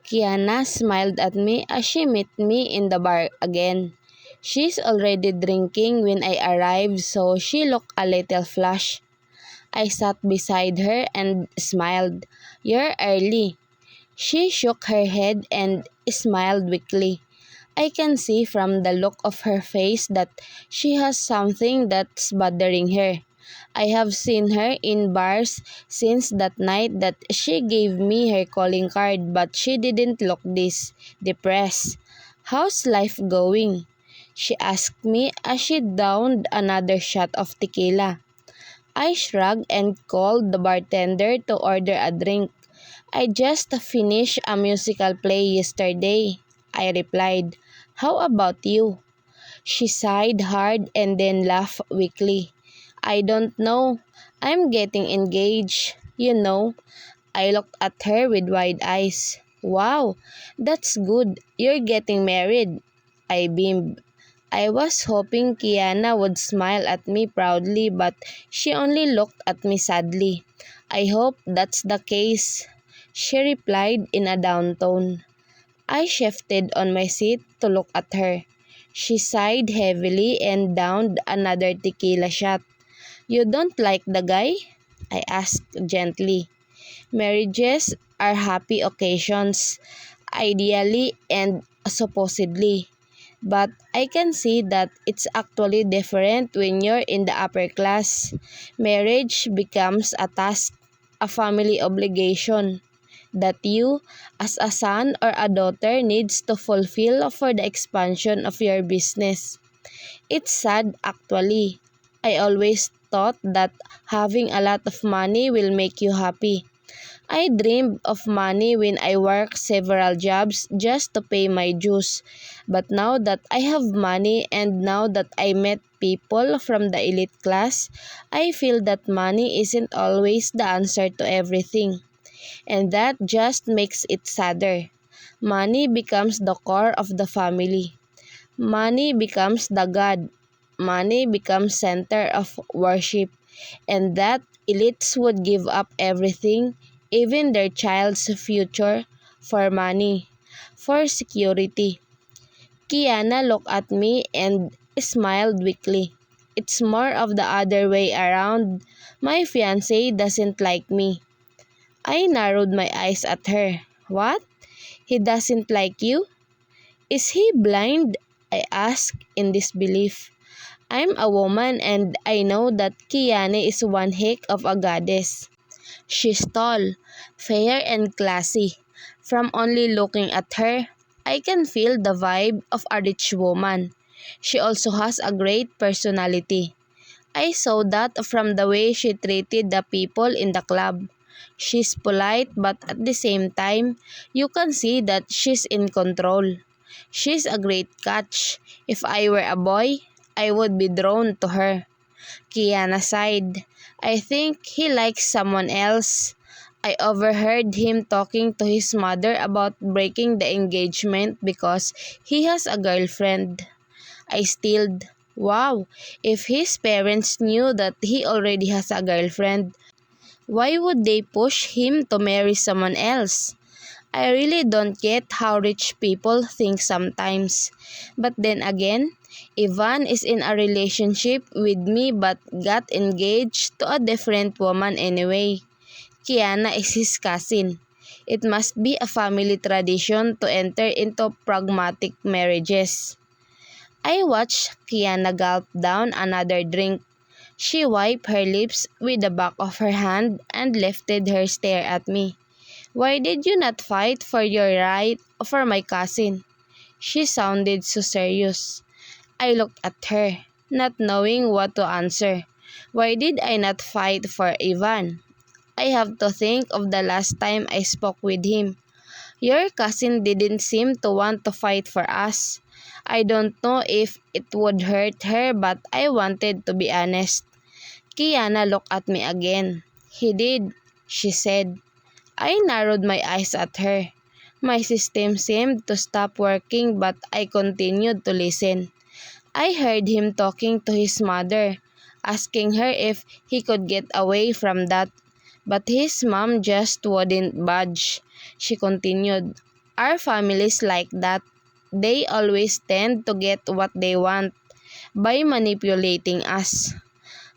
Kiana smiled at me as she met me in the bar again. She's already drinking when I arrived, so she looked a little flushed. I sat beside her and smiled. "You're early." She shook her head and smiled weakly. I can see from the look of her face that she has something that's bothering her. I have seen her in bars since that night that she gave me her calling card, but she didn't look this depressed. "How's life going?" she asked me as she downed another shot of tequila. I shrugged and called the bartender to order a drink. "I just finished a musical play yesterday," I replied. "How about you?" She sighed hard and then laughed weakly. "I don't know. I'm getting engaged, you know." I looked at her with wide eyes. "Wow, that's good. You're getting married." I beamed. I was hoping Kiana would smile at me proudly, but she only looked at me sadly. "I hope that's the case," she replied in a down tone. I shifted on my seat to look at her. She sighed heavily and downed another tequila shot. "You don't like the guy?" I asked gently. "Marriages are happy occasions, ideally and supposedly. But I can see that it's actually different when you're in the upper class. Marriage becomes a task, a family obligation that you, as a son or a daughter, needs to fulfill for the expansion of your business. It's sad actually. I always thought that having a lot of money will make you happy. I dreamed of money when I worked several jobs just to pay my dues. But now that I have money and now that I met people from the elite class, I feel that money isn't always the answer to everything. And that just makes it sadder. Money becomes the core of the family. Money becomes the god. Money becomes center of worship. And that elites would give up everything, even their child's future, for money, for security. Kiana looked at me and smiled weakly. "It's more of the other way around. My fiancé doesn't like me." I narrowed my eyes at her. "What? He doesn't like you? Is he blind?" I asked in disbelief. I'm a woman and I know that Kiana is one heck of a goddess. She's tall, fair and classy. From only looking at her, I can feel the vibe of a rich woman. She also has a great personality. I saw that from the way she treated the people in the club. She's polite, but at the same time, you can see that she's in control. She's a great catch. If I were a boy, I would be drawn to her. Kiana sighed. "I think he likes someone else." I overheard him talking to his mother about breaking the engagement because he has a girlfriend. I stilled. Wow, if his parents knew that he already has a girlfriend, why would they push him to marry someone else? I really don't get how rich people think sometimes. But then again, Ivan is in a relationship with me but got engaged to a different woman anyway. Kiana is his cousin. It must be a family tradition to enter into pragmatic marriages. I watched Kiana gulp down another drink. She wiped her lips with the back of her hand and lifted her stare at me. "Why did you not fight for your right for my cousin?" She sounded so serious. I looked at her, not knowing what to answer. Why did I not fight for Ivan? I have to think of the last time I spoke with him. Your cousin didn't seem to want to fight for us. I don't know if it would hurt her, but I wanted to be honest. Kiana looked at me again. "He did," she said. I narrowed my eyes at her. My system seemed to stop working, but I continued to listen. I heard him talking to his mother, asking her if he could get away from that. But his mom just wouldn't budge. She continued, Our families like that. They always tend to get what they want by manipulating us.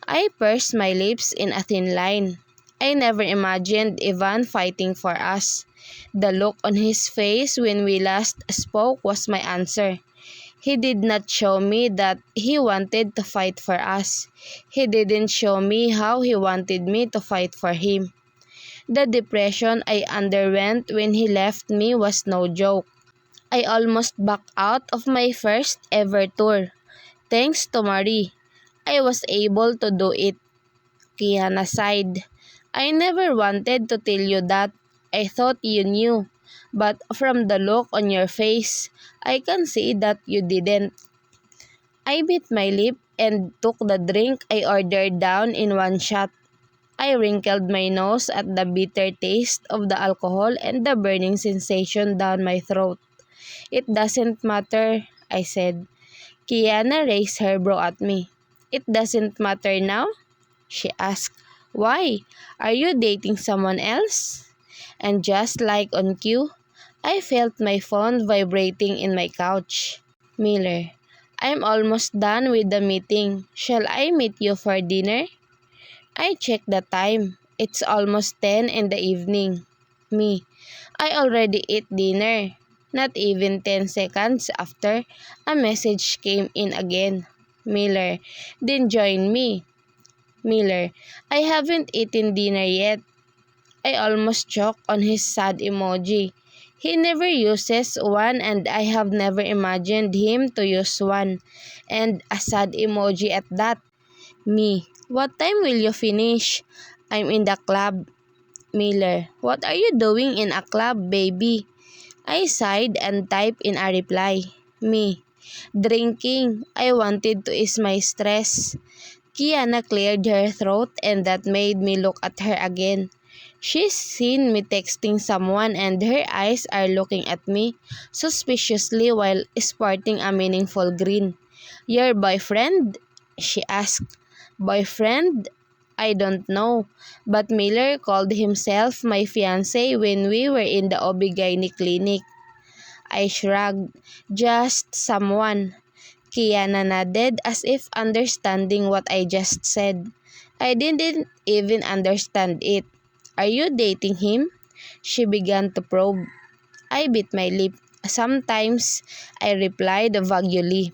I pursed my lips in a thin line. I never imagined Ivan fighting for us. The look on his face when we last spoke was my answer. He did not show me that he wanted to fight for us. He didn't show me how he wanted me to fight for him. The depression I underwent when he left me was no joke. I almost backed out of my first ever tour. Thanks to Marie, I was able to do it. Kiana sighed. I never wanted to tell you that. I thought you knew. But from the look on your face, I can see that you didn't. I bit my lip and took the drink I ordered down in one shot. I wrinkled my nose at the bitter taste of the alcohol and the burning sensation down my throat. It doesn't matter, I said. Kiana raised her brow at me. It doesn't matter now? She asked. Why? Are you dating someone else? And just like on cue, I felt my phone vibrating in my couch. Miller, I'm almost done with the meeting. Shall I meet you for dinner? I checked the time. It's almost 10 in the evening. Me, I already ate dinner. Not even 10 seconds after, a message came in again. Miller, then join me. Miller, I haven't eaten dinner yet. I almost choked on his sad emoji. He never uses one and I have never imagined him to use one. And a sad emoji at that. Me, what time will you finish? I'm in the club. Miller, what are you doing in a club, baby? I sighed and typed in a reply. Me, drinking. I wanted to ease my stress. Kiana cleared her throat and that made me look at her again. She's seen me texting someone and her eyes are looking at me suspiciously while sporting a meaningful grin. Your boyfriend? She asked. Boyfriend? I don't know, but Miller called himself my fiancé when we were in the OB/GYN clinic. I shrugged. Just someone. Kiana nodded as if understanding what I just said. I didn't even understand it. Are you dating him? She began to probe. I bit my lip. Sometimes, I replied vaguely.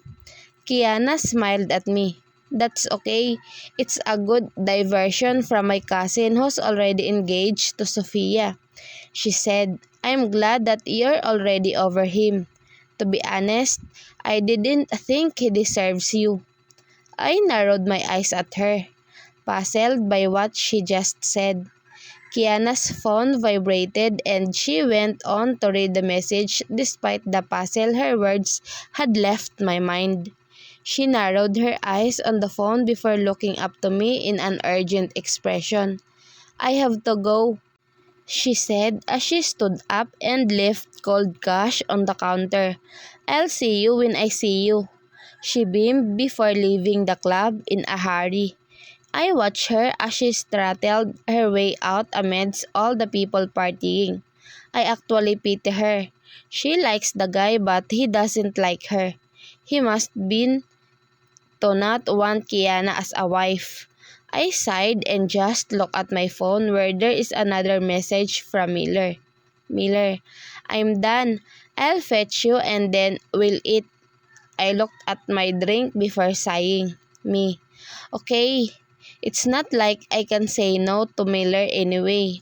Kiana smiled at me. That's okay. It's a good diversion from my cousin who's already engaged to Sofia. She said, I'm glad that you're already over him. To be honest, I didn't think he deserves you. I narrowed my eyes at her, puzzled by what she just said. Kiana's phone vibrated and she went on to read the message despite the puzzle her words had left my mind. She narrowed her eyes on the phone before looking up to me in an urgent expression. I have to go, she said as she stood up and left cold cash on the counter. I'll see you when I see you. She beamed before leaving the club in a hurry. I watched her as she strutted her way out amidst all the people partying. I actually pity her. She likes the guy but he doesn't like her. He must be to not want Kiana as a wife. I sighed and just looked at my phone where there is another message from Miller. Miller, I'm done. I'll fetch you and then we'll eat. I looked at my drink before sighing. Me, okay. It's not like I can say no to Miller anyway.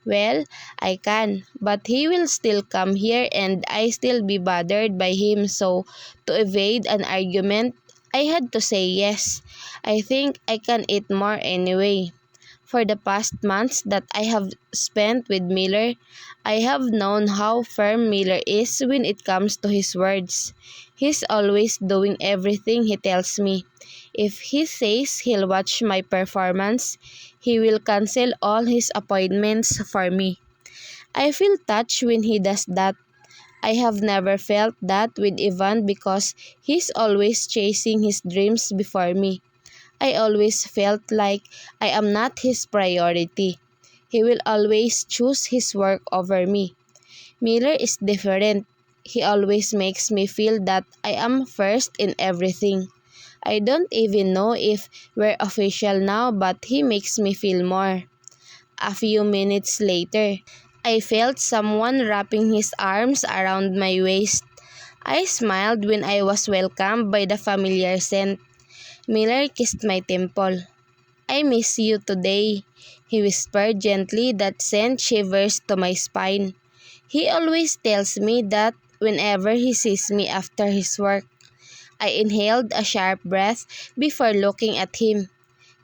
Well, I can, but he will still come here and I still be bothered by him, so to evade an argument, I had to say yes. I think I can eat more anyway. For the past months that I have spent with Miller, I have known how firm Miller is when it comes to his words. He's always doing everything he tells me. If he says he'll watch my performance, he will cancel all his appointments for me. I feel touched when he does that. I have never felt that with Ivan because he's always chasing his dreams before me. I always felt like I am not his priority. He will always choose his work over me. Miller is different. He always makes me feel that I am first in everything. I don't even know if we're official now, but he makes me feel more. A few minutes later, I felt someone wrapping his arms around my waist. I smiled when I was welcomed by the familiar scent. Miller kissed my temple. "I miss you today," he whispered gently that sent shivers to my spine. He always tells me that whenever he sees me after his work. I inhaled a sharp breath before looking at him.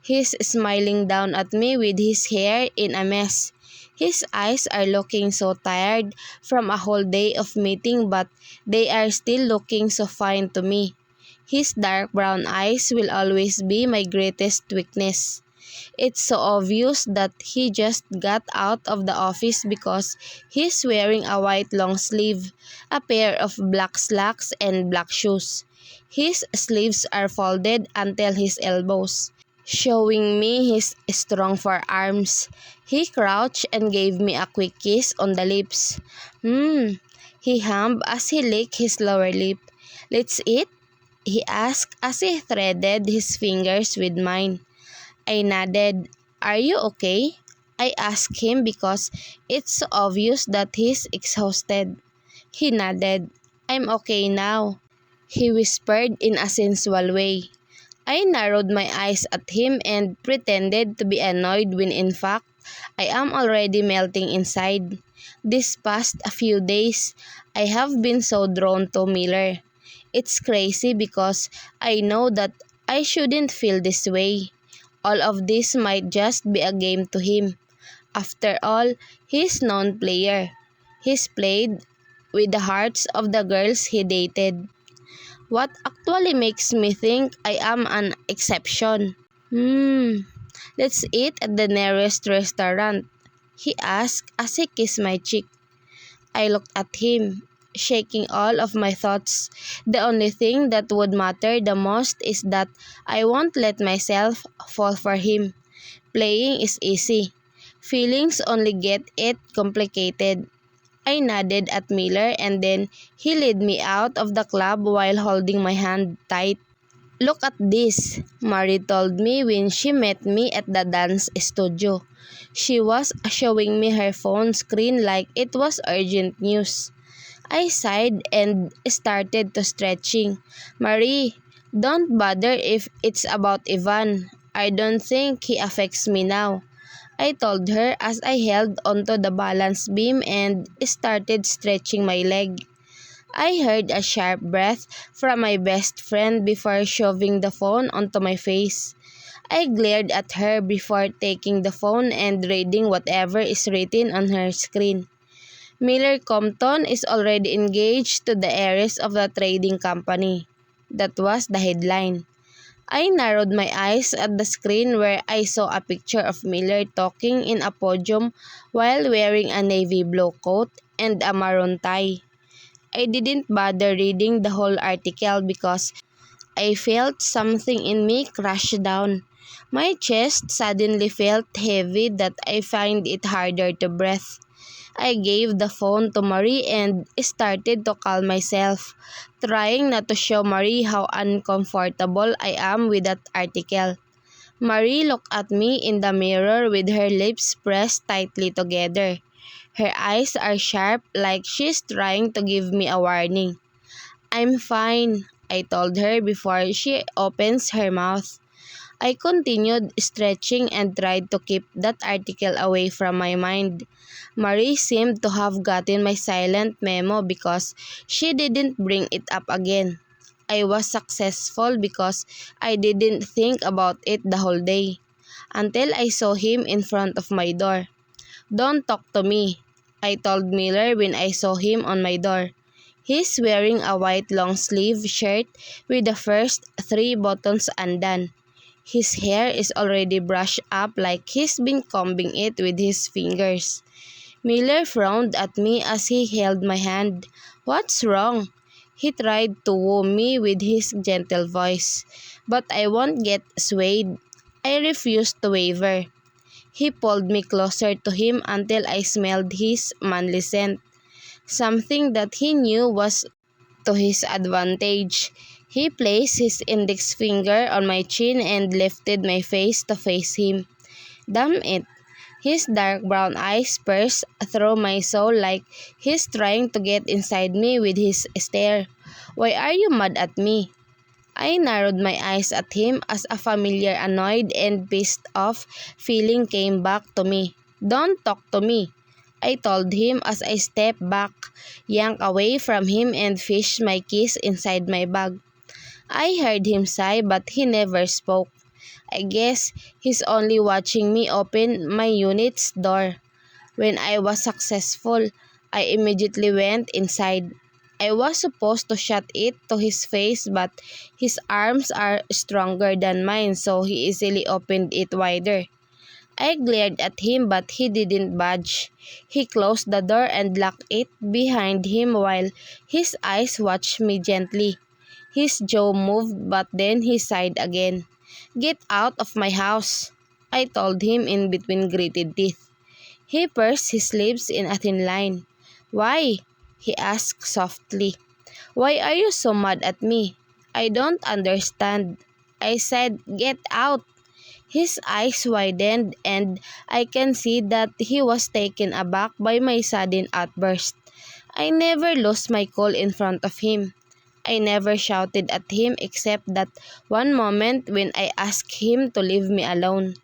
He's smiling down at me with his hair in a mess. His eyes are looking so tired from a whole day of meeting, but they are still looking so fine to me. His dark brown eyes will always be my greatest weakness. It's so obvious that he just got out of the office because he's wearing a white long sleeve, a pair of black slacks, and black shoes. His sleeves are folded until his elbows, showing me his strong forearms. He crouched and gave me a quick kiss on the lips. He hummed as he licked his lower lip. "Let's eat?" he asked as he threaded his fingers with mine. I nodded. "Are you okay?" I asked him because it's so obvious that he's exhausted. He nodded. "I'm okay now," he whispered in a sensual way. I narrowed my eyes at him and pretended to be annoyed when in fact I am already melting inside. This past a few days, I have been so drawn to Miller. It's crazy because I know that I shouldn't feel this way. All of this might just be a game to him. After all, he's non-player. He's played with the hearts of the girls he dated. What actually makes me think I am an exception? Let's eat at the nearest restaurant," he asked as he kissed my cheek. I looked at him, shaking all of my thoughts. The only thing that would matter the most is that I won't let myself fall for him. Playing is easy. Feelings only get it complicated. I nodded at Miller and then he led me out of the club while holding my hand tight. "Look at this," Marie told me when she met me at the dance studio. She was showing me her phone screen like it was urgent news. I sighed and started to stretching. "Marie, don't bother if it's about Ivan. I don't think he affects me now," I told her as I held onto the balance beam and started stretching my leg. I heard a sharp breath from my best friend before shoving the phone onto my face. I glared at her before taking the phone and reading whatever is written on her screen. "Mr.Compton is already engaged to the heiress of the trading company." That was the headline. I narrowed my eyes at the screen where I saw a picture of Miller talking in a podium while wearing a navy blue coat and a maroon tie. I didn't bother reading the whole article because I felt something in me crash down. My chest suddenly felt heavy that I find it harder to breathe. I gave the phone to Marie and started to calm myself, trying not to show Marie how uncomfortable I am with that article. Marie looked at me in the mirror with her lips pressed tightly together. Her eyes are sharp like she's trying to give me a warning. "I'm fine," I told her before she opens her mouth. I continued stretching and tried to keep that article away from my mind. Marie seemed to have gotten my silent memo because she didn't bring it up again. I was successful because I didn't think about it the whole day, until I saw him in front of my door. "Don't talk to me," I told Miller when I saw him on my door. He's wearing a white long-sleeve shirt with the first 3 buttons undone. His hair is already brushed up like he's been combing it with his fingers. Miller frowned at me as he held my hand. "What's wrong?" He tried to woo me with his gentle voice, but I won't get swayed. I refused to waver. He pulled me closer to him until I smelled his manly scent. something that he knew was to his advantage. He placed his index finger on my chin and lifted my face to face him. Damn it! His dark brown eyes pierced through my soul like he's trying to get inside me with his stare. Why are you mad at me? I narrowed my eyes at him as a familiar annoyed and pissed off feeling came back to me. Don't talk to me, I told him as I stepped back, yanked away from him and fished my keys inside my bag. I heard him sigh but he never spoke. I guess he's only watching me open my unit's door. When I was successful, I immediately went inside. I was supposed to shut it to his face but his arms are stronger than mine so he easily opened it wider. I glared at him but he didn't budge. He closed the door and locked it behind him while his eyes watched me gently. His jaw moved but then he sighed again. Get out of my house, I told him in between gritted teeth. He pursed his lips in a thin line. Why? He asked softly. Why are you so mad at me? I don't understand. I said, get out. His eyes widened and I can see that he was taken aback by my sudden outburst. I never lost my cool in front of him. I never shouted at him except that one moment when I asked him to leave me alone.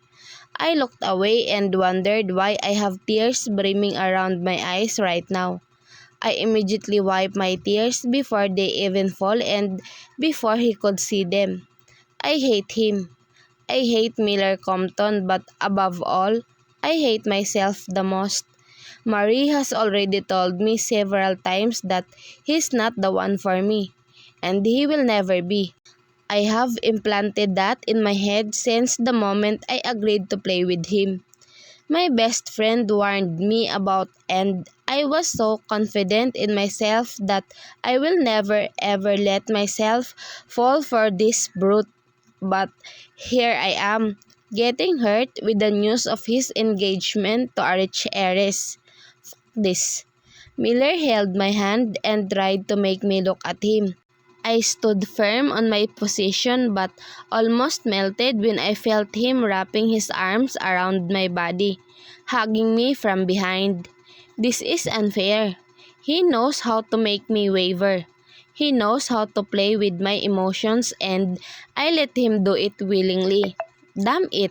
I looked away and wondered why I have tears brimming around my eyes right now. I immediately wiped my tears before they even fall and before he could see them. I hate him. I hate Mr. Compton, but above all, I hate myself the most. Marie has already told me several times that he's not the one for me, and he will never be. I have implanted that in my head since the moment I agreed to play with him. My best friend warned me about and I was so confident in myself that I will never ever let myself fall for this brute. But here I am, getting hurt with the news of his engagement to a rich heiress. This. Miller held my hand and tried to make me look at him. I stood firm on my position but almost melted when I felt him wrapping his arms around my body, hugging me from behind. This is unfair. He knows how to make me waver. He knows how to play with my emotions and I let him do it willingly. Damn it!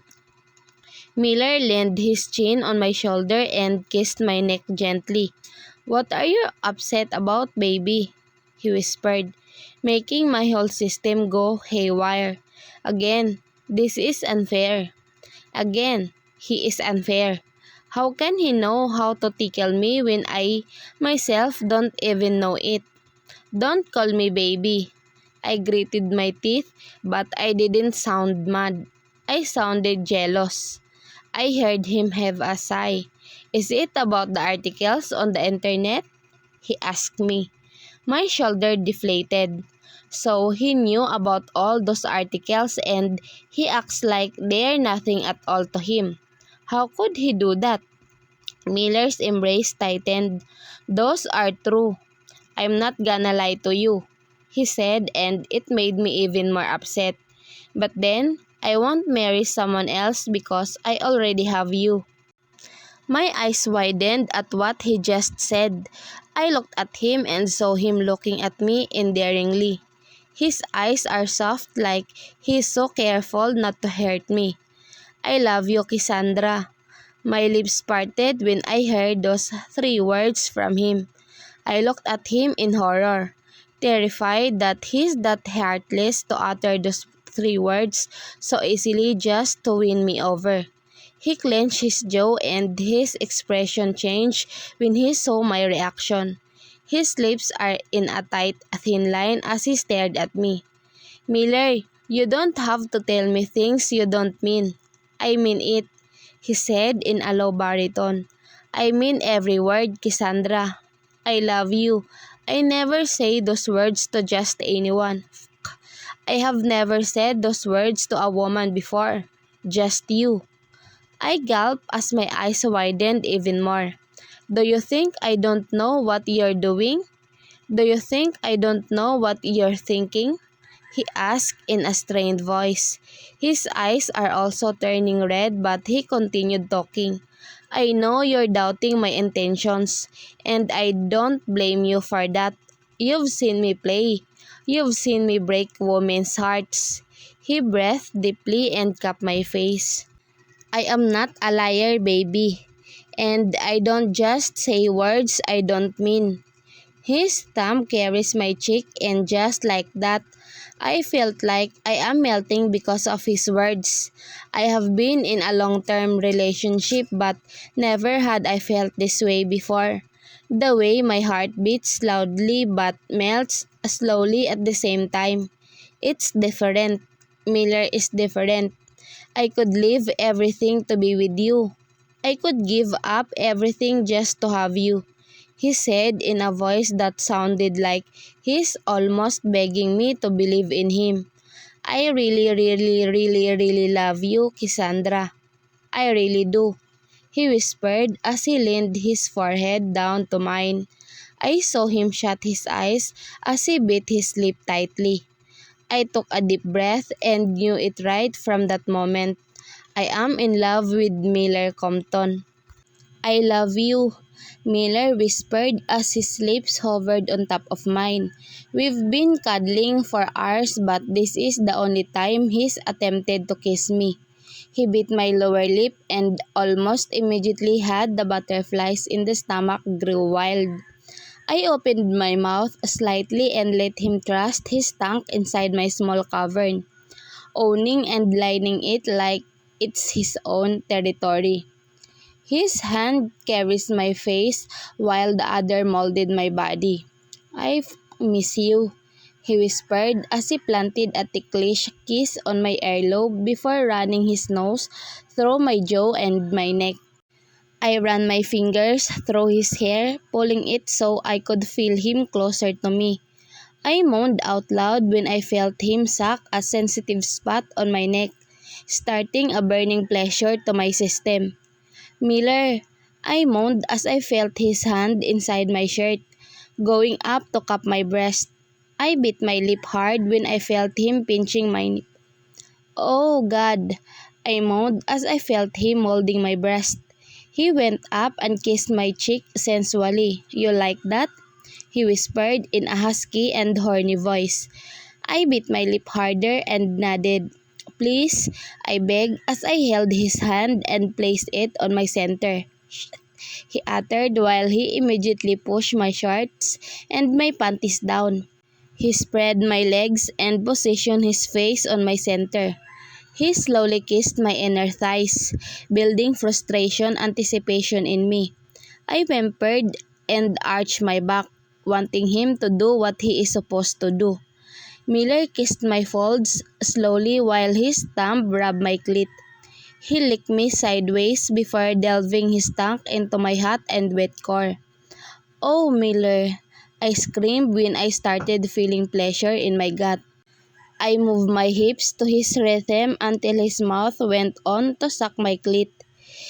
Miller leaned his chin on my shoulder and kissed my neck gently. What are you upset about, baby? He whispered, making my whole system go haywire. Again, this is unfair. Again, he is unfair. How can he know how to tickle me when I myself don't even know it? Don't call me baby. I gritted my teeth, but I didn't sound mad. I sounded jealous. I heard him have a sigh. Is it about the articles on the internet? He asked me. My shoulder deflated. So he knew about all those articles and he acts like they're nothing at all to him. How could he do that? Miller's embrace tightened. Those are true. I'm not gonna lie to you, he said, and it made me even more upset. But then, I won't marry someone else because I already have you. My eyes widened at what he just said. I looked at him and saw him looking at me endearingly. His eyes are soft like he's so careful not to hurt me. I love you, Cassandra. My lips parted when I heard those three words from him. I looked at him in horror, terrified that he's that heartless to utter those three words so easily just to win me over. He clenched his jaw and his expression changed when he saw my reaction. His lips are in a tight, thin line as he stared at me. Miller, you don't have to tell me things you don't mean. I mean it, he said in a low baritone. I mean every word, Cassandra. I love you. I never say those words to just anyone. I have never said those words to a woman before. Just you. I gulped as my eyes widened even more. Do you think I don't know what you're doing? Do you think I don't know what you're thinking? He asked in a strained voice. His eyes are also turning red, but he continued talking. I know you're doubting my intentions, and I don't blame you for that. You've seen me play. You've seen me break women's hearts. He breathed deeply and cupped my face. I am not a liar, baby. And I don't just say words I don't mean. His thumb carries my cheek, and just like that, I felt like I am melting because of his words. I have been in a long-term relationship, but never had I felt this way before. The way my heart beats loudly but melts slowly at the same time. It's different. Miller is different. I could leave everything to be with you. I could give up everything just to have you, he said in a voice that sounded like he's almost begging me to believe in him. I really, really, really, really love you, Cassandra. I really do, he whispered as he leaned his forehead down to mine. I saw him shut his eyes as he bit his lip tightly. I took a deep breath and knew it right from that moment. I am in love with Miller Compton. I love you, Miller whispered as his lips hovered on top of mine. We've been cuddling for hours, but this is the only time he's attempted to kiss me. He bit my lower lip, and almost immediately had the butterflies in the stomach grew wild. I opened my mouth slightly and let him thrust his tongue inside my small cavern, owning and lining it like it's his own territory. His hand carries my face while the other molded my body. I miss you, he whispered as he planted a ticklish kiss on my earlobe before running his nose through my jaw and my neck. I ran my fingers through his hair, pulling it so I could feel him closer to me. I moaned out loud when I felt him suck a sensitive spot on my neck, starting a burning pleasure to my system. Miller, I moaned as I felt his hand inside my shirt, going up to cup my breast. I bit my lip hard when I felt him pinching my nip. Oh God, I moaned as I felt him holding my breast. He went up and kissed my cheek sensually. You like that? He whispered in a husky and horny voice. I bit my lip harder and nodded. Please, I begged as I held his hand and placed it on my center. "Shh," he uttered while he immediately pushed my shorts and my panties down. He spread my legs and positioned his face on my center. He slowly kissed my inner thighs, building frustration anticipation in me. I whimpered and arched my back, wanting him to do what he is supposed to do. Miller kissed my folds slowly while his thumb rubbed my clit. He licked me sideways before delving his tongue into my hot and wet core. Oh, Miller! I screamed when I started feeling pleasure in my gut. I moved my hips to his rhythm until his mouth went on to suck my clit.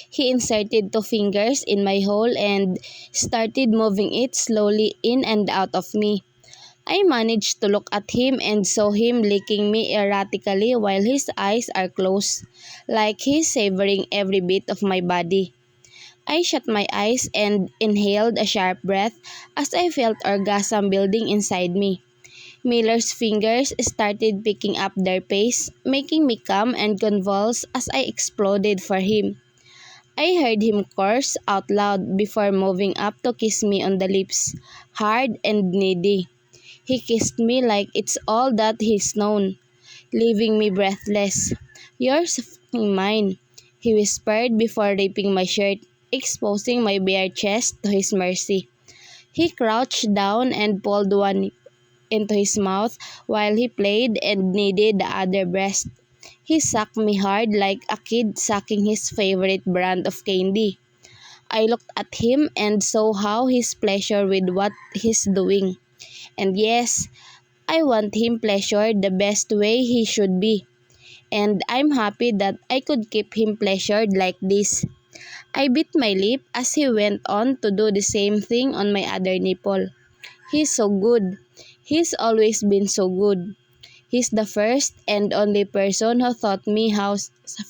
He inserted two fingers in my hole and started moving it slowly in and out of me. I managed to look at him and saw him licking me erratically while his eyes are closed, like he's savoring every bit of my body. I shut my eyes and inhaled a sharp breath as I felt orgasm building inside me. Miller's fingers started picking up their pace, making me come and convulse as I exploded for him. I heard him curse out loud before moving up to kiss me on the lips, hard and needy. He kissed me like it's all that he's known, leaving me breathless. Yours f***ing mine, he whispered before ripping my shirt, exposing my bare chest to his mercy. He crouched down and pulled one into his mouth while he played and kneaded the other breast. He sucked me hard like a kid sucking his favorite brand of candy. I looked at him and saw how his pleasure with what he's doing. And yes, I want him pleasured the best way he should be. And I'm happy that I could keep him pleasured like this. I bit my lip as he went on to do the same thing on my other nipple. He's so good. He's always been so good. He's the first and only person who taught me how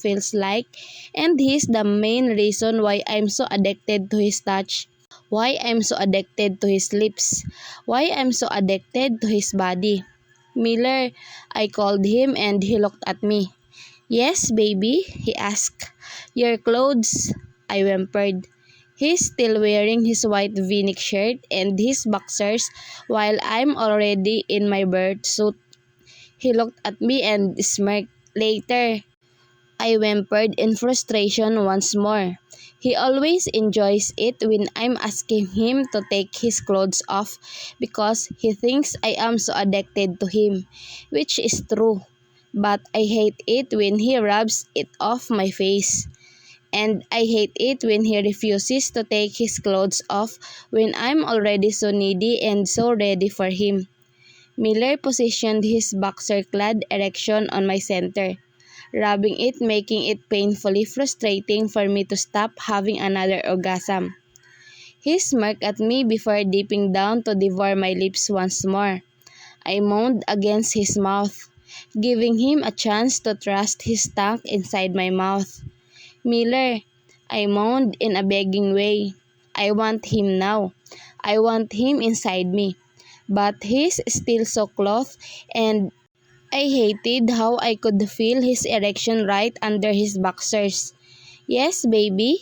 feels like, and he's the main reason why I'm so addicted to his touch, why I'm so addicted to his lips, why I'm so addicted to his body. Miller, I called him and he looked at me. Yes, baby, he asked. Your clothes, I whimpered. He's still wearing his white v-neck shirt and his boxers while I'm already in my bird suit. He looked at me and smirked. Later, I whimpered in frustration once more. He always enjoys it when I'm asking him to take his clothes off because he thinks I am so addicted to him, which is true. But I hate it when he rubs it off my face. And I hate it when he refuses to take his clothes off when I'm already so needy and so ready for him. Miller positioned his boxer-clad erection on my center, rubbing it, making it painfully frustrating for me to stop having another orgasm. He smirked at me before dipping down to devour my lips once more. I moaned against his mouth, giving him a chance to thrust his tongue inside my mouth. Miller, I moaned in a begging way. I want him now. I want him inside me. But he's still so close, and I hated how I could feel his erection right under his boxers. Yes, baby?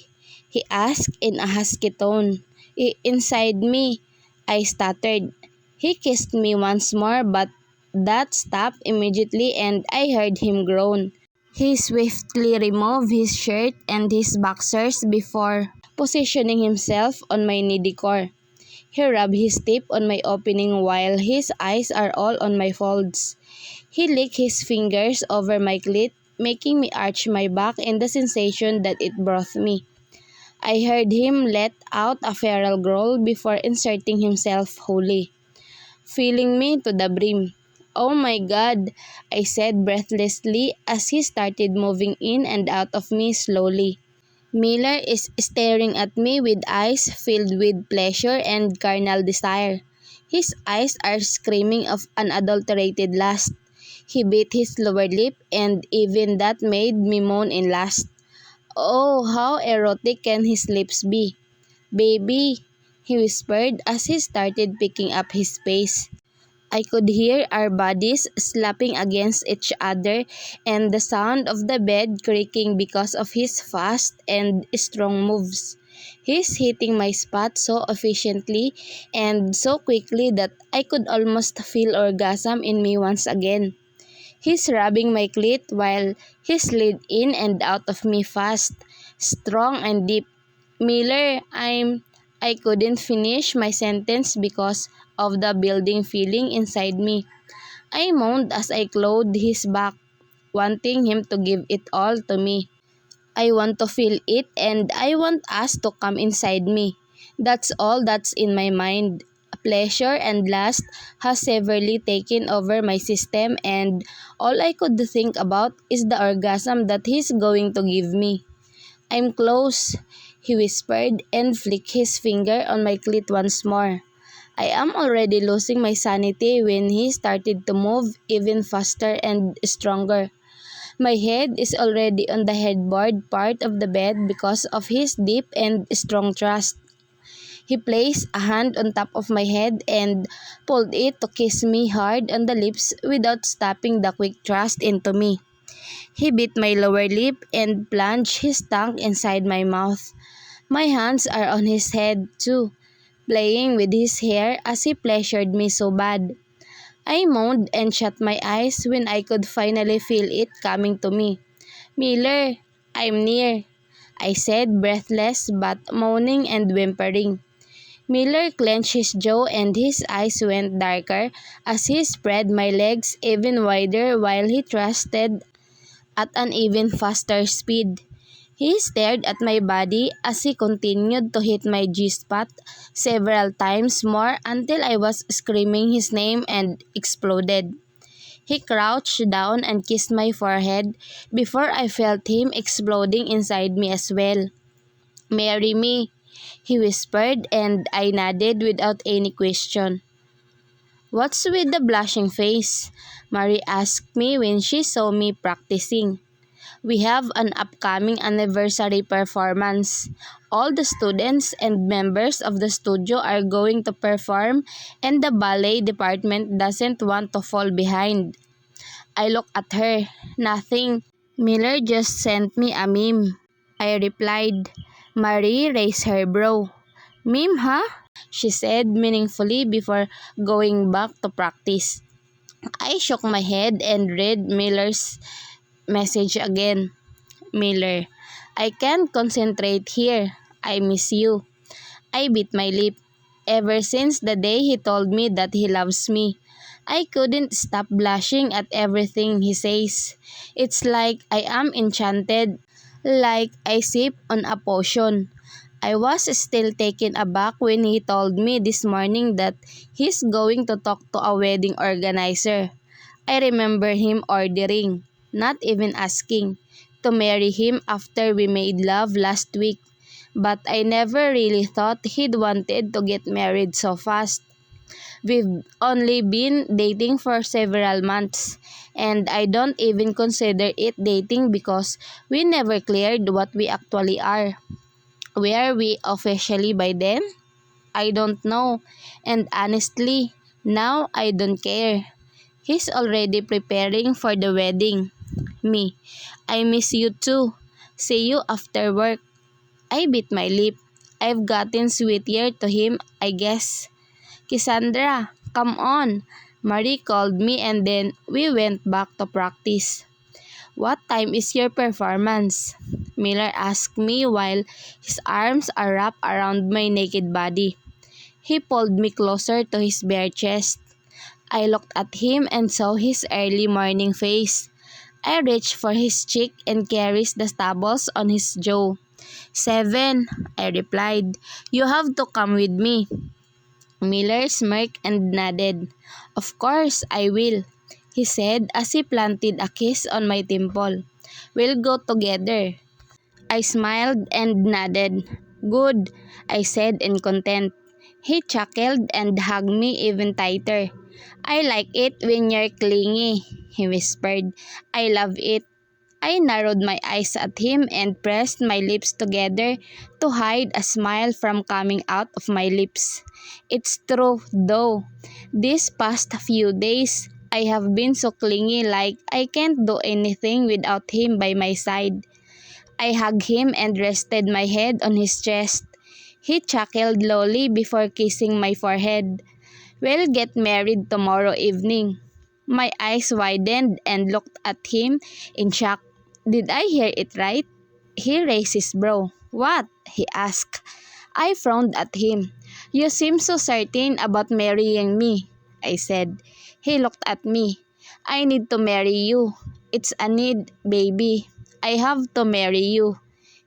He asked in a husky tone. Inside me, I stuttered. He kissed me once more, but that stopped immediately and I heard him groan. He swiftly removed his shirt and his boxers before positioning himself on my needy core. He rubbed his tip on my opening while his eyes are all on my folds. He licked his fingers over my clit, making me arch my back in the sensation that it brought me. I heard him let out a feral growl before inserting himself wholly, filling me to the brim. Oh my God, I said breathlessly as he started moving in and out of me slowly. Miller is staring at me with eyes filled with pleasure and carnal desire. His eyes are screaming of unadulterated lust. He bit his lower lip, and even that made me moan in lust. Oh, how erotic can his lips be? Baby, he whispered as he started picking up his pace. I could hear our bodies slapping against each other and the sound of the bed creaking because of his fast and strong moves. He's hitting my spot so efficiently and so quickly that I could almost feel orgasm in me once again. He's rubbing my clit while he slid in and out of me fast, strong and deep. Miller, I couldn't finish my sentence because of the building feeling inside me. I moaned as I clawed his back, wanting him to give it all to me. I want to feel it and I want us to come inside me. That's all that's in my mind. Pleasure and lust has severely taken over my system and all I could think about is the orgasm that he's going to give me. I'm close, he whispered and flicked his finger on my clit once more. I am already losing my sanity when he started to move even faster and stronger. My head is already on the headboard part of the bed because of his deep and strong thrust. He placed a hand on top of my head and pulled it to kiss me hard on the lips without stopping the quick thrust into me. He bit my lower lip and plunged his tongue inside my mouth. My hands are on his head too, playing with his hair as he pleasured me so bad. I moaned and shut my eyes when I could finally feel it coming to me. Miller, I'm near, I said, breathless but moaning and whimpering. Miller clenched his jaw and his eyes went darker as he spread my legs even wider while he thrusted at an even faster speed. He stared at my body as he continued to hit my G-spot several times more until I was screaming his name and exploded. He crouched down and kissed my forehead before I felt him exploding inside me as well. "Marry me," he whispered, and I nodded without any question. "What's with the blushing face?" Marie asked me when she saw me practicing. "We have an upcoming anniversary performance. All the students and members of the studio are going to perform, and the ballet department doesn't want to fall behind." I looked at her. "Nothing. Miller just sent me a meme," I replied. Marie raised her brow. "Meme, huh?" she said meaningfully before going back to practice. I shook my head and read Miller's message again. "Miller, I can't concentrate here. I miss you." I bit my lip. Ever since the day he told me that he loves me, I couldn't stop blushing at everything he says. It's like I am enchanted, like I sip on a potion. I was still taken aback when he told me this morning that he's going to talk to a wedding organizer. I remember him ordering, not even asking, to marry him after we made love last week. But I never really thought he'd wanted to get married so fast. We've only been dating for several months, and I don't even consider it dating because we never cleared what we actually are. Were we officially by then? I don't know, and honestly, now I don't care. He's already preparing for the wedding. Me, "I miss you too. See you after work." I bit my lip. I've gotten sweeter to him, I guess. "Cassandra, come on." Marie called me, and then we went back to practice. "What time is your performance?" Miller asked me while his arms are wrapped around my naked body. He pulled me closer to his bare chest. I looked at him and saw his early morning face. I reached for his cheek and caressed the stubbles on his jaw. "7," I replied. "You have to come with me." Miller smirked and nodded. "Of course, I will," he said as he planted a kiss on my temple. "We'll go together." I smiled and nodded. "Good," I said in content. He chuckled and hugged me even tighter. "I like it when you're clingy," he whispered. "I love it." I narrowed my eyes at him and pressed my lips together to hide a smile from coming out of my lips. It's true, though. These past few days, I have been so clingy, like I can't do anything without him by my side. I hugged him and rested my head on his chest. He chuckled lowly before kissing my forehead. "We'll get married tomorrow evening." My eyes widened and looked at him in shock. Did I hear it right? He raised his brow. "What?" he asked. I frowned at him. "You seem so certain about marrying me," I said. He looked at me. "I need to marry you. It's a need, baby. I have to marry you."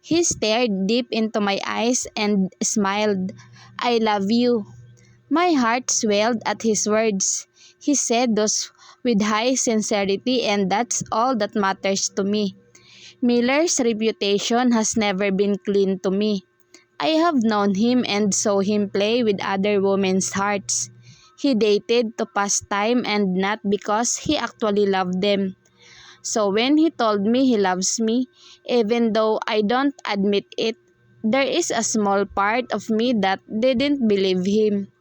He stared deep into my eyes and smiled. "I love you." My heart swelled at his words. He said those with high sincerity, and that's all that matters to me. Miller's reputation has never been clean to me. I have known him and saw him play with other women's hearts. He dated to pass time and not because he actually loved them. So when he told me he loves me, even though I don't admit it, there is a small part of me that didn't believe him.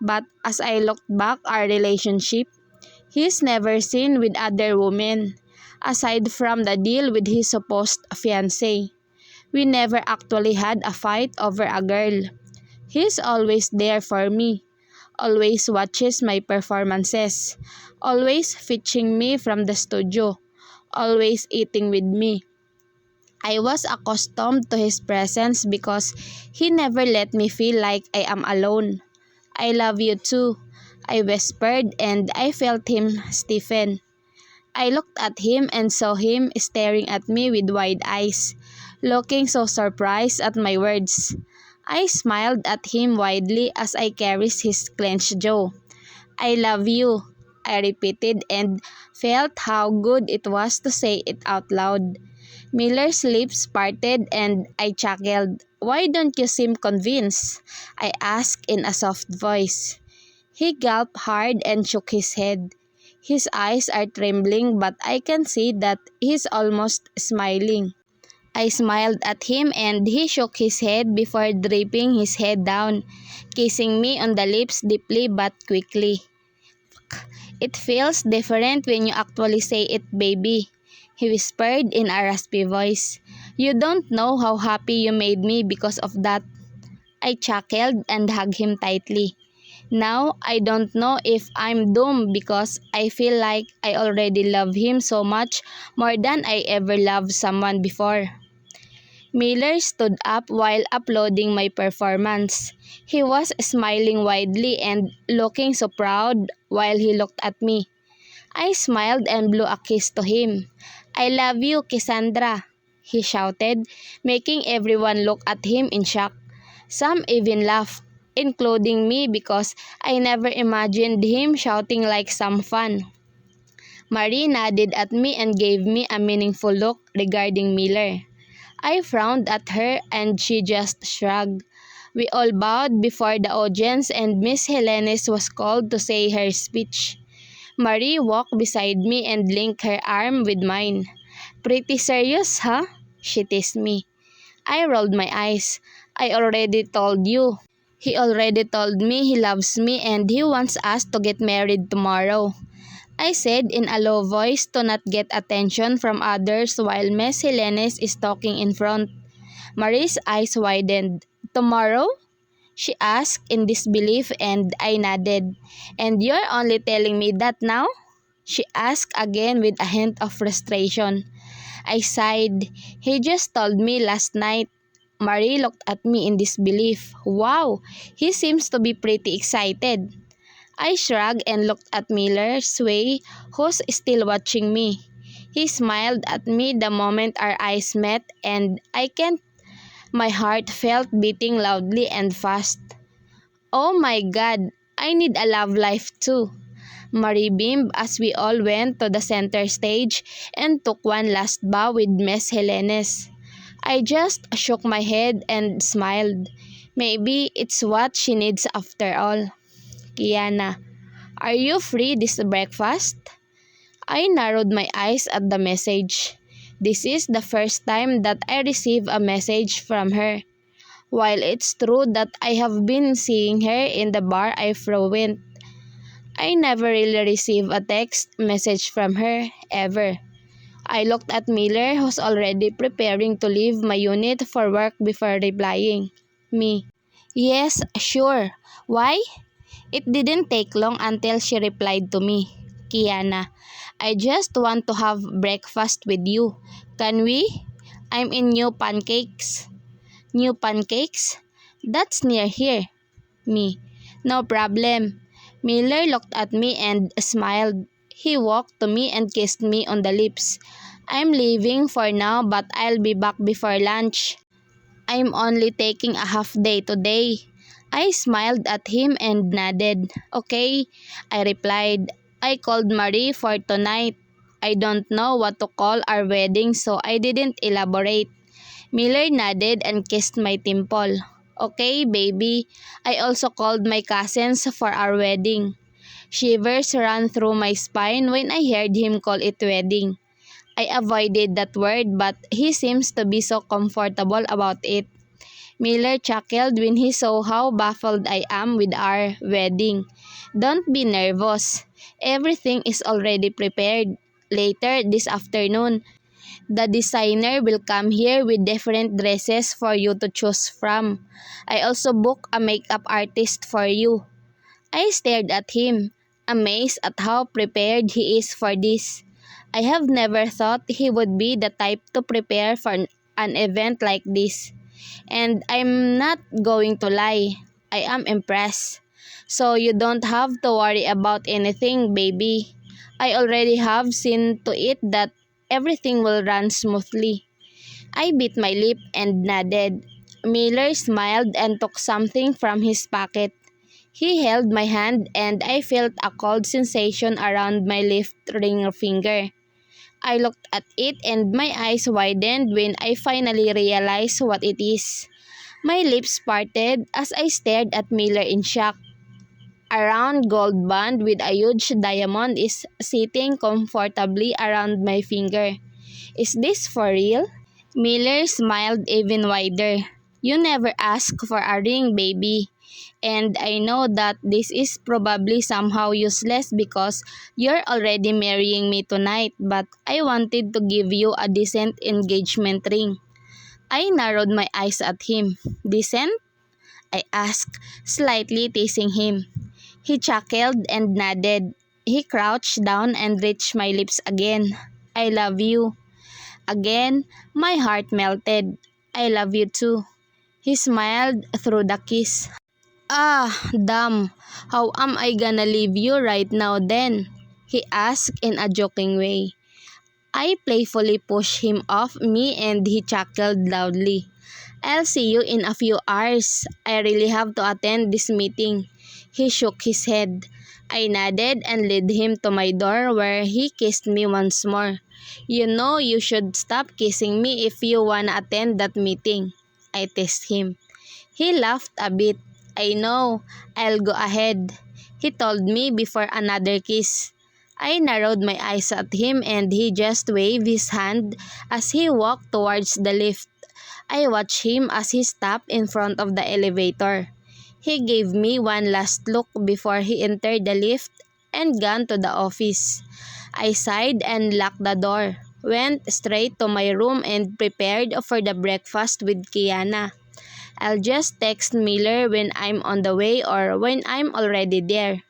But as I looked back our relationship, he's never seen with other women, aside from the deal with his supposed fiancée. We never actually had a fight over a girl. He's always there for me, always watches my performances, always fetching me from the studio, always eating with me. I was accustomed to his presence because he never let me feel like I am alone. "I love you too," I whispered, and I felt him stiffen. I looked at him and saw him staring at me with wide eyes, looking so surprised at my words. I smiled at him widely as I caressed his clenched jaw. "I love you," I repeated, and felt how good it was to say it out loud. Miller's lips parted and I chuckled. "Why don't you seem convinced?" I asked in a soft voice. He gulped hard and shook his head. His eyes are trembling but I can see that he's almost smiling. I smiled at him and he shook his head before dropping his head down, kissing me on the lips deeply but quickly. "It feels different when you actually say it, baby," he whispered in a raspy voice. "You don't know how happy you made me because of that." I chuckled and hugged him tightly. Now I don't know if I'm doomed because I feel like I already love him so much more than I ever loved someone before. Miller stood up while applauding my performance. He was smiling widely and looking so proud while he looked at me. I smiled and blew a kiss to him. "I love you, Cassandra," he shouted, making everyone look at him in shock. Some even laughed, including me because I never imagined him shouting like some fun. Marie nodded at me and gave me a meaningful look regarding Miller. I frowned at her and she just shrugged. We all bowed before the audience and Miss Helenes was called to say her speech. Marie walked beside me and linked her arm with mine. "Pretty serious, huh?" she teased me. I rolled my eyes. "I already told you." "He already told me he loves me and he wants us to get married tomorrow," I said in a low voice to not get attention from others while Miss Helenes is talking in front. Marie's eyes widened. "Tomorrow?" she asked in disbelief and I nodded. "And you're only telling me that now?" she asked again with a hint of frustration. I sighed. "He just told me last night." Marie looked at me in disbelief. "Wow, he seems to be pretty excited." I shrugged and looked at Miller Sway, who's still watching me. He smiled at me the moment our eyes met and my heart felt beating loudly and fast. "Oh my God, I need a love life too." Marie beamed as we all went to the center stage and took one last bow with Miss Helenes. I just shook my head and smiled. Maybe it's what she needs after all. "Kiana, are you free this breakfast?" I narrowed my eyes at the message. This is the first time that I receive a message from her. While it's true that I have been seeing her in the bar I frequent, I never really received a text message from her, ever. I looked at Miller, who's already preparing to leave my unit for work before replying. Me. "Yes, sure. Why?" It didn't take long until she replied to me. "Kiana, I just want to have breakfast with you. Can we? I'm in New Pancakes." "New Pancakes? That's near here." Me. "No problem." Miller looked at me and smiled. He walked to me and kissed me on the lips. "I'm leaving for now but I'll be back before lunch. I'm only taking a half day today." I smiled at him and nodded. "Okay," I replied. I called Marie for tonight. I don't know what to call our wedding so I didn't elaborate. Miller nodded and kissed my temple. "Okay, baby." I also called my cousins for our wedding. Shivers ran through my spine when I heard him call it wedding. I avoided that word but he seems to be so comfortable about it. Miller chuckled when he saw how baffled I am with our wedding. "Don't be nervous. Everything is already prepared. Later this afternoon, the designer will come here with different dresses for you to choose from. I also booked a makeup artist for you." I stared at him, amazed at how prepared he is for this. I have never thought he would be the type to prepare for an event like this. And I'm not going to lie, I am impressed. "So you don't have to worry about anything, baby. I already have seen to it that everything will run smoothly." I bit my lip and nodded. Miller smiled and took something from his pocket. He held my hand and I felt a cold sensation around my left ring finger. I looked at it and my eyes widened when I finally realized what it is. My lips parted as I stared at Miller in shock. A round gold band with a huge diamond is sitting comfortably around my finger. Is this for real? Miller smiled even wider. You never ask for a ring, baby. And I know that this is probably somehow useless because you're already marrying me tonight, but I wanted to give you a decent engagement ring. I narrowed my eyes at him. Decent? I asked, slightly teasing him. He chuckled and nodded. He crouched down and reached my lips again. I love you. Again, my heart melted. I love you too. He smiled through the kiss. Ah, damn. How am I gonna leave you right now then? He asked in a joking way. I playfully pushed him off me and he chuckled loudly. I'll see you in a few hours. I really have to attend this meeting. He shook his head. I nodded and led him to my door where he kissed me once more. You know you should stop kissing me if you wanna attend that meeting. I teased him. He laughed a bit. I know. I'll go ahead, he told me before another kiss. I narrowed my eyes at him and he just waved his hand as he walked towards the lift. I watched him as he stopped in front of the elevator. He gave me one last look before he entered the lift and gone to the office. I sighed and locked the door, went straight to my room and prepared for the breakfast with Kiana. I'll just text Miller when I'm on the way or when I'm already there.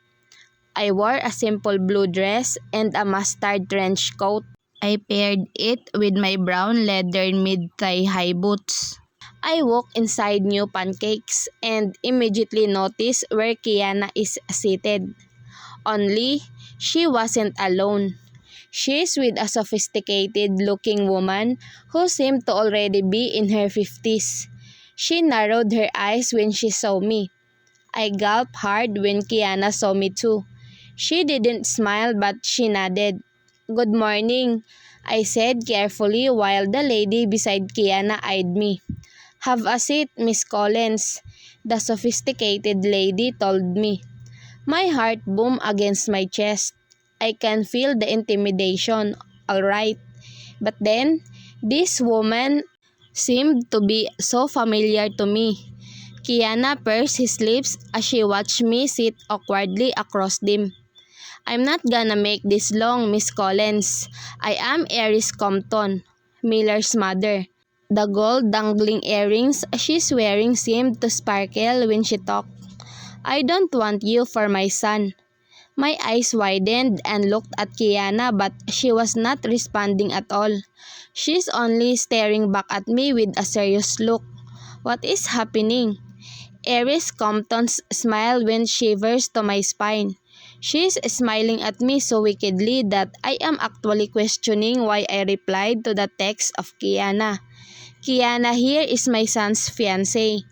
I wore a simple blue dress and a mustard trench coat. I paired it with my brown leather mid-thigh high boots. I walked inside New Pancakes and immediately noticed where Kiana is seated. Only, she wasn't alone. She's with a sophisticated-looking woman who seemed to already be in her 50s. She narrowed her eyes when she saw me. I gulped hard when Kiana saw me too. She didn't smile but she nodded. Good morning, I said carefully while the lady beside Kiana eyed me. Have a seat, Miss Collins, the sophisticated lady told me. My heart boomed against my chest. I can feel the intimidation, all right. But then, this woman seemed to be so familiar to me. Kiana pursed his lips as she watched me sit awkwardly across them. I'm not gonna make this long, Miss Collins. I am Eris Compton, Miller's mother. The gold dangling earrings she's wearing seemed to sparkle when she talked. I don't want you for my son. My eyes widened and looked at Kiana but she was not responding at all. She's only staring back at me with a serious look. What is happening? Eris Compton's smile went shivers to my spine. She's smiling at me so wickedly that I am actually questioning why I replied to the text of Kiana. Kiana here is my son's fiancé.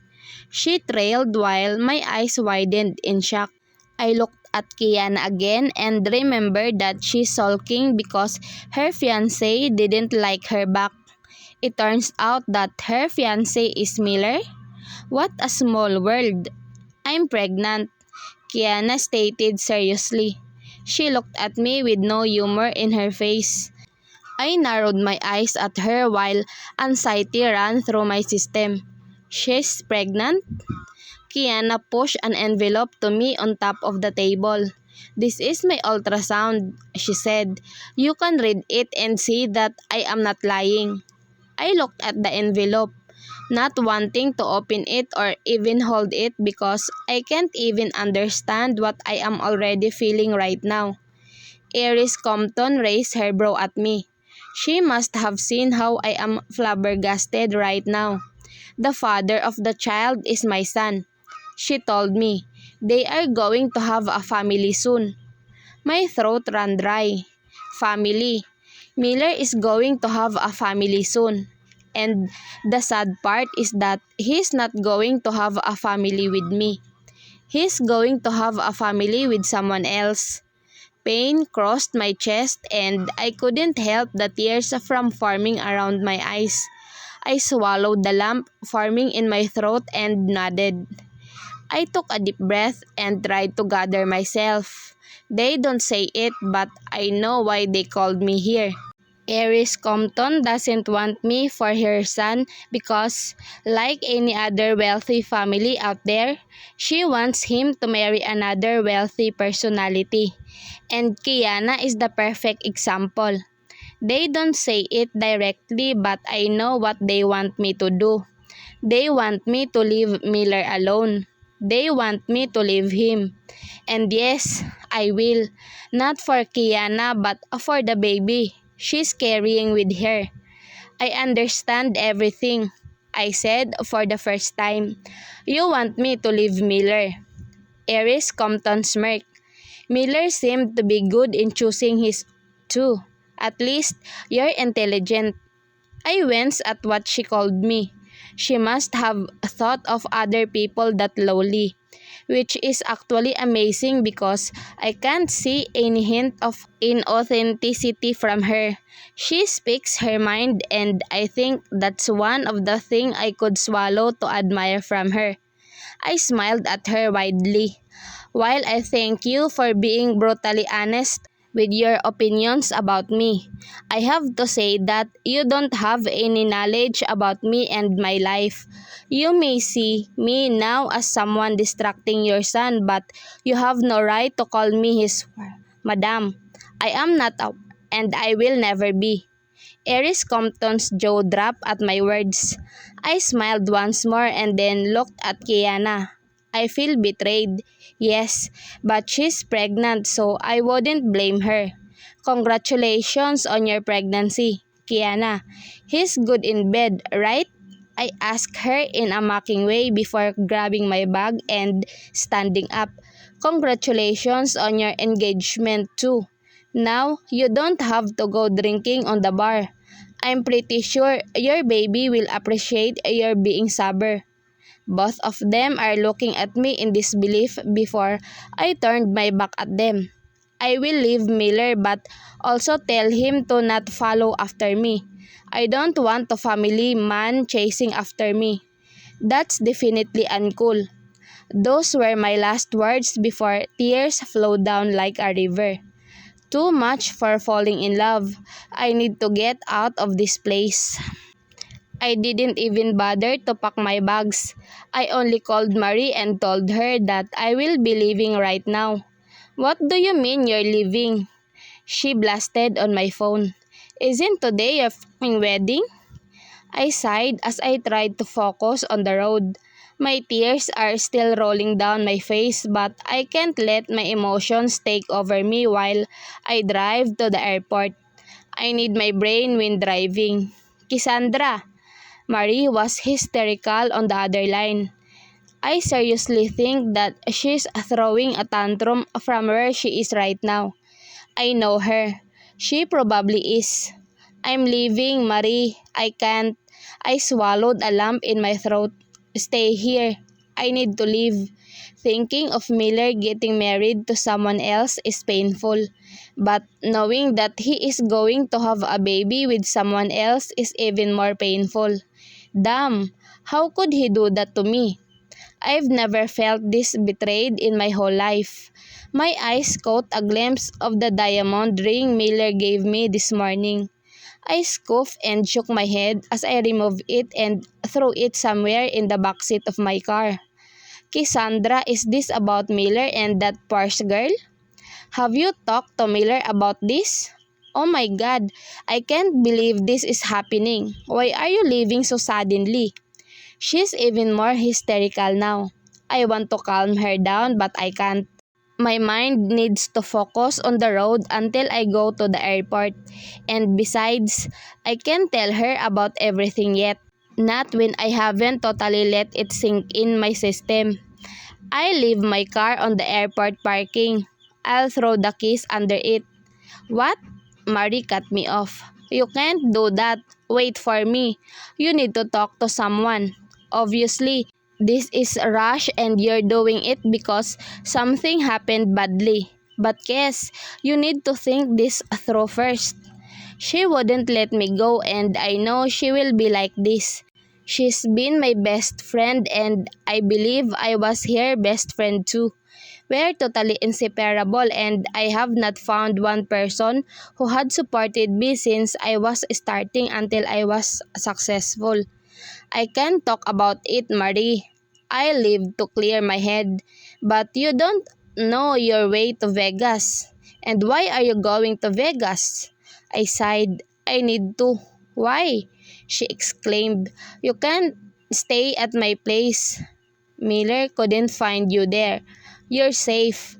She trailed while my eyes widened in shock. I looked at Kiana again and remembered that she's sulking because her fiancé didn't like her back. It turns out that her fiancé is Miller. What a small world. I'm pregnant, Kiana stated seriously. She looked at me with no humor in her face. I narrowed my eyes at her while anxiety ran through my system. She's pregnant? Kiana pushed an envelope to me on top of the table. This is my ultrasound, she said. You can read it and see that I am not lying. I looked at the envelope, not wanting to open it or even hold it because I can't even understand what I am already feeling right now. Eris Compton raised her brow at me. She must have seen how I am flabbergasted right now. The father of the child is my son, she told me. They are going to have a family soon. My throat ran dry. Family. Miller is going to have a family soon. And the sad part is that he's not going to have a family with me. He's going to have a family with someone else. Pain crossed my chest and I couldn't help the tears from forming around my eyes. I swallowed the lump forming in my throat and nodded. I took a deep breath and tried to gather myself. They don't say it, but I know why they called me here. Compton doesn't want me for her son because, like any other wealthy family out there, she wants him to marry another wealthy personality. And Kiana is the perfect example. They don't say it directly, but I know what they want me to do. They want me to leave Miller alone. They want me to leave him. And yes, I will. Not for Kiana, but for the baby she's carrying with her. I understand everything, I said for the first time. You want me to leave Miller. Compton smirked. Miller seemed to be good in choosing his too. At least, you're intelligent. I winced at what she called me. She must have thought of other people that lowly, which is actually amazing because I can't see any hint of inauthenticity from her. She speaks her mind and I think that's one of the things I could swallow to admire from her. I smiled at her widely. While I thank you for being brutally honest with your opinions about me, I have to say that you don't have any knowledge about me and my life. You may see me now as someone distracting your son, but you have no right to call me his madam. I am not and I will never be. Compton's jaw dropped at my words. I smiled once more and then looked at Kiana. I feel betrayed, yes, but she's pregnant so I wouldn't blame her. Congratulations on your pregnancy, Kiana. He's good in bed, right? I asked her in a mocking way before grabbing my bag and standing up. Congratulations on your engagement too. Now, you don't have to go drinking on the bar. I'm pretty sure your baby will appreciate your being sober. Both of them are looking at me in disbelief before I turned my back at them. I will leave Miller but also tell him to not follow after me. I don't want a family man chasing after me. That's definitely uncool. Those were my last words before tears flowed down like a river. Too much for falling in love. I need to get out of this place. I didn't even bother to pack my bags. I only called Marie and told her that I will be leaving right now. What do you mean you're leaving? She blasted on my phone. Isn't today your f***ing wedding? I sighed as I tried to focus on the road. My tears are still rolling down my face but I can't let my emotions take over me while I drive to the airport. I need my brain when driving. Cassandra! Marie was hysterical on the other line. I seriously think that she's throwing a tantrum from where she is right now. I know her. She probably is. I'm leaving, Marie. I can't. I swallowed a lump in my throat. Stay here. I need to leave. Thinking of Miller getting married to someone else is painful. But knowing that he is going to have a baby with someone else is even more painful. Damn, how could he do that to me? I've never felt this betrayed in my whole life. My eyes caught a glimpse of the diamond ring Miller gave me this morning. I scoffed and shook my head as I removed it and threw it somewhere in the backseat of my car. Cassandra, is this about Miller and that Porsche girl? Have you talked to Miller about this? Oh my God, I can't believe this is happening. Why are you leaving so suddenly? She's even more hysterical now. I want to calm her down but I can't. My mind needs to focus on the road until I go to the airport. And besides, I can't tell her about everything yet. Not when I haven't totally let it sink in my system. I leave my car on the airport parking. I'll throw the keys under it. What? Marie cut me off. You can't do that. Wait for me. You need to talk to someone. Obviously, this is rush and you're doing it because something happened badly. But Kes, you need to think this through first. She wouldn't let me go and I know she will be like this. She's been my best friend and I believe I was her best friend too. We're totally inseparable and I have not found one person who had supported me since I was starting until I was successful. I can talk about it, Marie. I live to clear my head. But you don't know your way to Vegas. And why are you going to Vegas? I sighed. I need to. Why? She exclaimed. You can't stay at my place. Miller couldn't find you there. You're safe.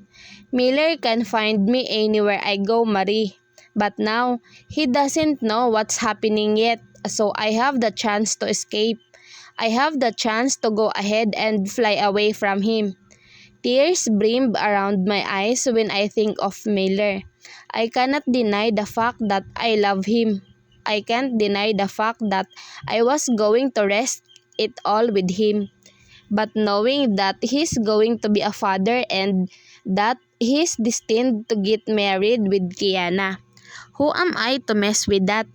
Miller can find me anywhere I go, Marie. But now, he doesn't know what's happening yet, so I have the chance to escape. I have the chance to go ahead and fly away from him. Tears brim around my eyes when I think of Miller. I cannot deny the fact that I love him. I can't deny the fact that I was going to risk it all with him. But knowing that he's going to be a father and that he's destined to get married with Kiana, who am I to mess with that?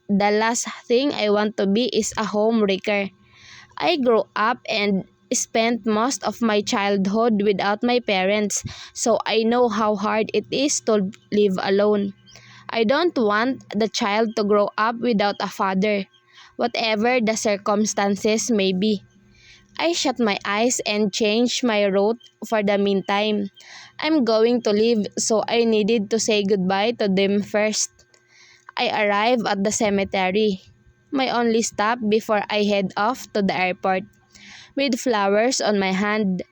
The last thing I want to be is a homewrecker. I grew up and spent most of my childhood without my parents, so I know how hard it is to live alone. I don't want the child to grow up without a father, whatever the circumstances may be. I shut my eyes and changed my route for the meantime. I'm going to leave, so I needed to say goodbye to them first. I arrived at the cemetery, my only stop before I head off to the airport. With flowers on my hand,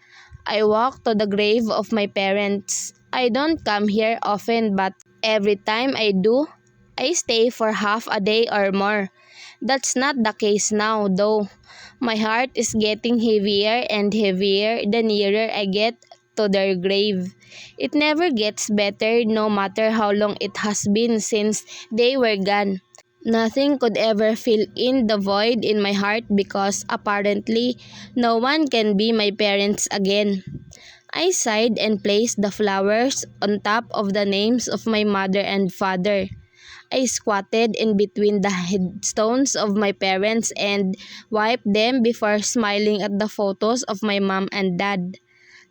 I walked to the grave of my parents. I don't come here often, but every time I do, I stay for half a day or more. That's not the case now, though. My heart is getting heavier and heavier the nearer I get to their grave. It never gets better no matter how long it has been since they were gone. Nothing could ever fill in the void in my heart because apparently no one can be my parents again. I sighed and placed the flowers on top of the names of my mother and father. I squatted in between the headstones of my parents and wiped them before smiling at the photos of my mom and dad.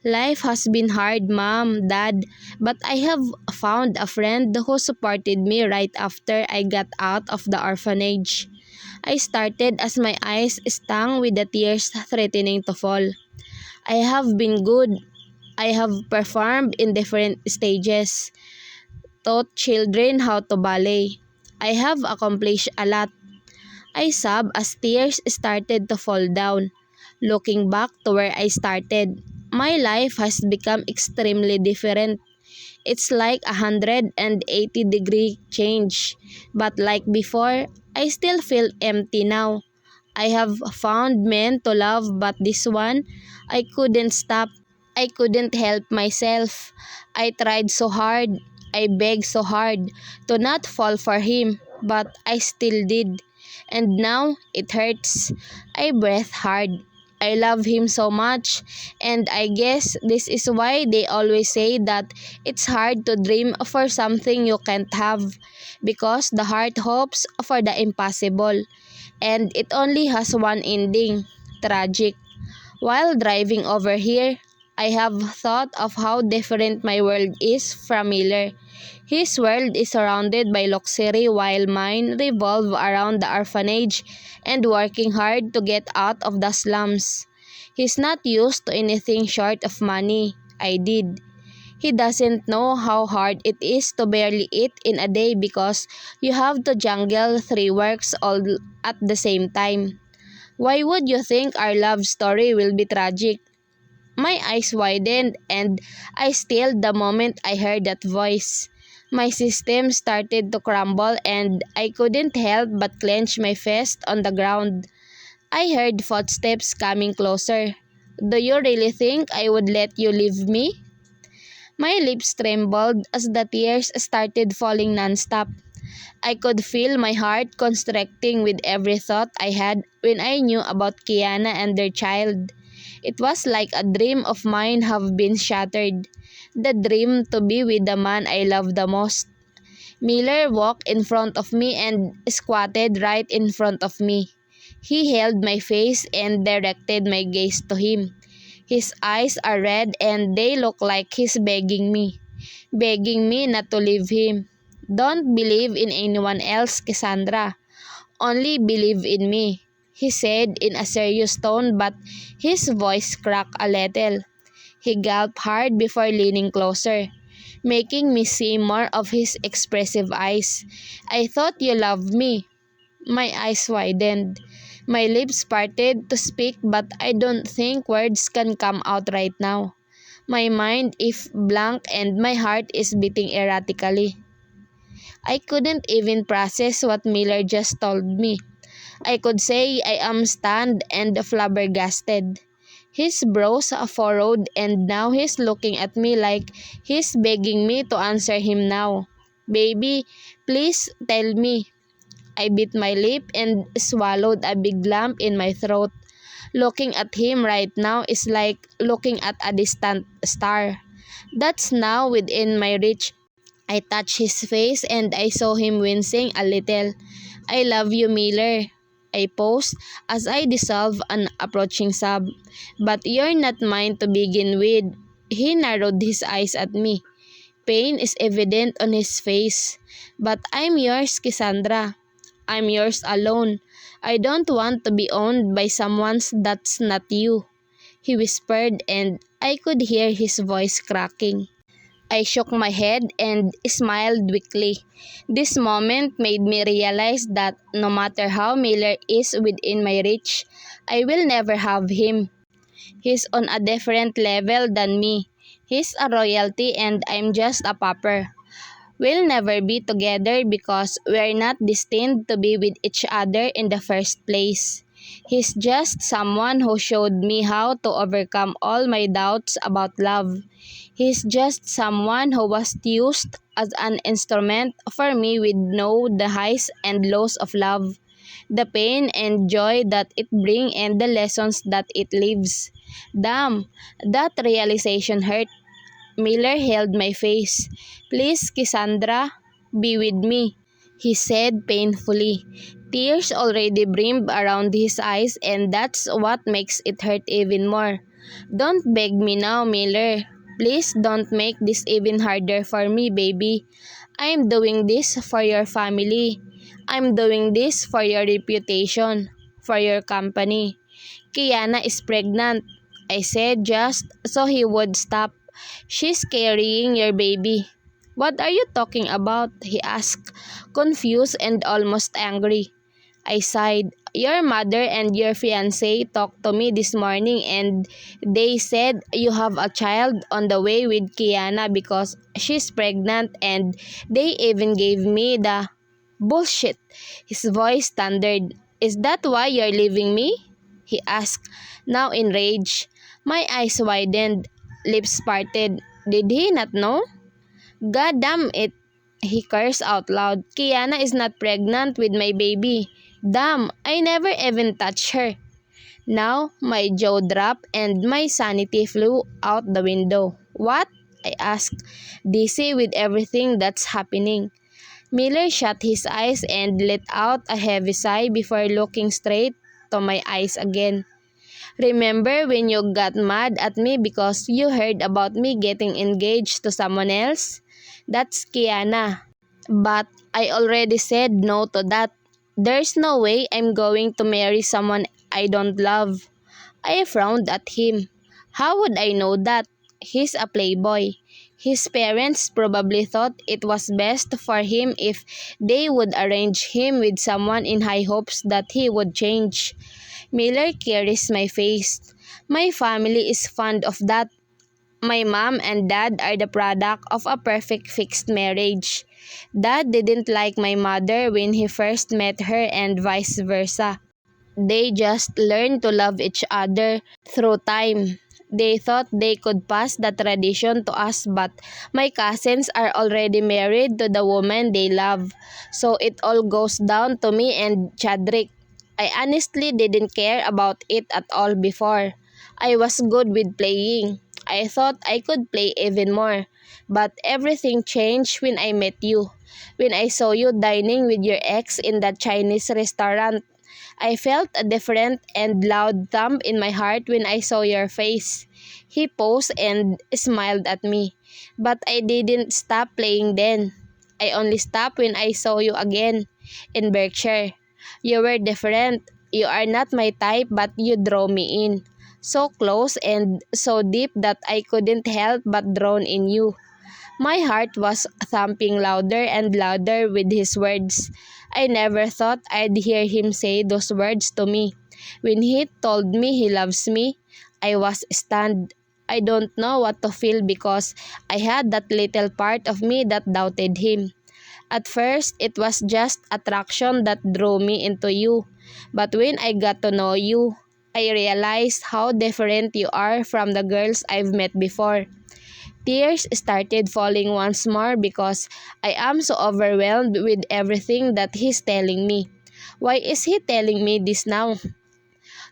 Life has been hard, Mom, Dad, but I have found a friend who supported me right after I got out of the orphanage. I started as my eyes stung with the tears threatening to fall. I have been good. I have performed in different stages, taught children how to ballet. I have accomplished a lot. I sobbed as tears started to fall down. Looking back to where I started, my life has become extremely different. It's like 180-degree change. But like before, I still feel empty now. I have found men to love, but this one, I couldn't stop. I couldn't help myself. I tried so hard. I begged so hard to not fall for him, but I still did. And now it hurts. I breathe hard. I love him so much, and I guess this is why they always say that it's hard to dream for something you can't have, because the heart hopes for the impossible, and it only has one ending, tragic. While driving over here, I have thought of how different my world is from Miller. His world is surrounded by luxury while mine revolve around the orphanage and working hard to get out of the slums. He's not used to anything short of money. I did. He doesn't know how hard it is to barely eat in a day because you have to juggle three works all at the same time. Why would you think our love story will be tragic? My eyes widened and I stilled the moment I heard that voice. My system started to crumble and I couldn't help but clench my fist on the ground. I heard footsteps coming closer. Do you really think I would let you leave me? My lips trembled as the tears started falling nonstop. I could feel my heart constricting with every thought I had when I knew about Kiana and their child. It was like a dream of mine have been shattered. The dream to be with the man I love the most. Miller walked in front of me and squatted right in front of me. He held my face and directed my gaze to him. His eyes are red and they look like he's begging me not to leave him. Don't believe in anyone else, Cassandra. Only believe in me, he said in a serious tone, but his voice cracked a little. He gulped hard before leaning closer, making me see more of his expressive eyes. I thought you loved me. My eyes widened. My lips parted to speak, but I don't think words can come out right now. My mind is blank and my heart is beating erratically. I couldn't even process what Miller just told me. I could say I am stunned and flabbergasted. His brows furrowed and now he's looking at me like he's begging me to answer him now. Baby, please tell me. I bit my lip and swallowed a big lump in my throat. Looking at him right now is like looking at a distant star. That's now within my reach. I touched his face and I saw him wincing a little. I love you, Miller. I paused as I dissolved an approaching sob. But you're not mine to begin with. He narrowed his eyes at me. Pain is evident on his face. But I'm yours, Cassandra. I'm yours alone. I don't want to be owned by someone that's not you, he whispered, and I could hear his voice cracking. I shook my head and smiled weakly. This moment made me realize that no matter how Miller is within my reach, I will never have him. He's on a different level than me. He's a royalty and I'm just a pauper. We'll never be together because we're not destined to be with each other in the first place. He's just someone who showed me how to overcome all my doubts about love. He's just someone who was used as an instrument for me with know the highs and lows of love, the pain and joy that it brings and the lessons that it leaves. Damn, that realization hurt. Miller held my face. Please, Cassandra, be with me, he said painfully. Tears already brimmed around his eyes and that's what makes it hurt even more. Don't beg me now, Miller. Please don't make this even harder for me, baby. I'm doing this for your family. I'm doing this for your reputation, for your company. Kiana is pregnant, I said just so he would stop. She's carrying your baby. What are you talking about? He asked, confused and almost angry. I sighed. Your mother and your fiancé talked to me this morning and they said you have a child on the way with Kiana because she's pregnant and they even gave me the bullshit. His voice thundered. Is that why you're leaving me? He asked, now enraged. My eyes widened, lips parted. Did he not know? God damn it, he cursed out loud. Kiana is not pregnant with my baby. Damn, I never even touched her. Now, my jaw dropped and my sanity flew out the window. What? I asked, dizzy with everything that's happening. Miller shut his eyes and let out a heavy sigh before looking straight to my eyes again. Remember when you got mad at me because you heard about me getting engaged to someone else? That's Kiana. But I already said no to that. There's no way I'm going to marry someone I don't love. I frowned at him. How would I know that? He's a playboy. His parents probably thought it was best for him if they would arrange him with someone in high hopes that he would change. Miller carries my face. My family is fond of that. My mom and dad are the product of a perfect fixed marriage. Dad didn't like my mother when he first met her and vice versa. They just learned to love each other through time. They thought they could pass the tradition to us, but my cousins are already married to the woman they love. So it all goes down to me and Chadrick. I honestly didn't care about it at all before. I was good with playing. I thought I could play even more. But everything changed when I met you. When I saw you dining with your ex in that Chinese restaurant, I felt a different and loud thump in my heart when I saw your face. He paused and smiled at me. But I didn't stop playing then. I only stopped when I saw you again in Berkshire. You were different. You are not my type, but you draw me in. So close and so deep that I couldn't help but drown in you. My heart was thumping louder and louder with his words. I never thought I'd hear him say those words to me. When he told me he loves me, I was stunned. I don't know what to feel because I had that little part of me that doubted him. At first, it was just attraction that drew me into you. But when I got to know you, I realized how different you are from the girls I've met before. Tears started falling once more because I am so overwhelmed with everything that he's telling me. Why is he telling me this now?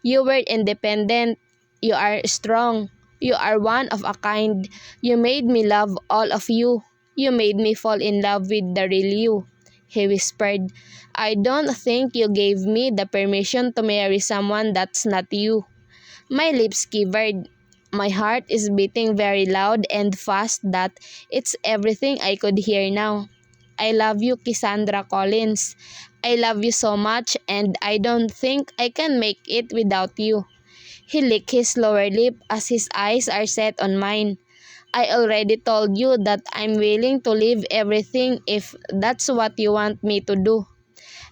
You were independent. You are strong. You are one of a kind. You made me love all of you. You made me fall in love with the real you. He whispered, I don't think you gave me the permission to marry someone that's not you. My lips quivered. My heart is beating very loud and fast that it's everything I could hear now. I love you, Cassandra Collins. I love you so much and I don't think I can make it without you. He licked his lower lip as his eyes are set on mine. I already told you that I'm willing to leave everything if that's what you want me to do.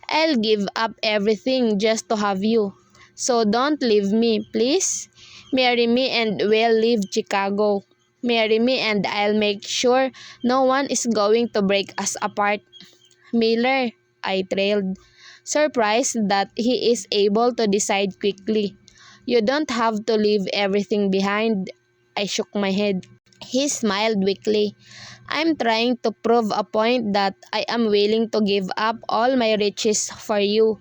I'll give up everything just to have you. So don't leave me, please. Marry me and we'll leave Chicago. Marry me and I'll make sure no one is going to break us apart. Miller, I trailed, surprised that he is able to decide quickly. You don't have to leave everything behind. I shook my head. He smiled weakly. I'm trying to prove a point that I am willing to give up all my riches for you.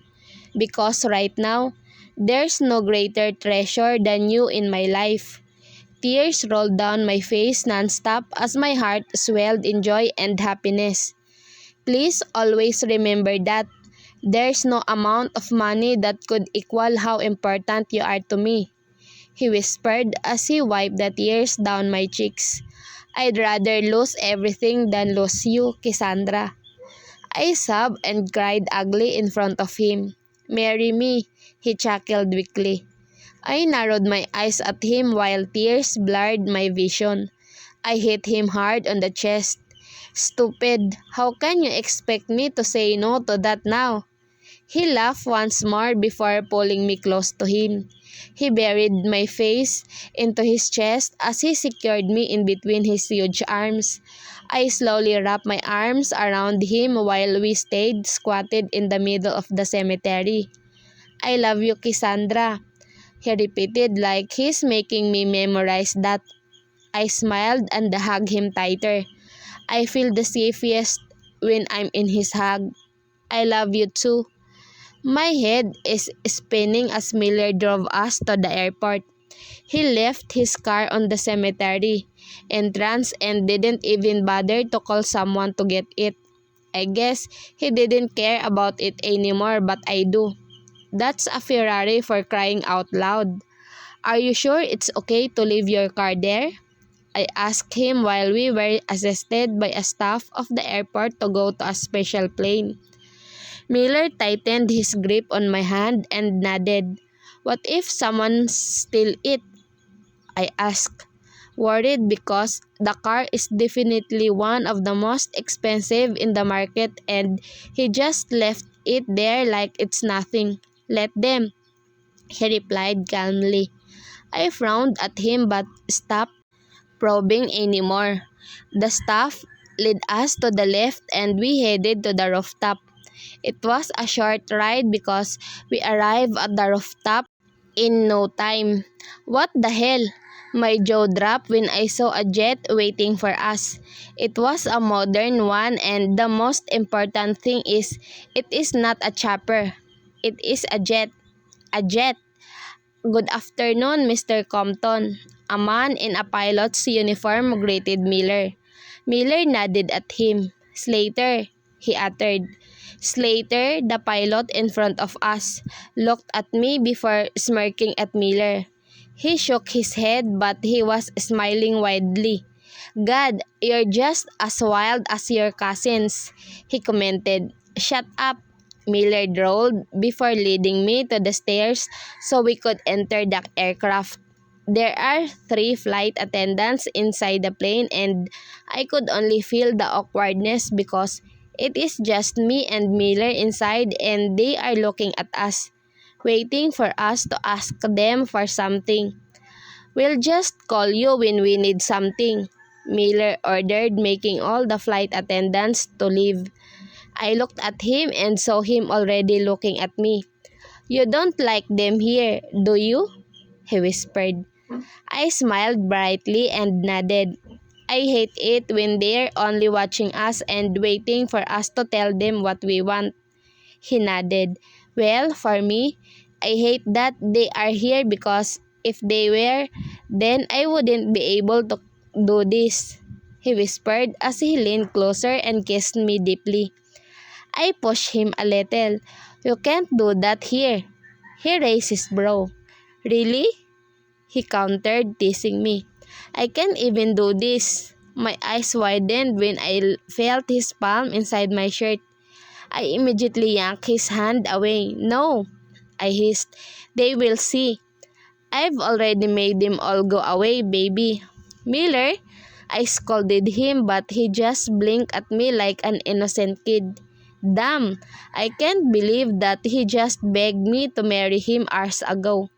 Because right now, there's no greater treasure than you in my life. Tears rolled down my face nonstop as my heart swelled in joy and happiness. Please always remember that there's no amount of money that could equal how important you are to me, he whispered as he wiped the tears down my cheeks. I'd rather lose everything than lose you, Cassandra. I sobbed and cried ugly in front of him. Marry me, he chuckled weakly. I narrowed my eyes at him while tears blurred my vision. I hit him hard on the chest. Stupid, how can you expect me to say no to that now? He laughed once more before pulling me close to him. He buried my face into his chest as he secured me in between his huge arms. I slowly wrapped my arms around him while we stayed squatted in the middle of the cemetery. I love you, Cassandra, he repeated like he's making me memorize that. I smiled and hugged him tighter. I feel the safest when I'm in his hug. I love you too. My head is spinning as Miller drove us to the airport. He left his car on the cemetery entrance and didn't even bother to call someone to get it. I guess he didn't care about it anymore, but I do. That's a Ferrari for crying out loud. Are you sure it's okay to leave your car there? I asked him while we were assisted by a staff of the airport to go to a special plane. Miller tightened his grip on my hand and nodded. What if someone steals it? I asked, worried because the car is definitely one of the most expensive in the market and he just left it there like it's nothing. Let them, he replied calmly. I frowned at him but stopped probing anymore. The staff led us to the left and we headed to the rooftop. It was a short ride because we arrived at the rooftop in no time. What the hell? My jaw dropped when I saw a jet waiting for us. It was a modern one and the most important thing is it is not a chopper. It is a jet. A jet. "Good afternoon, Mr. Compton." A man in a pilot's uniform greeted Miller. Miller nodded at him. "Slater," he uttered. Slater, the pilot in front of us, looked at me before smirking at Miller. He shook his head, but he was smiling widely. "God, you're just as wild as your cousins," he commented. "Shut up," Miller drawled before leading me to the stairs so we could enter the aircraft. There are 3 flight attendants inside the plane, and I could only feel the awkwardness because it is just me and Miller inside, and they are looking at us, waiting for us to ask them for something. "We'll just call you when we need something," Miller ordered, making all the flight attendants to leave. I looked at him and saw him already looking at me. "You don't like them here, do you?" he whispered. I smiled brightly and nodded. "I hate it when they're only watching us and waiting for us to tell them what we want." He nodded. "Well, for me, I hate that they are here because if they were, then I wouldn't be able to do this," he whispered as he leaned closer and kissed me deeply. I pushed him a little. "You can't do that here." He raised his brow. "Really?" he countered, teasing me. "I can't even do this." My eyes widened when I felt his palm inside my shirt. I immediately yanked his hand away. "No," I hissed. "They will see. I've already made them all go away, baby." "Miller," I scolded him, but he just blinked at me like an innocent kid. Damn, I can't believe that he just begged me to marry him hours ago.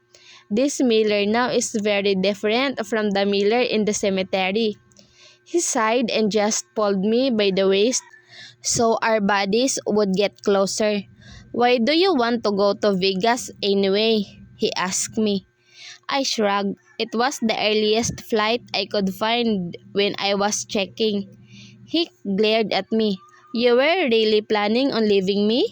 This Miller now is very different from the Miller in the cemetery. He sighed and just pulled me by the waist so our bodies would get closer. "Why do you want to go to Vegas anyway?" he asked me. I shrugged. It was the earliest flight I could find when I was checking. He glared at me. "You were really planning on leaving me?"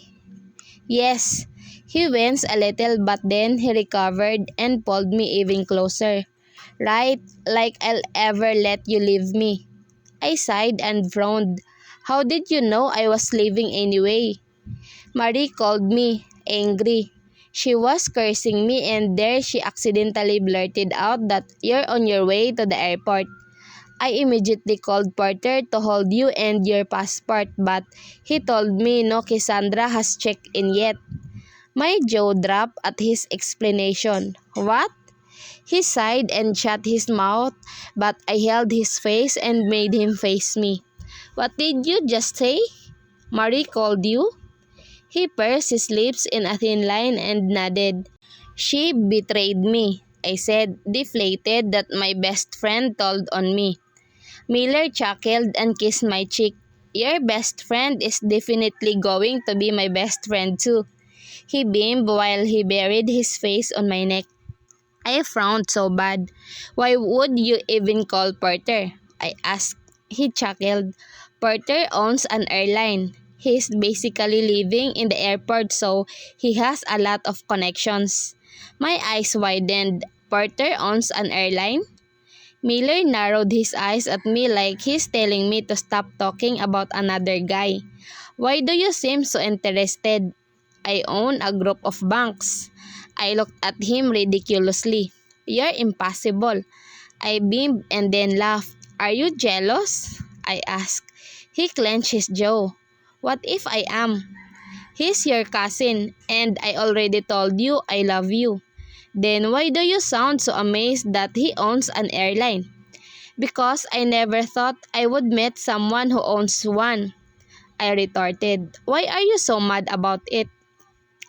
"Yes." He winced a little, but then he recovered and pulled me even closer. "Right, like I'll ever let you leave me." I sighed and frowned. "How did you know I was leaving anyway?" Marie called me, angry. She was cursing me, and there she accidentally blurted out that you're on your way to the airport. I immediately called Porter to hold you and your passport, but he told me no Cassandra has checked in yet. My jaw dropped at his explanation. "What?" He sighed and shut his mouth, but I held his face and made him face me. "What did you just say?" "Marie called you?" He pursed his lips in a thin line and nodded. "She betrayed me," I said, deflated that my best friend told on me. Miller chuckled and kissed my cheek. "Your best friend is definitely going to be my best friend too." He beamed while he buried his face on my neck. I frowned so bad. "Why would you even call Porter?" I asked. He chuckled. "Porter owns an airline. He's basically living in the airport, so he has a lot of connections." My eyes widened. "Porter owns an airline?" Miller narrowed his eyes at me like he's telling me to stop talking about another guy. "Why do you seem so interested?" "I own a group of banks." I looked at him ridiculously. "You're impossible." I beamed and then laughed. "Are you jealous?" I asked. He clenched his jaw. "What if I am?" "He's your cousin, and I already told you I love you." "Then why do you sound so amazed that he owns an airline?" "Because I never thought I would meet someone who owns one," I retorted. "Why are you so mad about it?"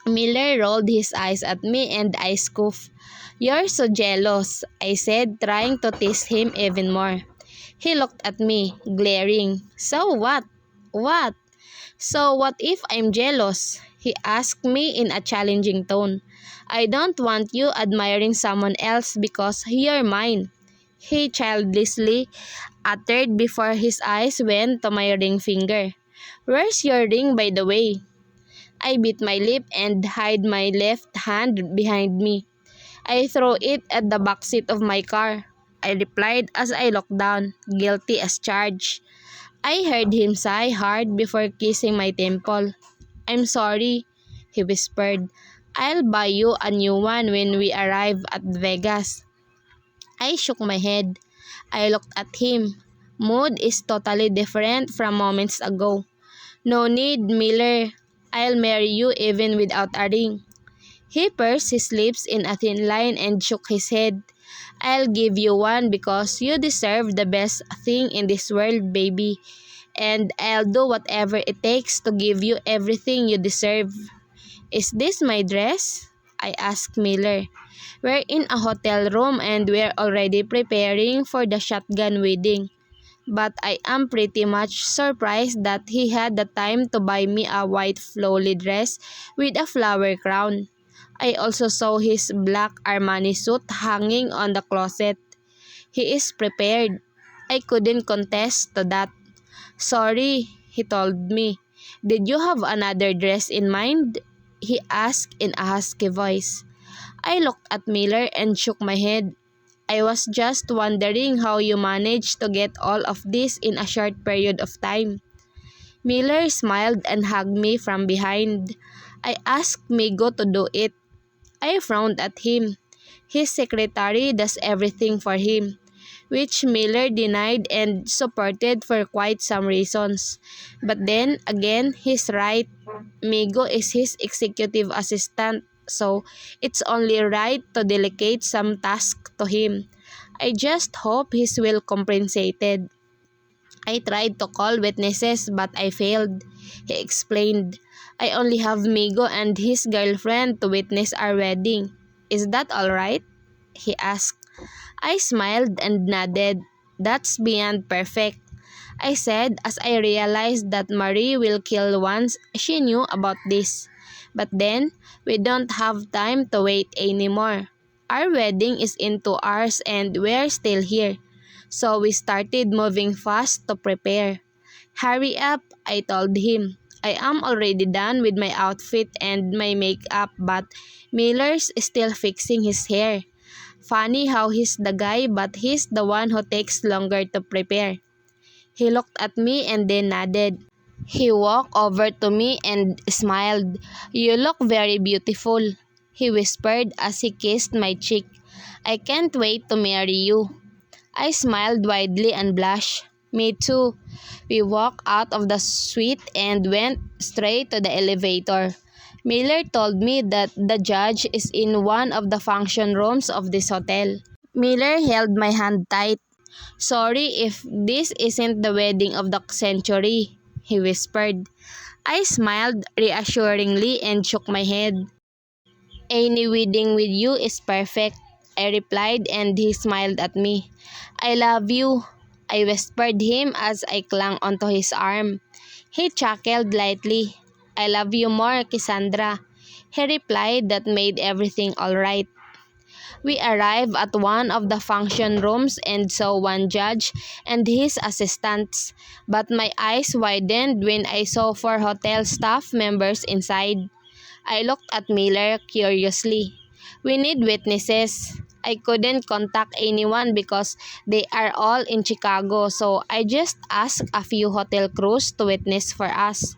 Miller rolled his eyes at me and I scoffed. "You're so jealous," I said, trying to tease him even more. He looked at me, glaring. "So what?" "What?" "So what if I'm jealous?" he asked me in a challenging tone. "I don't want you admiring someone else because you're mine," he childishly uttered before his eyes went to my ring finger. "Where's your ring, by the way?" I bit my lip and hid my left hand behind me. I threw it at the backseat of my car, I replied as I looked down, guilty as charged. I heard him sigh hard before kissing my temple. I'm sorry, he whispered. I'll buy you a new one when we arrive at Vegas. I shook my head. I looked at him. Mood is totally different from moments ago. No need, Miller. I'll marry you even without a ring. He pursed his lips in a thin line and shook his head. I'll give you one because you deserve the best thing in this world, baby. And I'll do whatever it takes to give you everything you deserve. Is this my dress? I asked Miller. We're in a hotel room and we're already preparing for the shotgun wedding. But I am pretty much surprised that he had the time to buy me a white flowy dress with a flower crown. I also saw his black Armani suit hanging on the closet. He is prepared. I couldn't contest to that. Sorry, he told me. Did you have another dress in mind? He asked in a husky voice. I looked at Miller and shook my head. I was just wondering how you managed to get all of this in a short period of time. Miller smiled and hugged me from behind. I asked Migo to do it. I frowned at him. His secretary does everything for him, which Miller denied and supported for quite some reasons. But then again, he's right. Migo is his executive assistant, so it's only right to delegate some task to him. I just hope he's well compensated. I tried to call witnesses but I failed, he explained. I only have Migo and his girlfriend to witness our wedding. Is that alright? He asked. I smiled and nodded. That's beyond perfect, I said as I realized that Marie will kill once she knew about this. But then, we don't have time to wait anymore. Our wedding is in 2 hours and we're still here. So we started moving fast to prepare. Hurry up, I told him. I am already done with my outfit and my makeup but Miller's still fixing his hair. Funny how he's the guy but he's the one who takes longer to prepare. He looked at me and then nodded. He walked over to me and smiled. You look very beautiful, he whispered as he kissed my cheek. I can't wait to marry you. I smiled widely and blushed. Me too. We walked out of the suite and went straight to the elevator. Miller told me that the judge is in one of the function rooms of this hotel. Miller held my hand tight. Sorry if this isn't the wedding of the century, he whispered. I smiled reassuringly and shook my head. Any wedding with you is perfect, I replied and he smiled at me. I love you, I whispered him as I clung onto his arm. He chuckled lightly. I love you more, Cassandra, he replied. That made everything alright. We arrived at one of the function rooms and saw one judge and his assistants, but my eyes widened when I saw 4 hotel staff members inside. I looked at Miller curiously. We need witnesses. I couldn't contact anyone because they are all in Chicago, so I just asked a few hotel crews to witness for us,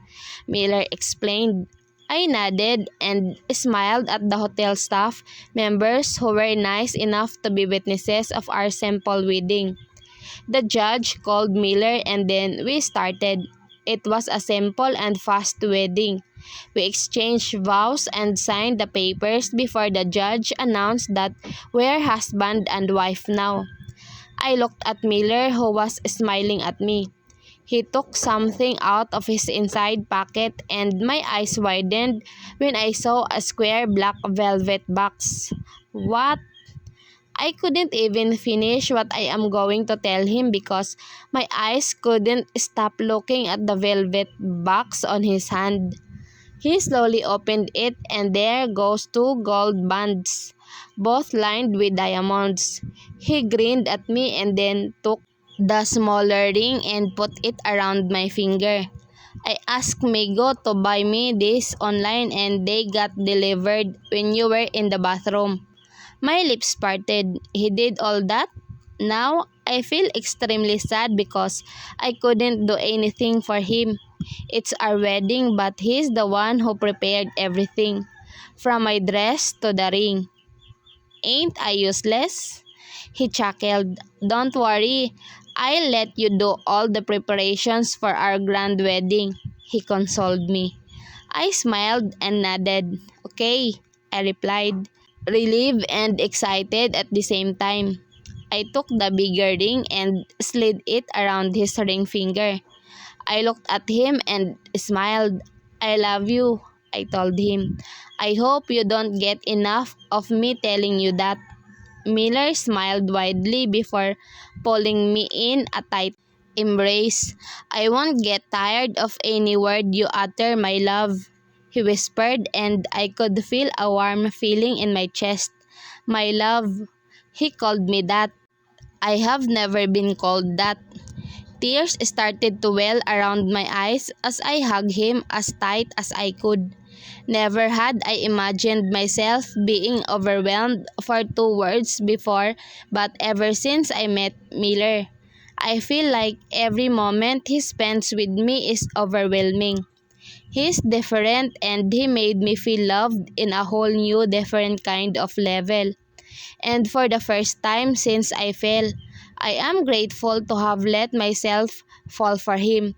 Miller explained. I nodded and smiled at the hotel staff members who were nice enough to be witnesses of our simple wedding. The judge called Miller and then we started. It was a simple and fast wedding. We exchanged vows and signed the papers before the judge announced that we're husband and wife now. I looked at Miller who was smiling at me. He took something out of his inside pocket and my eyes widened when I saw a square black velvet box. What? I couldn't even finish what I am going to tell him because my eyes couldn't stop looking at the velvet box on his hand. He slowly opened it and there goes 2 gold bands, both lined with diamonds. He grinned at me and then took the smaller ring and put it around my finger. I asked Migo to buy me this online and they got delivered when you were in the bathroom. My lips parted. He did all that? Now, I feel extremely sad because I couldn't do anything for him. It's our wedding, but he's the one who prepared everything, from my dress to the ring. Ain't I useless? He chuckled. Don't worry, I'll let you do all the preparations for our grand wedding, he consoled me. I smiled and nodded. Okay, I replied, relieved and excited at the same time. I took the bigger ring and slid it around his ring finger. I looked at him and smiled. I love you, I told him. I hope you don't get enough of me telling you that. Miller smiled widely before pulling me in a tight embrace. I won't get tired of any word you utter, my love, he whispered, and I could feel a warm feeling in my chest. My love, he called me that. I have never been called that. Tears started to well around my eyes as I hugged him as tight as I could. Never had I imagined myself being overwhelmed for 2 words before, but ever since I met Miller, I feel like every moment he spends with me is overwhelming. He's different and he made me feel loved in a whole new different kind of level. And for the first time since I fell, I am grateful to have let myself fall for him.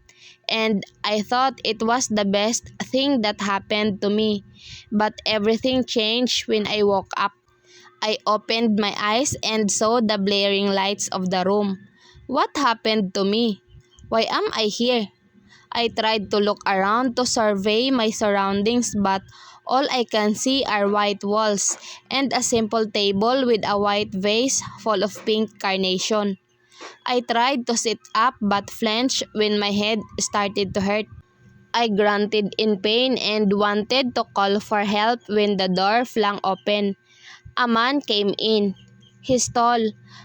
And I thought it was the best thing that happened to me. But everything changed when I woke up. I opened my eyes and saw the blaring lights of the room. What happened to me? Why am I here? I tried to look around to survey my surroundings, but all I can see are white walls and a simple table with a white vase full of pink carnation. I tried to sit up but flinched when my head started to hurt. I grunted in pain and wanted to call for help when the door flung open. A man came in. He's tall,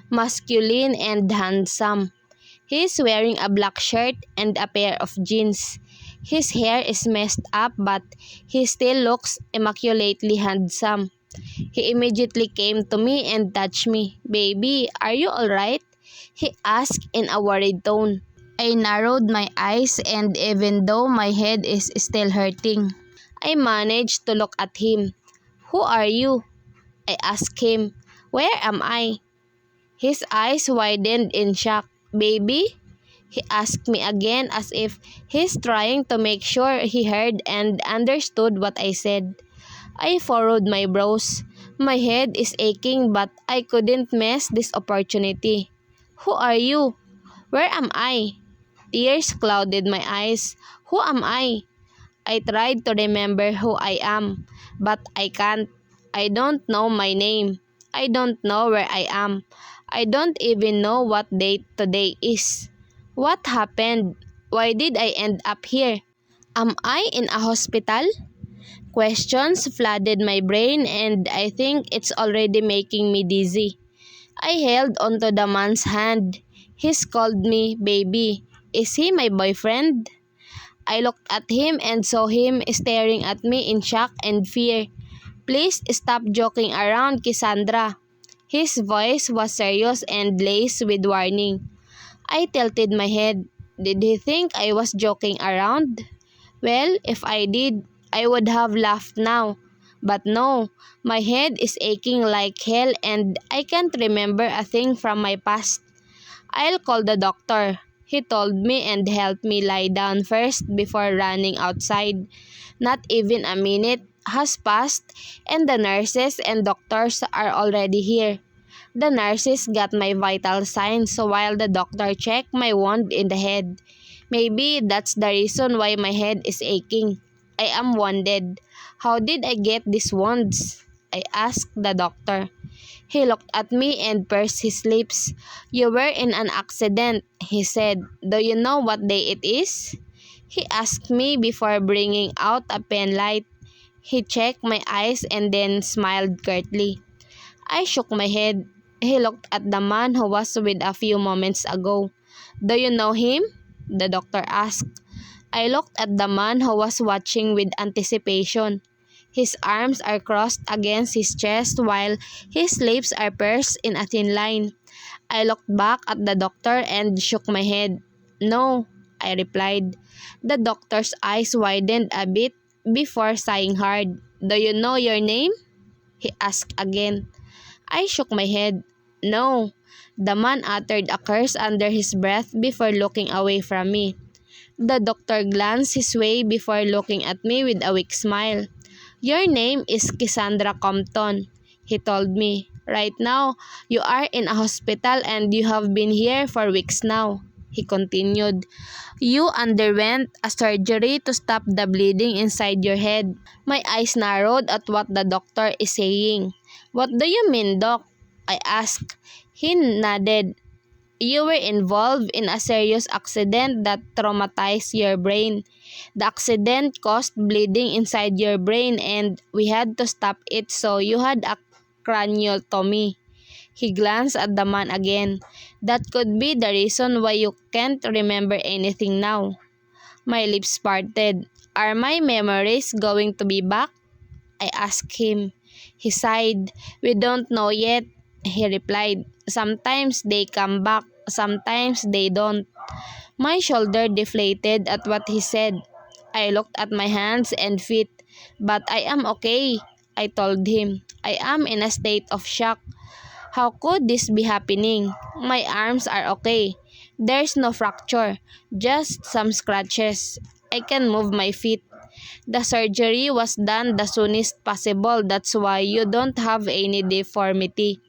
masculine, and handsome. He's wearing a black shirt and a pair of jeans. His hair is messed up but he still looks immaculately handsome. He immediately came to me and touched me. Baby, are you alright? He asked in a worried tone. I narrowed my eyes and even though my head is still hurting, I managed to look at him. Who are you? I asked him. Where am I? His eyes widened in shock. Baby? He asked me again as if he's trying to make sure he heard and understood what I said. I furrowed my brows. My head is aching but I couldn't miss this opportunity. Who are you? Where am I? Tears clouded my eyes. Who am I? I tried to remember who I am, but I can't. I don't know my name. I don't know where I am. I don't even know what date today is. What happened? Why did I end up here? Am I in a hospital? Questions flooded my brain and I think it's already making me dizzy. I held onto the man's hand. He called me baby. Is he my boyfriend? I looked at him and saw him staring at me in shock and fear. Please stop joking around, Cassandra. His voice was serious and laced with warning. I tilted my head. Did he think I was joking around? Well, if I did, I would have laughed now. But no, my head is aching like hell and I can't remember a thing from my past. I'll call the doctor, he told me and helped me lie down first before running outside. Not even a minute has passed and the nurses and doctors are already here. The nurses got my vital signs while the doctor checked my wound in the head. Maybe that's the reason why my head is aching. I am wounded. How did I get these wounds? I asked the doctor. He looked at me and pursed his lips. You were in an accident, he said. Do you know what day it is? He asked me before bringing out a pen light. He checked my eyes and then smiled curtly. I shook my head. He looked at the man who was with a few moments ago. Do you know him? The doctor asked. I looked at the man who was watching with anticipation. His arms are crossed against his chest while his lips are pursed in a thin line. I looked back at the doctor and shook my head. "No," I replied. The doctor's eyes widened a bit before sighing hard. "Do you know your name?" he asked again. I shook my head. "No." The man uttered a curse under his breath before looking away from me. The doctor glanced his way before looking at me with a weak smile. "Your name is Cassandra Compton," he told me. "Right now, you are in a hospital and you have been here for weeks now," he continued. "You underwent a surgery to stop the bleeding inside your head." My eyes narrowed at what the doctor is saying. "What do you mean, Doc?" I asked. He nodded. "You were involved in a serious accident that traumatized your brain. The accident caused bleeding inside your brain and we had to stop it, so you had a craniotomy." He glanced at the man again. "That could be the reason why you can't remember anything now." My lips parted. "Are my memories going to be back?" I asked him. He sighed. "We don't know yet," he replied. "Sometimes they come back, sometimes they don't." My shoulder deflated at what he said. I looked at my hands and feet. "But I am okay," I told him. "I am in a state of shock. How could this be happening? My arms are okay. There's no fracture, just some scratches. I can move my feet. The surgery was done the soonest possible, that's why you don't have any deformity.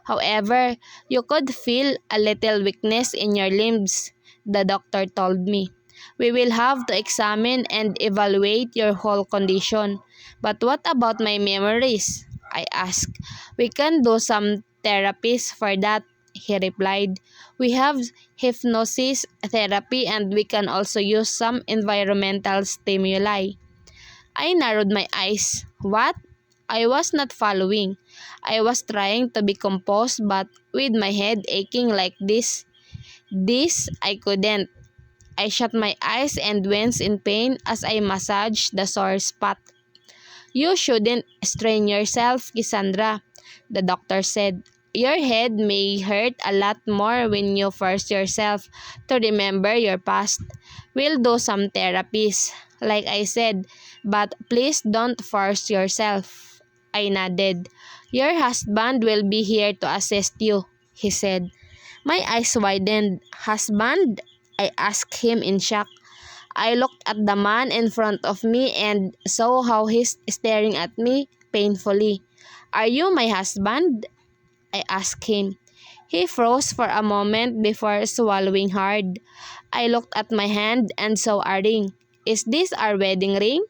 However, you could feel a little weakness in your limbs," the doctor told me. "We will have to examine and evaluate your whole condition." "But what about my memories?" I asked. "We can do some therapies for that," he replied. "We have hypnosis therapy and we can also use some environmental stimuli." I narrowed my eyes. "What?" I was not following. I was trying to be composed but with my head aching like this, I couldn't. I shut my eyes and winced in pain as I massaged the sore spot. "You shouldn't strain yourself, Cassandra," the doctor said. "Your head may hurt a lot more when you force yourself to remember your past. We'll do some therapies, like I said, but please don't force yourself." I nodded. "Your husband will be here to assist you," he said. My eyes widened. "Husband?" I asked him in shock. I looked at the man in front of me and saw how he's staring at me painfully. "Are you my husband?" I asked him. He froze for a moment before swallowing hard. I looked at my hand and saw a ring. "Is this our wedding ring?"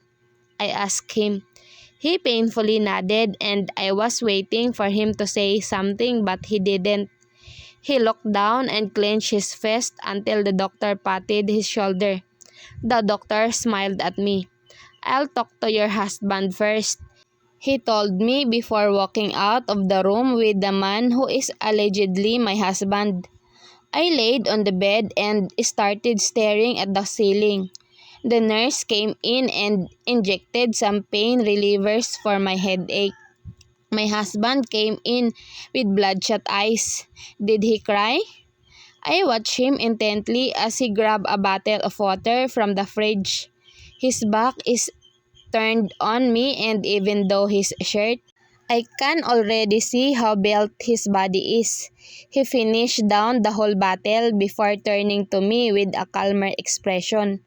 I asked him. He painfully nodded and I was waiting for him to say something but he didn't. He looked down and clenched his fist until the doctor patted his shoulder. The doctor smiled at me. "I'll talk to your husband first," he told me before walking out of the room with the man who is allegedly my husband. I laid on the bed and started staring at the ceiling. The nurse came in and injected some pain relievers for my headache. My husband came in with bloodshot eyes. Did he cry? I watched him intently as he grabbed a bottle of water from the fridge. His back is turned on me and even though his shirt, I can already see how built his body is. He finished down the whole bottle before turning to me with a calmer expression.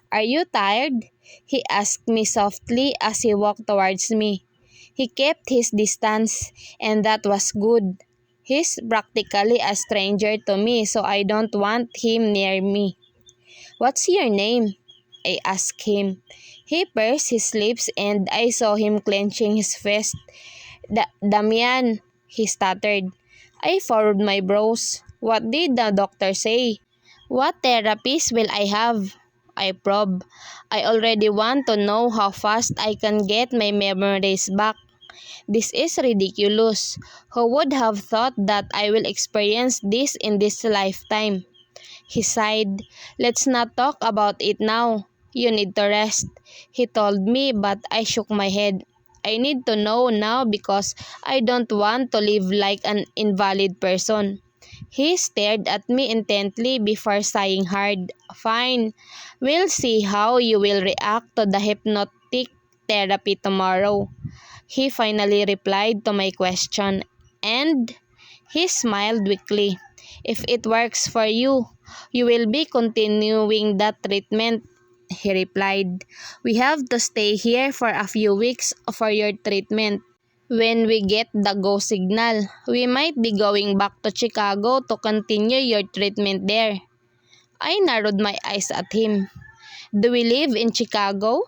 "Are you tired?" he asked me softly as he walked towards me. He kept his distance, and that was good. He's practically a stranger to me, so I don't want him near me. "What's your name?" I asked him. He pursed his lips and I saw him clenching his fist. Damian," he stuttered. I furrowed my brows. "What did the doctor say?" "What therapies will I have?" I probed. "I already want to know how fast I can get my memories back. This is ridiculous. Who would have thought that I will experience this in this lifetime?" He sighed. "Let's not talk about it now. You need to rest," he told me, but I shook my head. I need to know now because I don't want to live like an invalid person. He stared at me intently before sighing hard. Fine, we'll see how you will react to the hypnotic therapy tomorrow. He finally replied to my question, and he smiled weakly. If it works for you, you will be continuing that treatment, he replied. We have to stay here for a few weeks for your treatment. When we get the go signal, we might be going back to Chicago to continue your treatment there. I narrowed my eyes at him. Do we live in Chicago?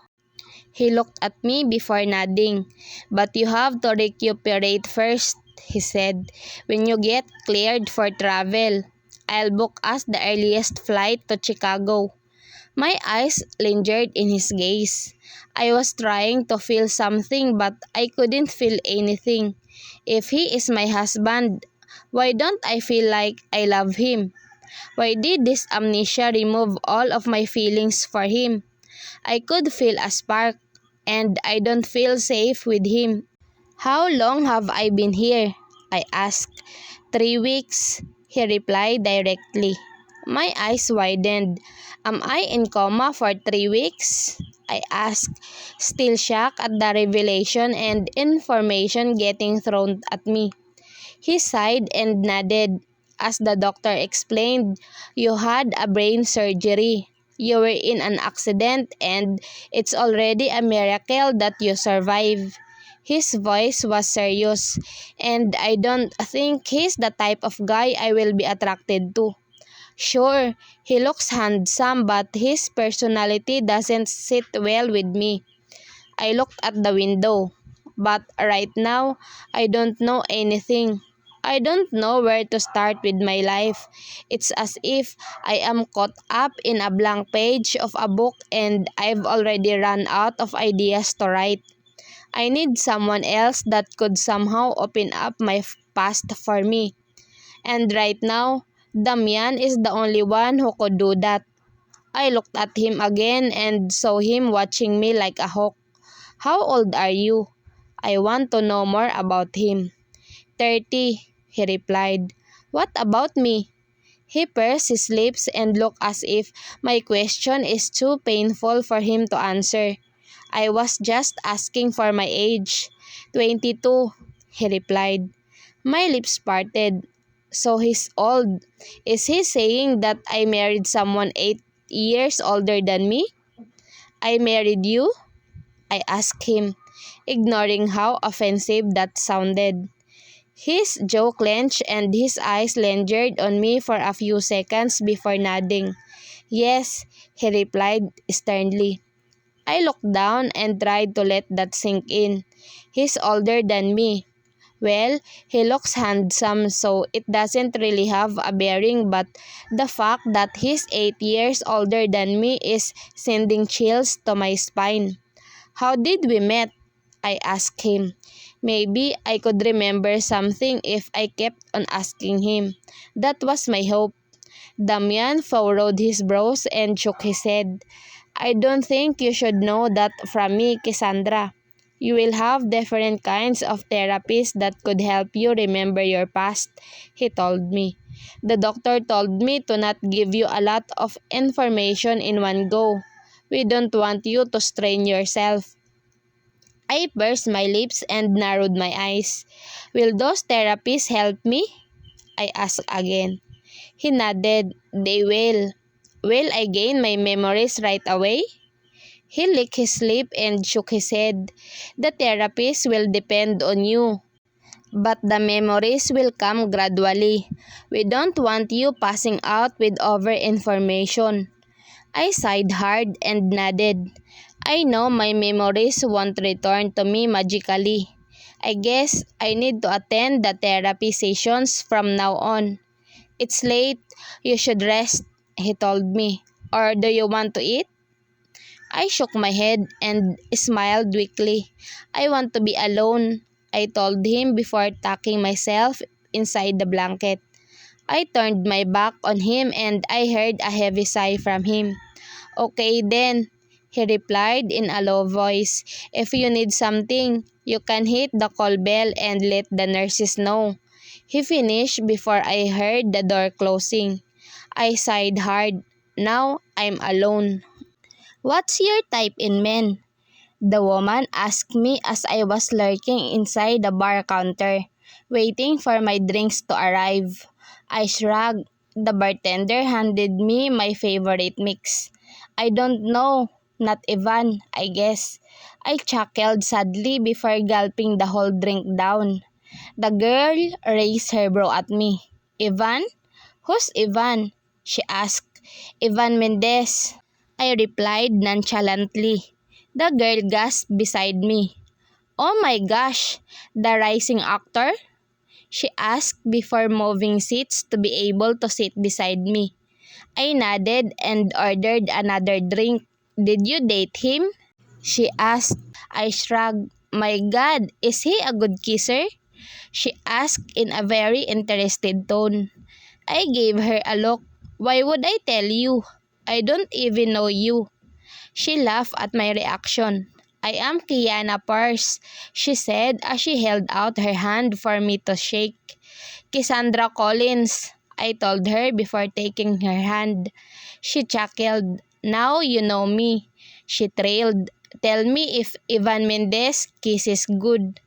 He looked at me before nodding. But you have to recuperate first, he said. When you get cleared for travel, I'll book us the earliest flight to Chicago. My eyes lingered in his gaze. I was trying to feel something but I couldn't feel anything. If he is my husband, why don't I feel like I love him? Why did this amnesia remove all of my feelings for him? I could feel a spark, and I don't feel safe with him. How long have I been here? I asked. 3 weeks, he replied directly. My eyes widened. Am I in coma for 3 weeks? I asked, still shocked at the revelation and information getting thrown at me. He sighed and nodded. As the doctor explained, you had a brain surgery. You were in an accident and it's already a miracle that you survived. His voice was serious, and I don't think he's the type of guy I will be attracted to. Sure, he looks handsome but his personality doesn't sit well with me. I looked at the window, but right now, I don't know anything. I don't know where to start with my life. It's as if I am caught up in a blank page of a book and I've already run out of ideas to write. I need someone else that could somehow open up my past for me. And right now, Damian is the only one who could do that. I looked at him again and saw him watching me like a hawk. How old are you? I want to know more about him. 30, he replied. What about me? He pursed his lips and looked as if my question is too painful for him to answer. I was just asking for my age. 22, he replied. My lips parted. So he's old. Is he saying that I married someone 8 years older than me? I married you? I asked him, ignoring how offensive that sounded. His jaw clenched and his eyes lingered on me for a few seconds before nodding. Yes, he replied sternly. I looked down and tried to let that sink in. He's older than me. Well, he looks handsome so it doesn't really have a bearing, but the fact that he's 8 years older than me is sending chills to my spine. How did we met? I asked him. Maybe I could remember something if I kept on asking him. That was my hope. Damian furrowed his brows and shook his head. I don't think you should know that from me, Cassandra. You will have different kinds of therapies that could help you remember your past, he told me. The doctor told me to not give you a lot of information in one go. We don't want you to strain yourself. I pursed my lips and narrowed my eyes. Will those therapies help me? I asked again. He nodded. They will. Will I gain my memories right away? He licked his lip and shook his head. The therapies will depend on you, but the memories will come gradually. We don't want you passing out with over-information. I sighed hard and nodded. I know my memories won't return to me magically. I guess I need to attend the therapy sessions from now on. It's late. You should rest, he told me. Or do you want to eat? I shook my head and smiled weakly. I want to be alone, I told him before tucking myself inside the blanket. I turned my back on him and I heard a heavy sigh from him. Okay then, he replied in a low voice. "If you need something, you can hit the call bell and let the nurses know." He finished before I heard the door closing. I sighed hard. Now I'm alone. "What's your type in men?" the woman asked me as I was lurking inside the bar counter, waiting for my drinks to arrive. I shrugged. The bartender handed me my favorite mix. "I don't know. Not Ivan, I guess." I chuckled sadly before gulping the whole drink down. The girl raised her brow at me. "Ivan? Who's Ivan?" she asked. "Ivan Mendez," I replied nonchalantly. The girl gasped beside me. "Oh my gosh, the rising actor?" she asked before moving seats to be able to sit beside me. I nodded and ordered another drink. "Did you date him?" she asked. I shrugged. "My God, is he a good kisser?" she asked in a very interested tone. I gave her a look. "Why would I tell you? I don't even know you." She laughed at my reaction. "I am Kiana Purse," she said as she held out her hand for me to shake. "Cassandra Collins," I told her before taking her hand. She chuckled. "Now you know me," she trailed. "Tell me if Ivan Mendez kisses good."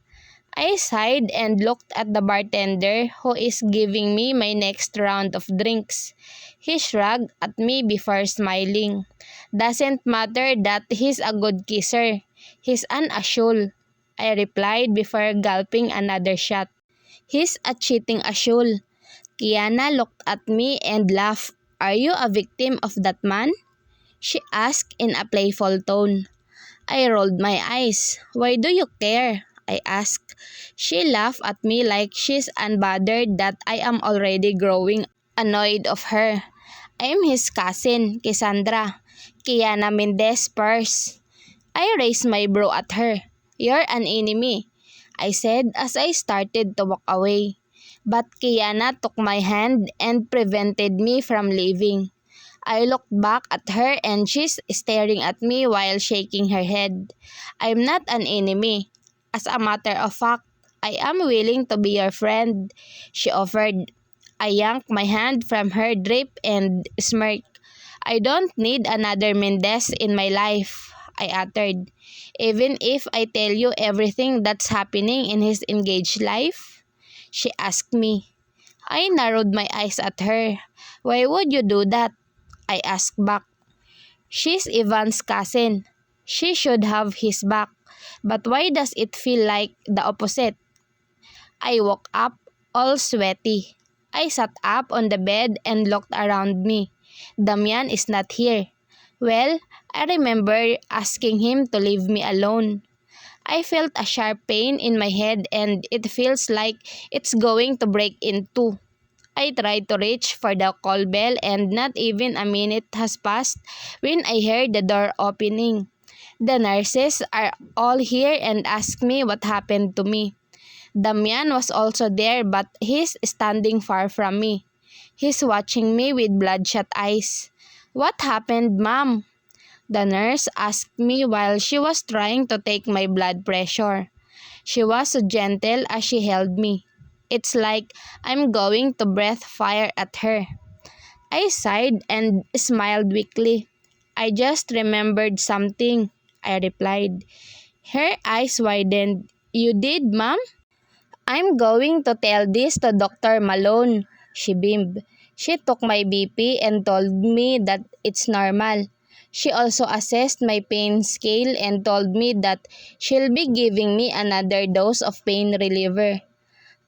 I sighed and looked at the bartender who is giving me my next round of drinks. He shrugged at me before smiling. "Doesn't matter that he's a good kisser. He's an ashul," I replied before gulping another shot. "He's a cheating ashul." Kiana looked at me and laughed. "Are you a victim of that man?" she asked in a playful tone. I rolled my eyes. "Why do you care?" I asked. She laughed at me like she's unbothered that I am already growing annoyed of her. "I'm his cousin, Cassandra. Kiana Mendez Purse." I raised my brow at her. "You're an enemy," I said as I started to walk away. But Kiana took my hand and prevented me from leaving. I looked back at her and she's staring at me while shaking her head. "I'm not an enemy. As a matter of fact, I am willing to be your friend," she offered. I yanked my hand from her grip and smirked. "I don't need another Mendez in my life," I uttered. "Even if I tell you everything that's happening in his engaged life?" she asked me. I narrowed my eyes at her. "Why would you do that?" I asked back. "She's Ivan's cousin. She should have his back. But why does it feel like the opposite?" I woke up, all sweaty. I sat up on the bed and looked around me. Damian is not here. Well, I remember asking him to leave me alone. I felt a sharp pain in my head and it feels like it's going to break in two. I tried to reach for the call bell and not even a minute has passed when I heard the door opening. The nurses are all here and ask me what happened to me. Damian was also there but he's standing far from me. He's watching me with bloodshot eyes. "What happened, Mom?" the nurse asked me while she was trying to take my blood pressure. She was so gentle as she held me. It's like I'm going to breathe fire at her. I sighed and smiled weakly. "I just remembered something," I replied. Her eyes widened. "You did, Mom?" "I'm going to tell this to Dr. Malone," she beamed. "She took my BP and told me that it's normal. She also assessed my pain scale and told me that she'll be giving me another dose of pain reliever."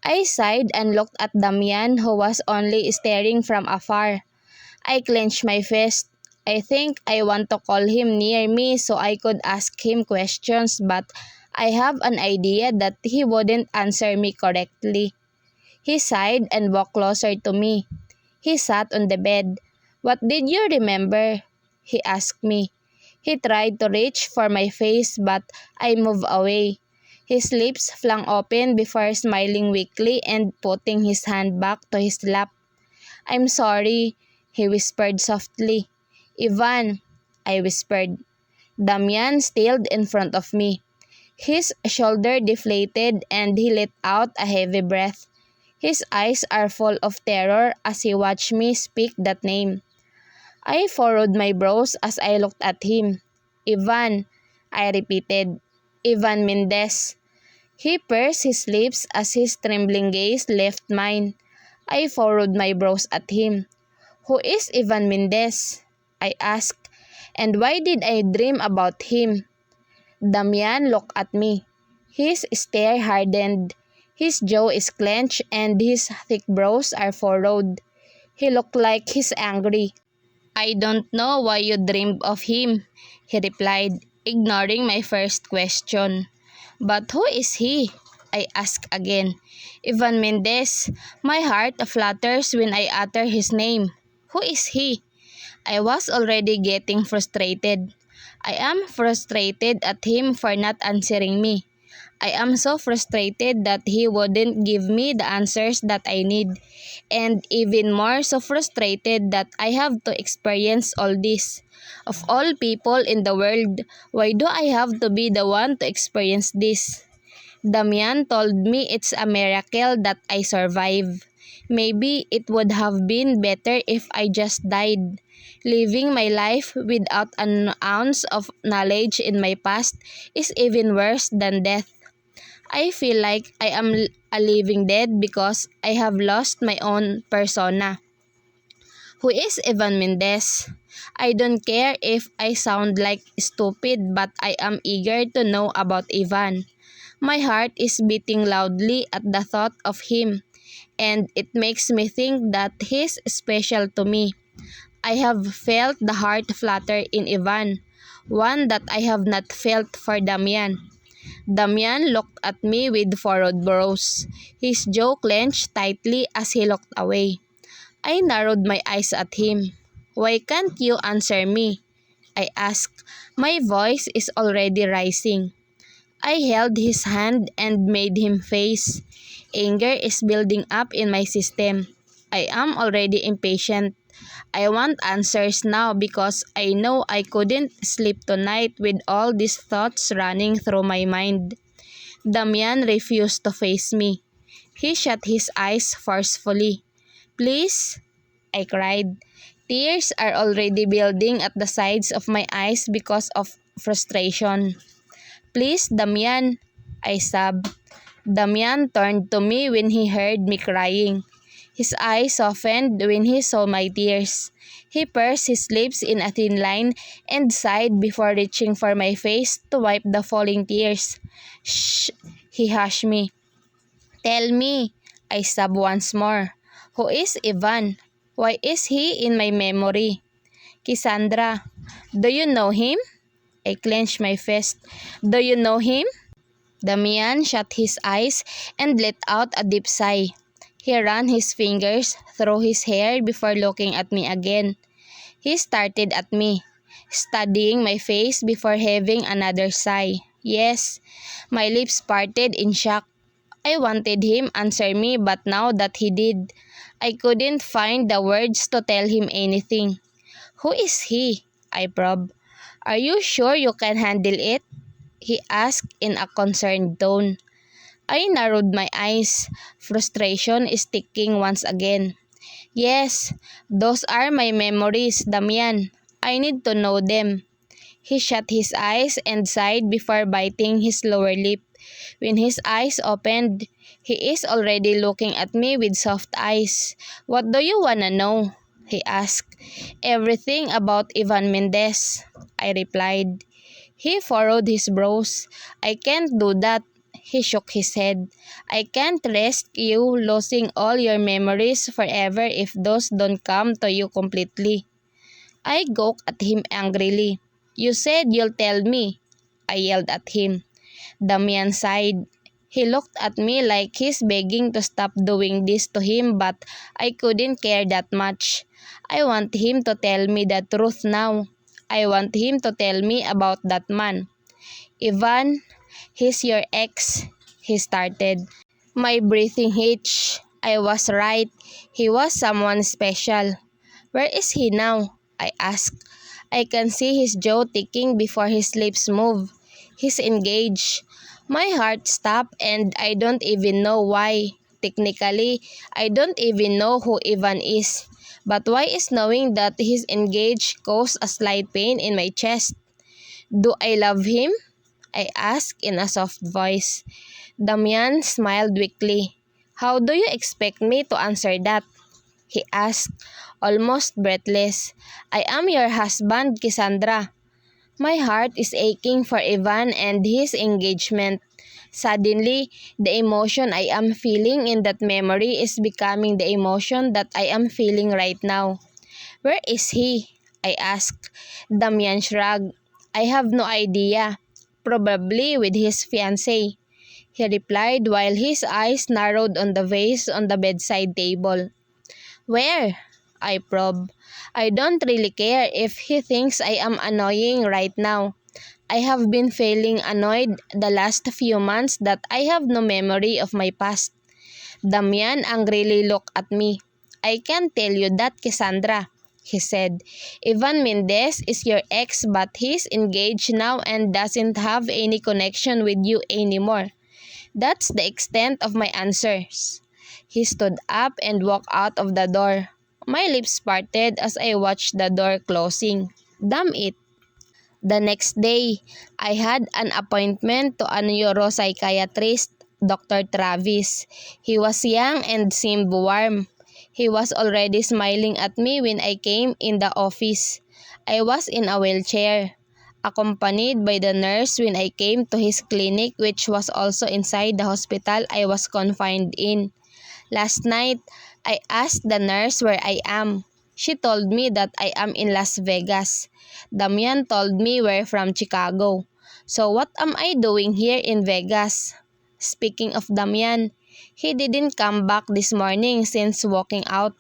I sighed and looked at Damian who was only staring from afar. I clenched my fist. I think I want to call him near me so I could ask him questions but I have an idea that he wouldn't answer me correctly. He sighed and walked closer to me. He sat on the bed. "What did you remember?" he asked me. He tried to reach for my face but I moved away. His lips flung open before smiling weakly and putting his hand back to his lap. "I'm sorry," he whispered softly. "Ivan," I whispered. Damian stilled in front of me. His shoulder deflated and he let out a heavy breath. His eyes are full of terror as he watched me speak that name. I furrowed my brows as I looked at him. Ivan, I repeated. Ivan Mendez. He pursed his lips as his trembling gaze left mine. I furrowed my brows at him. Who is Ivan Mendez? I asked. And why did I dream about him? Damian looked at me. His stare hardened. His jaw is clenched and his thick brows are furrowed. He looked like he's angry. I don't know why you dreamed of him, he replied, ignoring my first question. But who is he? I asked again. Ivan Mendez. My heart flutters when I utter his name. Who is he? I was already getting frustrated. I am frustrated at him for not answering me. I am so frustrated that he wouldn't give me the answers that I need, and even more so frustrated that I have to experience all this. Of all people in the world, why do I have to be the one to experience this? Damian told me it's a miracle that I survived. Maybe it would have been better if I just died. Living my life without an ounce of knowledge in my past is even worse than death. I feel like I am a living dead because I have lost my own persona. Who is Evan Mendez? I don't care if I sound like stupid, but I am eager to know about Ivan. My heart is beating loudly at the thought of him, and it makes me think that he's special to me. I have felt the heart flutter in Ivan, one that I have not felt for Damian. Damian looked at me with furrowed brows. His jaw clenched tightly as he looked away. I narrowed my eyes at him. Why can't you answer me? I asked. My voice is already rising. I held his hand and made him face. Anger is building up in my system. I am already impatient. I want answers now because I know I couldn't sleep tonight with all these thoughts running through my mind. Damian refused to face me. He shut his eyes forcefully. Please, I cried. Tears are already building at the sides of my eyes because of frustration. Please, Damian, I sobbed. Damian turned to me when he heard me crying. His eyes softened when he saw my tears. He pursed his lips in a thin line and sighed before reaching for my face to wipe the falling tears. Shh, he hushed me. Tell me, I sobbed once more. Who is Ivan? Why is he in my memory? Cassandra, do you know him? I clenched my fist. Do you know him? Damian shut his eyes and let out a deep sigh. He ran his fingers through his hair before looking at me again. He started at me, studying my face before having another sigh. Yes, my lips parted in shock. I wanted him answer me, but now that he did, I couldn't find the words to tell him anything. Who is he? I probed. Are you sure you can handle it? He asked in a concerned tone. I narrowed my eyes. Frustration is ticking once again. Yes, those are my memories, Damian. I need to know them. He shut his eyes and sighed before biting his lower lip. When his eyes opened, he is already looking at me with soft eyes. What do you wanna know? He asked. Everything about Ivan Mendez, I replied. He furrowed his brows. I can't do that. He shook his head. I can't risk you losing all your memories forever if those don't come to you completely. I gawked at him angrily. You said you'll tell me, I yelled at him. Damian sighed. He looked at me like he's begging to stop doing this to him, but I couldn't care that much. I want him to tell me the truth now. I want him to tell me about that man. Ivan, he's your ex, he started. My breathing hitched. I was right. He was someone special. Where is he now? I asked. I can see his jaw ticking before his lips move. He's engaged. My heart stopped and I don't even know why. Technically, I don't even know who Ivan is. But why is knowing that he's engaged cause a slight pain in my chest? Do I love him? I asked in a soft voice. Damian smiled weakly. How do you expect me to answer that? He asked, almost breathless. I am your husband, Cassandra. My heart is aching for Ivan and his engagement. Suddenly, the emotion I am feeling in that memory is becoming the emotion that I am feeling right now. Where is he? I asked. Damian shrugged. I have no idea. Probably with his fiancée, he replied while his eyes narrowed on the vase on the bedside table. Where? I probe. I don't really care if he thinks I am annoying right now. I have been feeling annoyed the last few months that I have no memory of my past. Damian angrily looked at me. I can tell you that, Cassandra, he said. Ivan Mendez is your ex but he's engaged now and doesn't have any connection with you anymore. That's the extent of my answers. He stood up and walked out of the door. My lips parted as I watched the door closing. Damn it. The next day, I had an appointment to a neuropsychiatrist, Dr. Travis. He was young and seemed warm. He was already smiling at me when I came in the office. I was in a wheelchair, accompanied by the nurse when I came to his clinic, which was also inside the hospital I was confined in. Last night, I asked the nurse where I am. She told me that I am in Las Vegas. Damian told me we're from Chicago. So what am I doing here in Vegas? Speaking of Damian, he didn't come back this morning since walking out.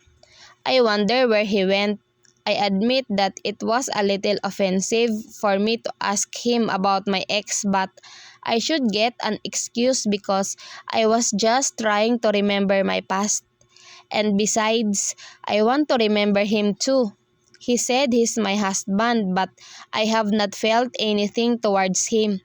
I wonder where he went. I admit that it was a little offensive for me to ask him about my ex, but I should get an excuse because I was just trying to remember my past. And besides, I want to remember him too. He said he's my husband, but I have not felt anything towards him.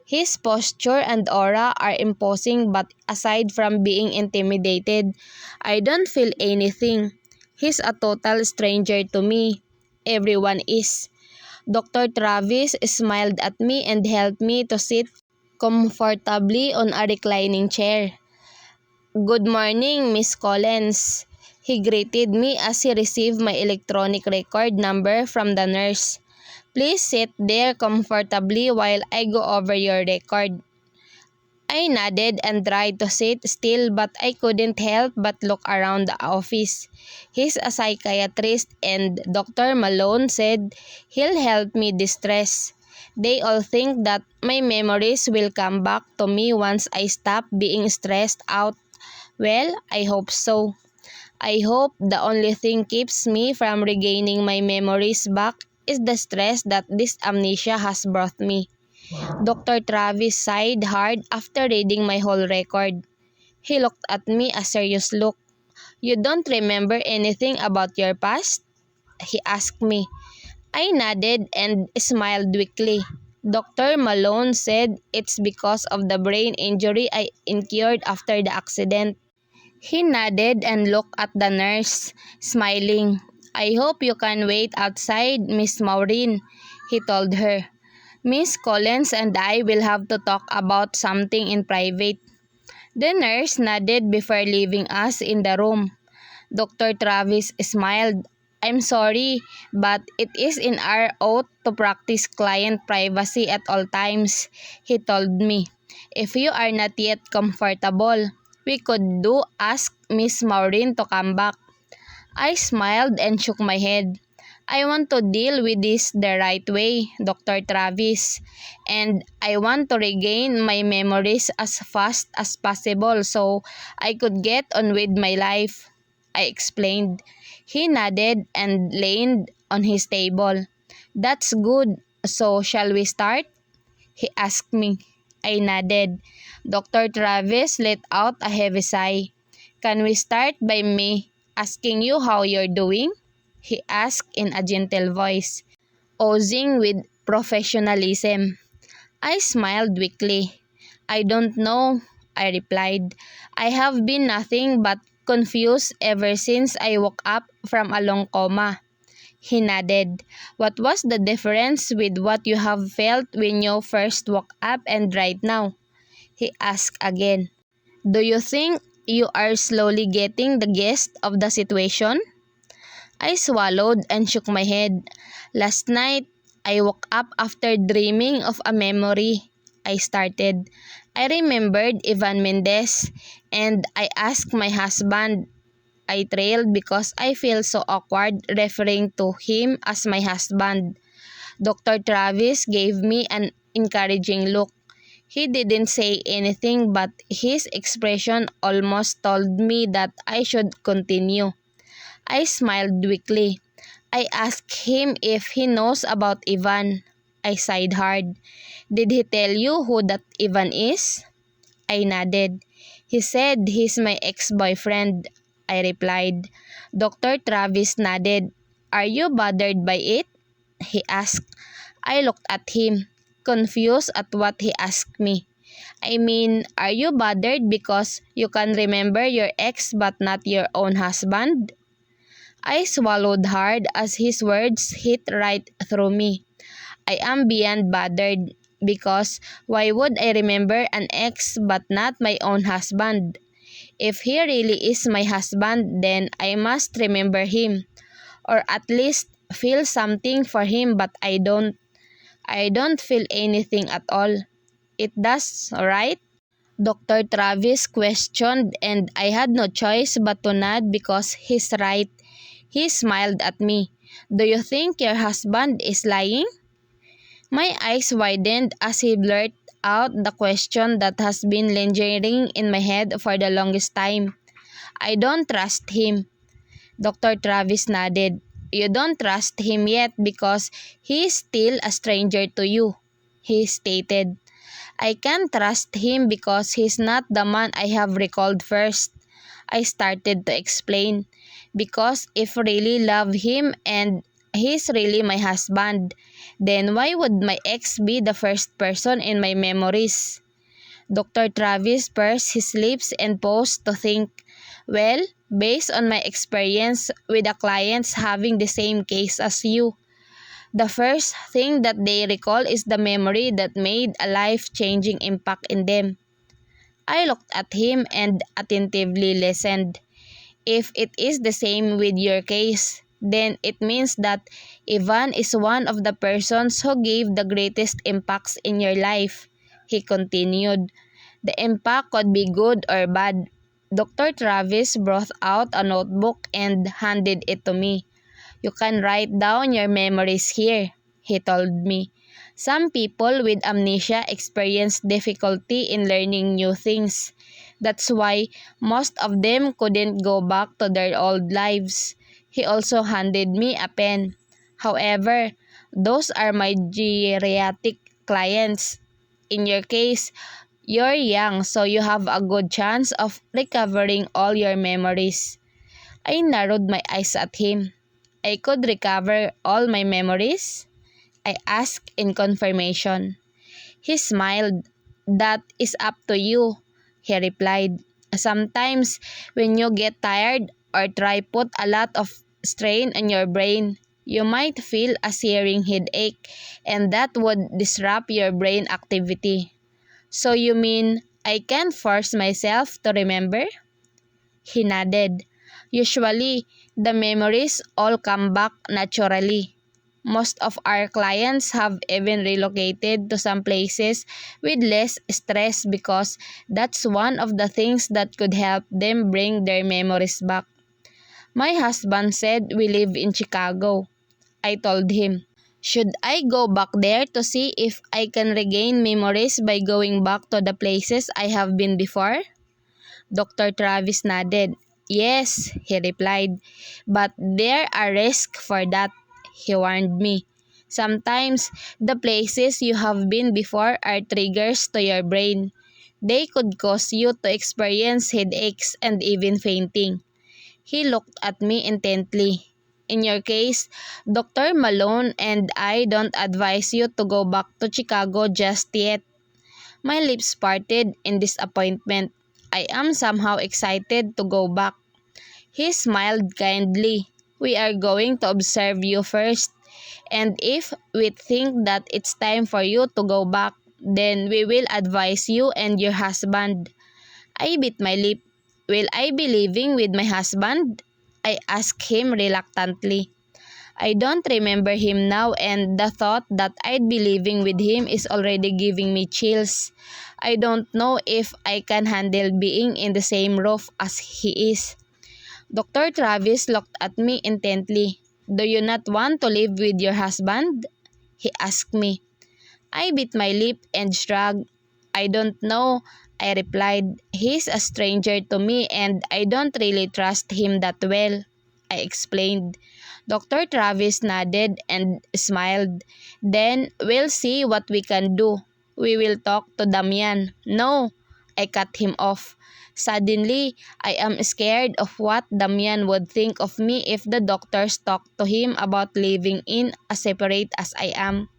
His posture and aura are imposing, but aside from being intimidated, I don't feel anything. He's a total stranger to me. Everyone is. Dr. Travis smiled at me and helped me to sit comfortably on a reclining chair. Good morning, Miss Collins. He greeted me as he received my electronic record number from the nurse. Please sit there comfortably while I go over your record. I nodded and tried to sit still but I couldn't help but look around the office. He's a psychiatrist and Dr. Malone said he'll help me distress. They all think that my memories will come back to me once I stop being stressed out. Well, I hope so. I hope the only thing keeps me from regaining my memories back is the stress that this amnesia has brought me. Dr. Travis sighed hard after reading my whole record. He looked at me a serious look. You don't remember anything about your past? He asked me. I nodded and smiled weakly. Dr. Malone said it's because of the brain injury I incurred after the accident. He nodded and looked at the nurse, smiling. I hope you can wait outside, Miss Maureen, he told her. Miss Collins and I will have to talk about something in private. The nurse nodded before leaving us in the room. Dr. Travis smiled. I'm sorry, but it is in our oath to practice client privacy at all times, he told me. If you are not yet comfortable, we could ask Miss Maureen to come back. I smiled and shook my head. I want to deal with this the right way, Dr. Travis, and I want to regain my memories as fast as possible so I could get on with my life, I explained. He nodded and leaned on his table. That's good. So shall we start? He asked me. I nodded. Dr. Travis let out a heavy sigh. Can we start by me asking you how you're doing? He asked in a gentle voice. oozing with professionalism. I smiled weakly. "I don't know," I replied. "I have been nothing but confused ever since I woke up from a long coma." He nodded. "What was the difference with what you have felt when you first woke up and right now?" He asked again. "Do you think you are slowly getting the gist of the situation?" I swallowed and shook my head. "Last night, I woke up after dreaming of a memory," I started. "I remembered Ivan Mendez, and I asked my husband." I trailed because I feel so awkward referring to him as my husband. Dr. Travis gave me an encouraging look. He didn't say anything, but his expression almost told me that I should continue. I smiled weakly. I asked him if he knows about Ivan. I sighed hard. "Did he tell you who that Ivan is?" I nodded. "He said he's my ex-boyfriend," I replied. Dr. Travis nodded. "Are you bothered by it?" he asked. I looked at him, confused at what he asked me. "I mean, are you bothered because you can remember your ex but not your own husband?" I swallowed hard as his words hit right through me. "I am beyond bothered because why would I remember an ex but not my own husband? If he really is my husband, then I must remember him, or at least feel something for him, but I don't. I don't feel anything at all. It does, right?" Dr. Travis questioned, and I had no choice but to nod because he's right. He smiled at me. "Do you think your husband is lying?" My eyes widened as he blurted out the question that has been lingering in my head for the longest time. "I don't trust him." Dr. Travis nodded. "You don't trust him yet because he is still a stranger to you," he stated. "I can't trust him because he's not the man I have recalled first," I started to explain. "Because if really love him and he's really my husband, then why would my ex be the first person in my memories?" Dr. Travis pursed his lips and paused to think. "Well, based on my experience with the clients having the same case as you, the first thing that they recall is the memory that made a life-changing impact in them." I looked at him and attentively listened. "If it is the same with your case, then it means that Ivan is one of the persons who gave the greatest impacts in your life," he continued. "The impact could be good or bad." Dr. Travis brought out a notebook and handed it to me. "You can write down your memories here," he told me. "Some people with amnesia experience difficulty in learning new things. That's why most of them couldn't go back to their old lives." He also handed me a pen. "However, those are my geriatric clients. In your case, you're young, so you have a good chance of recovering all your memories." I narrowed my eyes at him. "I could recover all my memories?" I asked in confirmation. He smiled. "That is up to you," he replied. "Sometimes, when you get tired or try put a lot of strain on your brain, you might feel a searing headache, and that would disrupt your brain activity." "So you mean I can't force myself to remember?" He nodded. "Usually, the memories all come back naturally. Most of our clients have even relocated to some places with less stress because that's one of the things that could help them bring their memories back." "My husband said we live in Chicago," I told him. "Should I go back there to see if I can regain memories by going back to the places I have been before?" Dr. Travis nodded. "Yes," he replied, "but there are risks for that," he warned me. "Sometimes, the places you have been before are triggers to your brain. They could cause you to experience headaches and even fainting." He looked at me intently. In your case, Dr. Malone and I don't advise you to go back to Chicago just yet." My lips parted in disappointment. I am somehow excited to go back. He smiled kindly. "We are going to observe you first, and if we think that it's time for you to go back, then we will advise you and your husband." I bit my lip. "Will I be living with my husband?" I asked him reluctantly. I don't remember him now, and the thought that I'd be living with him is already giving me chills. I don't know if I can handle being in the same roof as he is. Dr. Travis looked at me intently. "Do you not want to live with your husband?" he asked me. I bit my lip and shrugged. "I don't know," I replied. "He's a stranger to me and I don't really trust him that well," I explained. Dr. Travis nodded and smiled. "Then we'll see what we can do. We will talk to Damian." "No," I cut him off. Suddenly, I am scared of what Damian would think of me if the doctors talk to him about living in as separate as I am.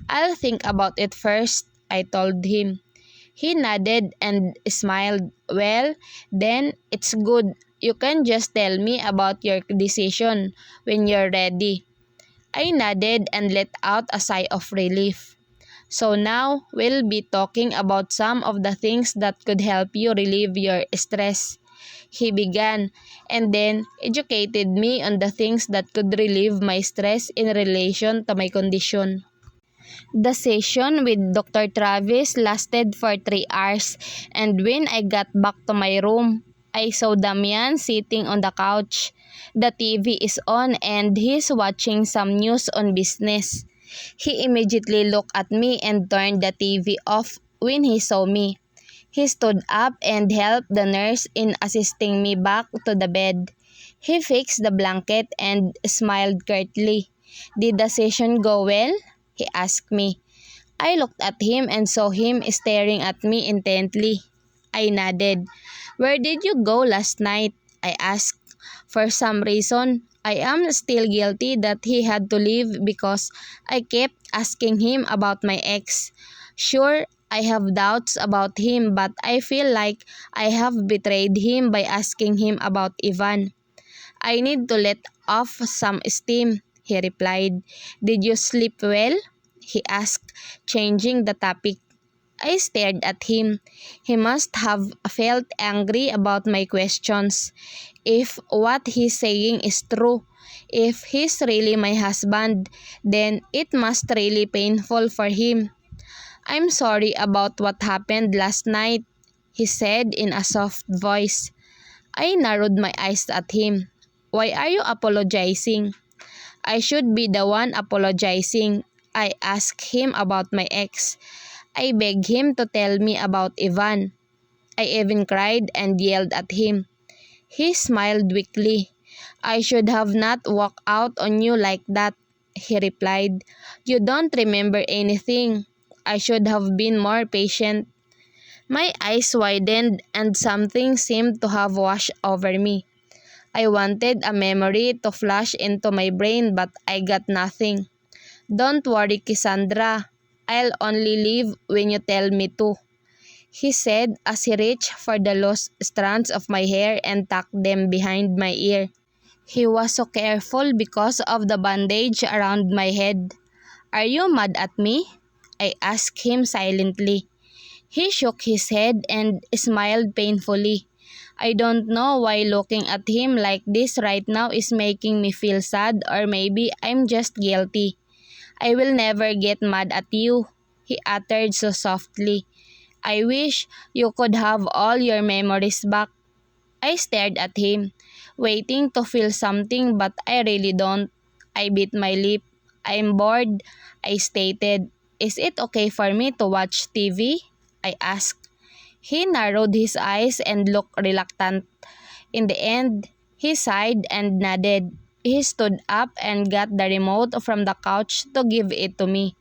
"I'll think about it first," I told him. He nodded and smiled. "Well, then it's good. You can just tell me about your decision when you're ready." I nodded and let out a sigh of relief. "So now, we'll be talking about some of the things that could help you relieve your stress," he began, and then educated me on the things that could relieve my stress in relation to my condition. The session with Dr. Travis lasted for 3 hours, and when I got back to my room, I saw Damian sitting on the couch. The TV is on and he's watching some news on business. He immediately looked at me and turned the TV off when he saw me. He stood up and helped the nurse in assisting me back to the bed. He fixed the blanket and smiled curtly. "Did the session go well?" he asked me. I looked at him and saw him staring at me intently. I nodded. "Where did you go last night?" I asked. For some reason, I am still guilty that he had to leave because I kept asking him about my ex. Sure, I have doubts about him, but I feel like I have betrayed him by asking him about Ivan. "I need to let off some steam," he replied. "Did you sleep well?" he asked, changing the topic. I stared at him. He must have felt angry about my questions. If what he's saying is true, if he's really my husband, then it must really painful for him. "I'm sorry about what happened last night," he said in a soft voice. I narrowed my eyes at him. "Why are you apologizing?" "I should be the one apologizing. I asked him about my ex. I begged him to tell me about Ivan. I even cried and yelled at him." He smiled weakly. "I should have not walked out on you like that," he replied. "You don't remember anything. I should have been more patient." My eyes widened and something seemed to have washed over me. I wanted a memory to flash into my brain, but I got nothing. "Don't worry, Cassandra. I'll only leave when you tell me to," he said as he reached for the loose strands of my hair and tucked them behind my ear. He was so careful because of the bandage around my head. "Are you mad at me?" I asked him silently. He shook his head and smiled painfully. I don't know why looking at him like this right now is making me feel sad, or maybe I'm just guilty. "I will never get mad at you," he uttered so softly. "I wish you could have all your memories back." I stared at him, waiting to feel something, but I really don't. I bit my lip. "I'm bored," I stated. "Is it okay for me to watch TV?" I asked. He narrowed his eyes and looked reluctant. In the end, he sighed and nodded. He stood up and got the remote from the couch to give it to me.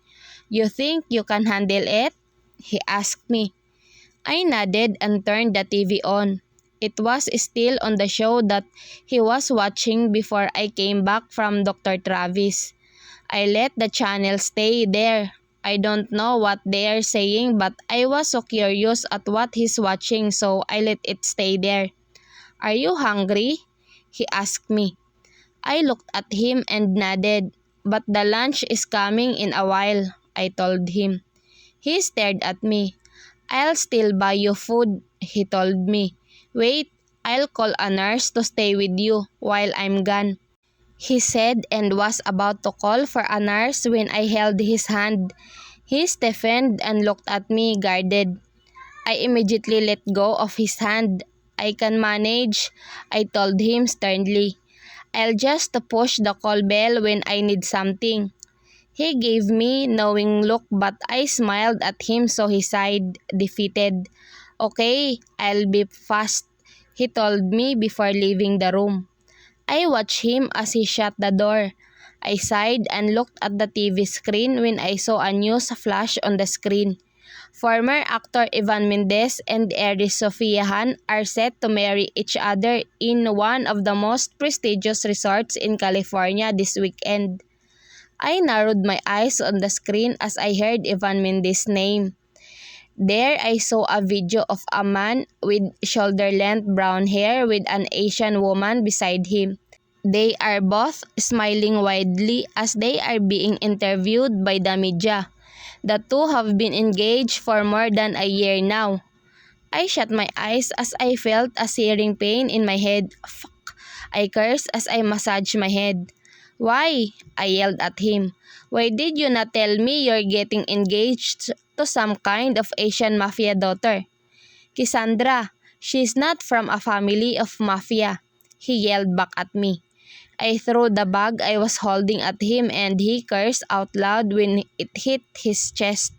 "You think you can handle it?" he asked me. I nodded and turned the TV on. It was still on the show that he was watching before I came back from Dr. Travis. I let the channel stay there. I don't know what they are saying, but I was so curious at what he's watching, so I let it stay there. "Are you hungry?" he asked me. I looked at him and nodded. "But the lunch is coming in a while," I told him. He stared at me. "I'll still buy you food," he told me. "Wait, I'll call a nurse to stay with you while I'm gone," he said, and was about to call for a nurse when I held his hand. He stiffened and looked at me, guarded. I immediately let go of his hand. "I can manage," I told him sternly. "I'll just push the call bell when I need something." He gave me a knowing look, but I smiled at him, so he sighed, defeated. "Okay, I'll be fast," he told me before leaving the room. I watched him as he shut the door. I sighed and looked at the TV screen when I saw a news flash on the screen. Former actor Evan Mendez and heiress Sofia Han are set to marry each other in one of the most prestigious resorts in California this weekend. I narrowed my eyes on the screen as I heard Evan Mendez's name. There I saw a video of a man with shoulder-length brown hair with an Asian woman beside him. They are both smiling widely as they are being interviewed by the media. The two have been engaged for more than a year now. I shut my eyes as I felt a searing pain in my head. "Fuck," I cursed as I massaged my head. "Why?" I yelled at him. "Why did you not tell me you're getting engaged to some kind of Asian mafia daughter?" "Cassandra, she's not from a family of mafia," he yelled back at me. I threw the bag I was holding at him and he cursed out loud when it hit his chest.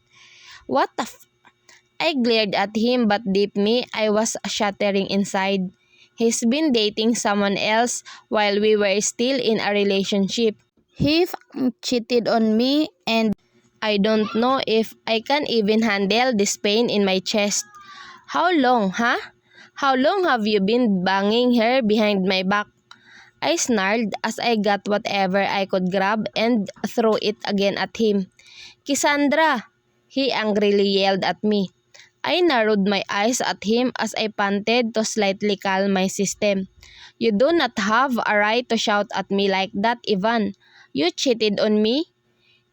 "What the f—" I glared at him, but deep me, I was shattering inside. He's been dating someone else while we were still in a relationship. He cheated on me and I don't know if I can even handle this pain in my chest. "How long, huh? How long have you been banging her behind my back?" I snarled as I got whatever I could grab and threw it again at him. "Cassandra!" he angrily yelled at me. I narrowed my eyes at him as I panted to slightly calm my system. "You do not have a right to shout at me like that, Ivan. You cheated on me."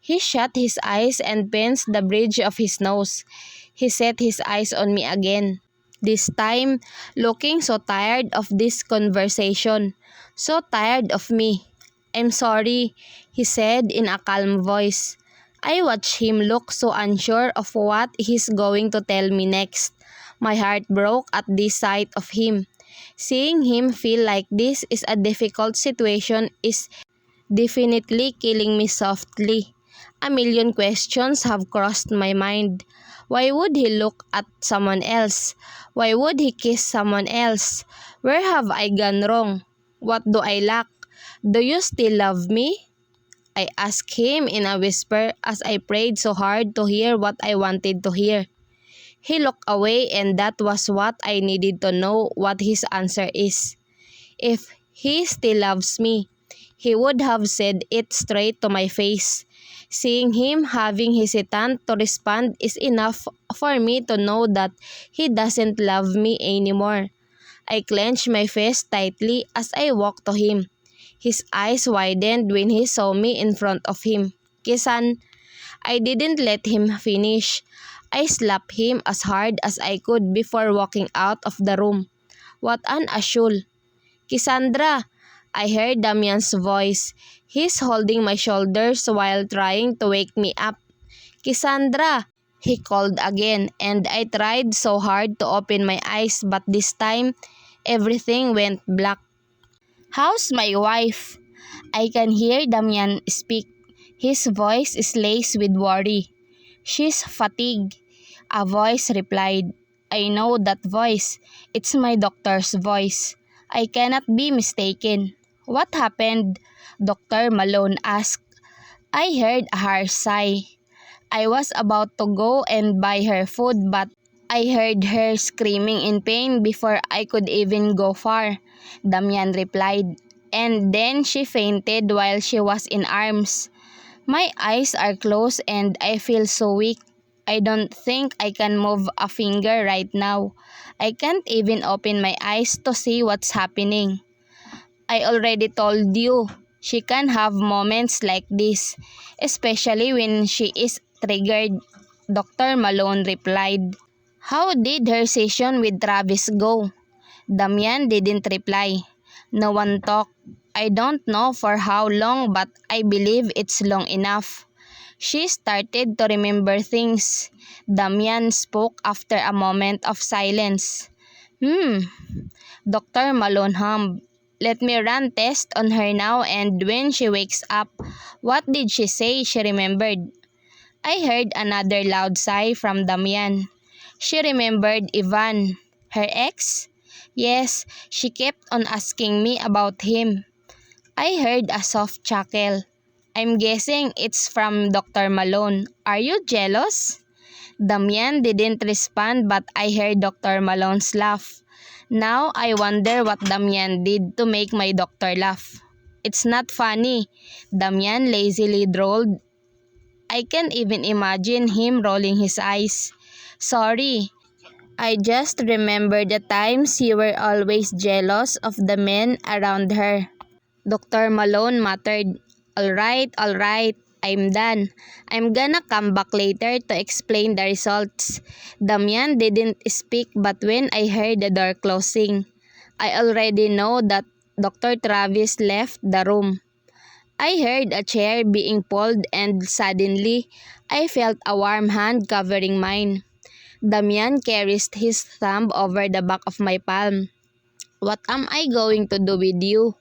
He shut his eyes and pinched the bridge of his nose. He set his eyes on me again, this time looking so tired of this conversation, so tired of me. "I'm sorry," he said in a calm voice. I watched him look so unsure of what he's going to tell me next. My heart broke at the sight of him. Seeing him feel like this is a difficult situation is definitely killing me softly. A million questions have crossed my mind. Why would he look at someone else? Why would he kiss someone else? Where have I gone wrong? What do I lack? Do you still love me? I asked him in a whisper as I prayed so hard to hear what I wanted to hear. He looked away, and that was what I needed to know what his answer is. If he still loves me, he would have said it straight to my face. Seeing him having hesitant to respond is enough for me to know that he doesn't love me anymore. I clenched my fist tightly as I walked to him. His eyes widened when he saw me in front of him. "Kisan," I didn't let him finish. I slapped him as hard as I could before walking out of the room. What an ashul. "Cassandra," I heard Damian's voice. He's holding my shoulders while trying to wake me up. "Cassandra," he called again, and I tried so hard to open my eyes, but this time, everything went black. "How's my wife?" I can hear Damian speak. His voice is laced with worry. "She's fatigued," a voice replied. I know that voice. It's my doctor's voice. I cannot be mistaken. "What happened?" Dr. Malone asked. I heard a harsh sigh. I was about to go and buy her food, but I heard her screaming in pain before I could even go far, Damian replied. And then she fainted while she was in arms. My eyes are closed and I feel so weak. I don't think I can move a finger right now. I can't even open my eyes to see what's happening. I already told you, she can have moments like this, especially when she is triggered, Dr. Malone replied. How did her session with Travis go? Damian didn't reply. No one talked. I don't know for how long, but I believe it's long enough. She started to remember things. Damian spoke after a moment of silence. Dr. Malone hummed. Let me run tests on her now, and when she wakes up, what did she say she remembered? I heard another loud sigh from Damian. She remembered Ivan, her ex? Yes, she kept on asking me about him. I heard a soft chuckle. I'm guessing it's from Dr. Malone. Are you jealous? Damian didn't respond, but I heard Dr. Malone's laugh. Now I wonder what Damian did to make my doctor laugh. It's not funny, Damian lazily drawled. I can't even imagine him rolling his eyes. Sorry, I just remember the times you were always jealous of the men around her. Dr. Malone muttered, Alright, I'm done. I'm gonna come back later to explain the results. Damian didn't speak, but when I heard the door closing, I already know that Dr. Travis left the room. I heard a chair being pulled and suddenly, I felt a warm hand covering mine. Damian caressed his thumb over the back of my palm. What am I going to do with you?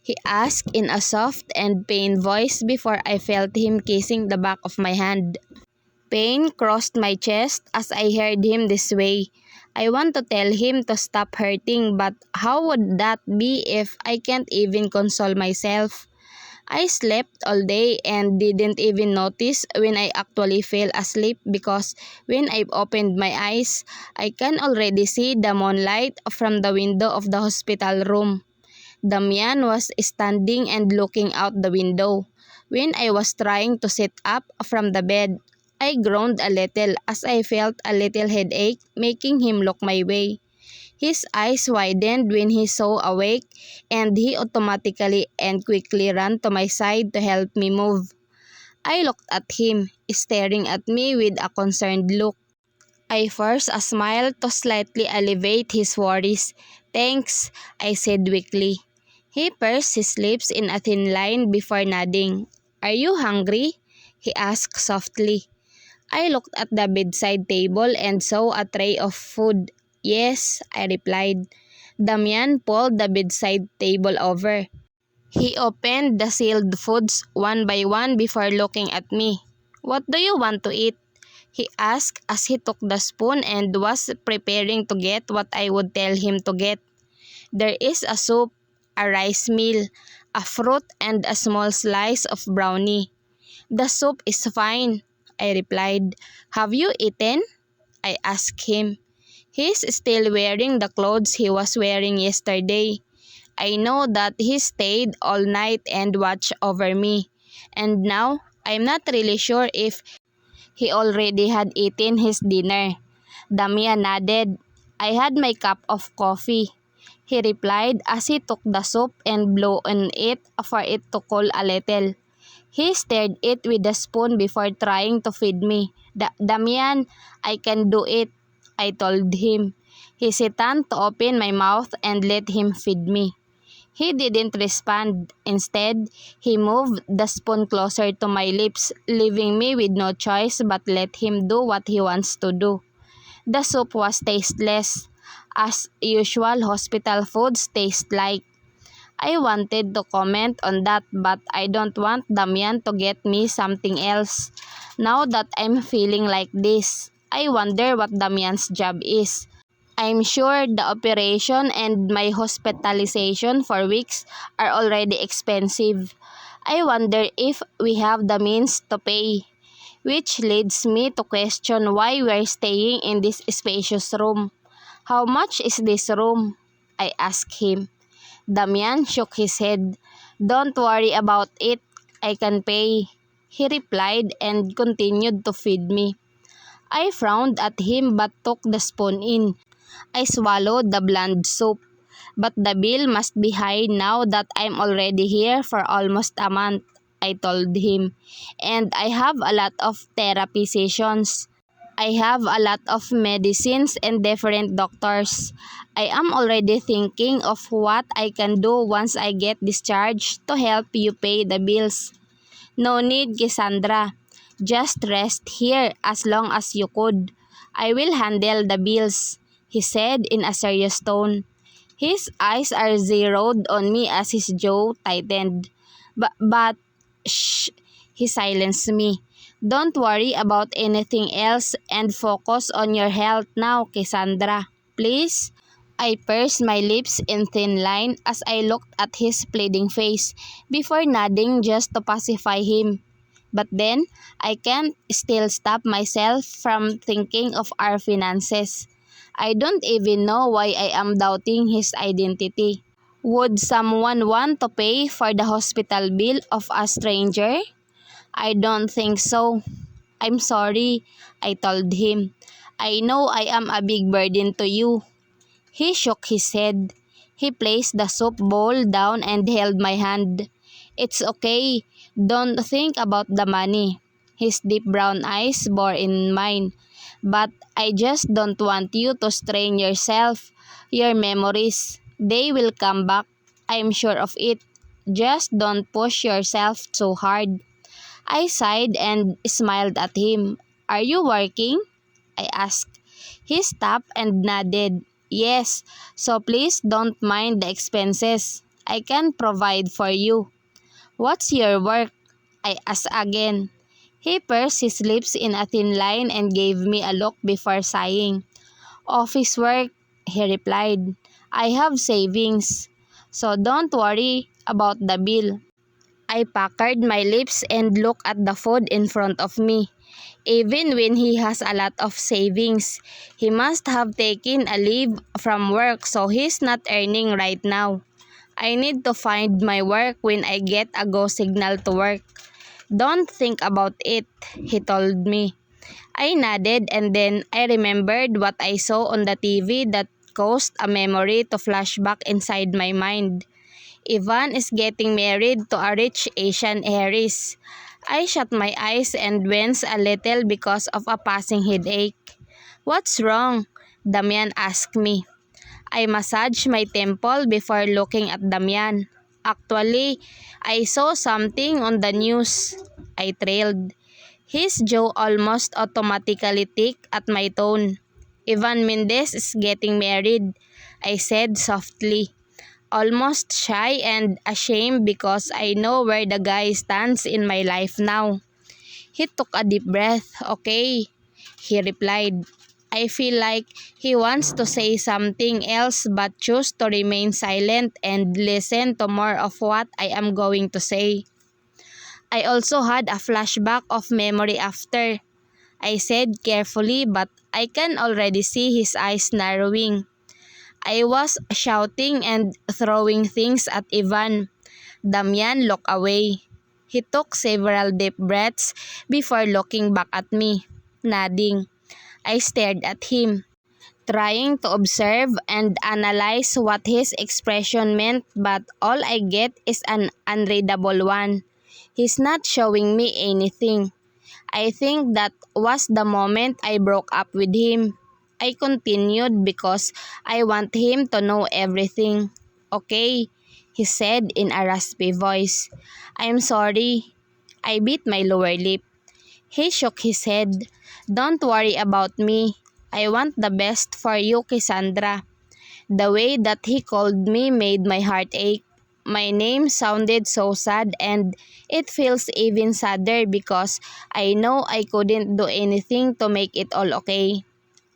He asked in a soft and pained voice before I felt him kissing the back of my hand. Pain crossed my chest as I heard him this way. I want to tell him to stop hurting, but how would that be if I can't even console myself? I slept all day and didn't even notice when I actually fell asleep because when I opened my eyes, I can already see the moonlight from the window of the hospital room. Damian was standing and looking out the window. When I was trying to sit up from the bed, I groaned a little as I felt a little headache making him look my way. His eyes widened when he saw awake and he automatically and quickly ran to my side to help me move. I looked at him, staring at me with a concerned look. I forced a smile to slightly alleviate his worries. Thanks, I said weakly. He pursed his lips in a thin line before nodding. Are you hungry? He asked softly. I looked at the bedside table and saw a tray of food. Yes, I replied. Damian pulled the bedside table over. He opened the sealed foods one by one before looking at me. What do you want to eat? He asked as he took the spoon and was preparing to get what I would tell him to get. There is a soup, a rice meal, a fruit, and a small slice of brownie. The soup is fine, I replied. Have you eaten? I asked him. He's still wearing the clothes he was wearing yesterday. I know that he stayed all night and watched over me. And now, I'm not really sure if he already had eaten his dinner. Damian nodded. I had my cup of coffee, he replied as he took the soup and blew on it for it to cool a little. He stirred it with a spoon before trying to feed me. Damian, I can do it, I told him, hesitant to open my mouth and let him feed me. He didn't respond. Instead, he moved the spoon closer to my lips, leaving me with no choice but let him do what he wants to do. The soup was tasteless, as usual hospital foods taste like. I wanted to comment on that, but I don't want Damian to get me something else. Now that I'm feeling like this, I wonder what Damian's job is. I'm sure the operation and my hospitalization for weeks are already expensive. I wonder if we have the means to pay. which leads me to question why we're staying in this spacious room. How much is this room? I asked him. Damian shook his head. Don't worry about it. I can pay. He replied and continued to feed me. I frowned at him but took the spoon in. I swallowed the bland soup. But the bill must be high now that I'm already here for almost a month, I told him. And I have a lot of therapy sessions. I have a lot of medicines and different doctors. I am already thinking of what I can do once I get discharged to help you pay the bills. No need, Cassandra. Just rest here as long as you could. I will handle the bills, he said in a serious tone. His eyes are zeroed on me as his jaw tightened. But, shh, he silenced me. Don't worry about anything else and focus on your health now, Cassandra. Please? I pursed my lips in thin line as I looked at his pleading face before nodding just to pacify him. But then, I can't still stop myself from thinking of our finances. I don't even know why I am doubting his identity. Would someone want to pay for the hospital bill of a stranger? I don't think so. I'm sorry, I told him. I know I am a big burden to you. He shook his head. He placed the soup bowl down and held my hand. It's okay. Don't think about the money. His deep brown eyes bore in mine. But I just don't want you to strain yourself. Your memories. They will come back. I'm sure of it. Just don't push yourself too hard. I sighed and smiled at him. Are you working? I asked. He stopped and nodded. Yes, so please don't mind the expenses. I can provide for you. What's your work? I asked again. He pursed his lips in a thin line and gave me a look before sighing. Office work, he replied. I have savings, so don't worry about the bill. I puckered my lips and looked at the food in front of me. Even when he has a lot of savings, he must have taken a leave from work so he's not earning right now. I need to find my work when I get a go signal to work. Don't think about it, he told me. I nodded and then I remembered what I saw on the TV that caused a memory to flash back inside my mind. Ivan is getting married to a rich Asian heiress. I shut my eyes and winced a little because of a passing headache. What's wrong? Damian asked me. I massaged my temple before looking at Damian. Actually, I saw something on the news. I trailed. His jaw almost automatically ticked at my tone. Ivan Mendez is getting married, I said softly. Almost shy and ashamed because I know where the guy stands in my life now. He took a deep breath. Okay, he replied. I feel like he wants to say something else but chose to remain silent and listen to more of what I am going to say. I also had a flashback of memory after. I said carefully but I can already see his eyes narrowing. I was shouting and throwing things at Ivan. Damian looked away. He took several deep breaths before looking back at me, nodding. I stared at him, trying to observe and analyze what his expression meant, but all I get is an unreadable one. He's not showing me anything. I think that was the moment I broke up with him. I continued because I want him to know everything. Okay, he said in a raspy voice. I'm sorry. I bit my lower lip. He shook his head. Don't worry about me. I want the best for you, Cassandra. The way that he called me made my heart ache. My name sounded so sad and it feels even sadder because I know I couldn't do anything to make it all okay.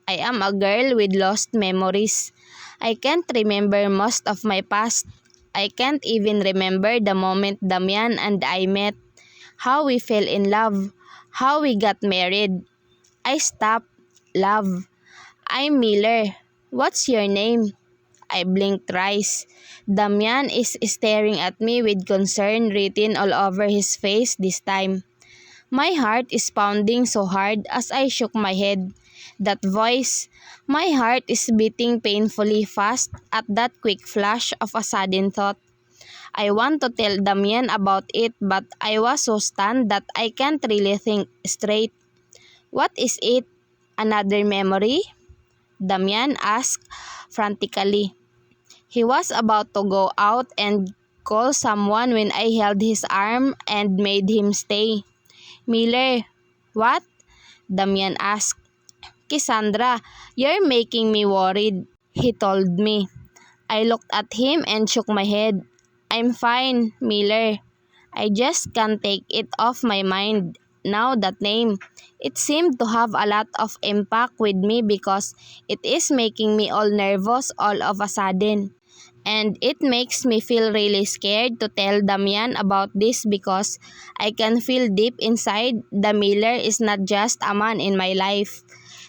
I am a girl with lost memories. I can't remember most of my past. I can't even remember the moment Damian and I met, how we fell in love, How we got married. I stopped. Love. I'm Miller. What's your name? I blinked thrice. Damian is staring at me with concern written all over his face this time. My heart is pounding so hard as I shook my head. That voice, my heart is beating painfully fast at that quick flash of a sudden thought. I want to tell Damian about it, but I was so stunned that I can't really think straight. What is it? Another memory? Damian asked frantically. He was about to go out and call someone when I held his arm and made him stay. Miller, what? Damian asked. Cassandra, you're making me worried, he told me. I looked at him and shook my head. I'm fine, Miller. I just can't take it off my mind. Now that name, it seemed to have a lot of impact with me because it is making me all nervous all of a sudden. And it makes me feel really scared to tell Damian about this because I can feel deep inside the Miller is not just a man in my life.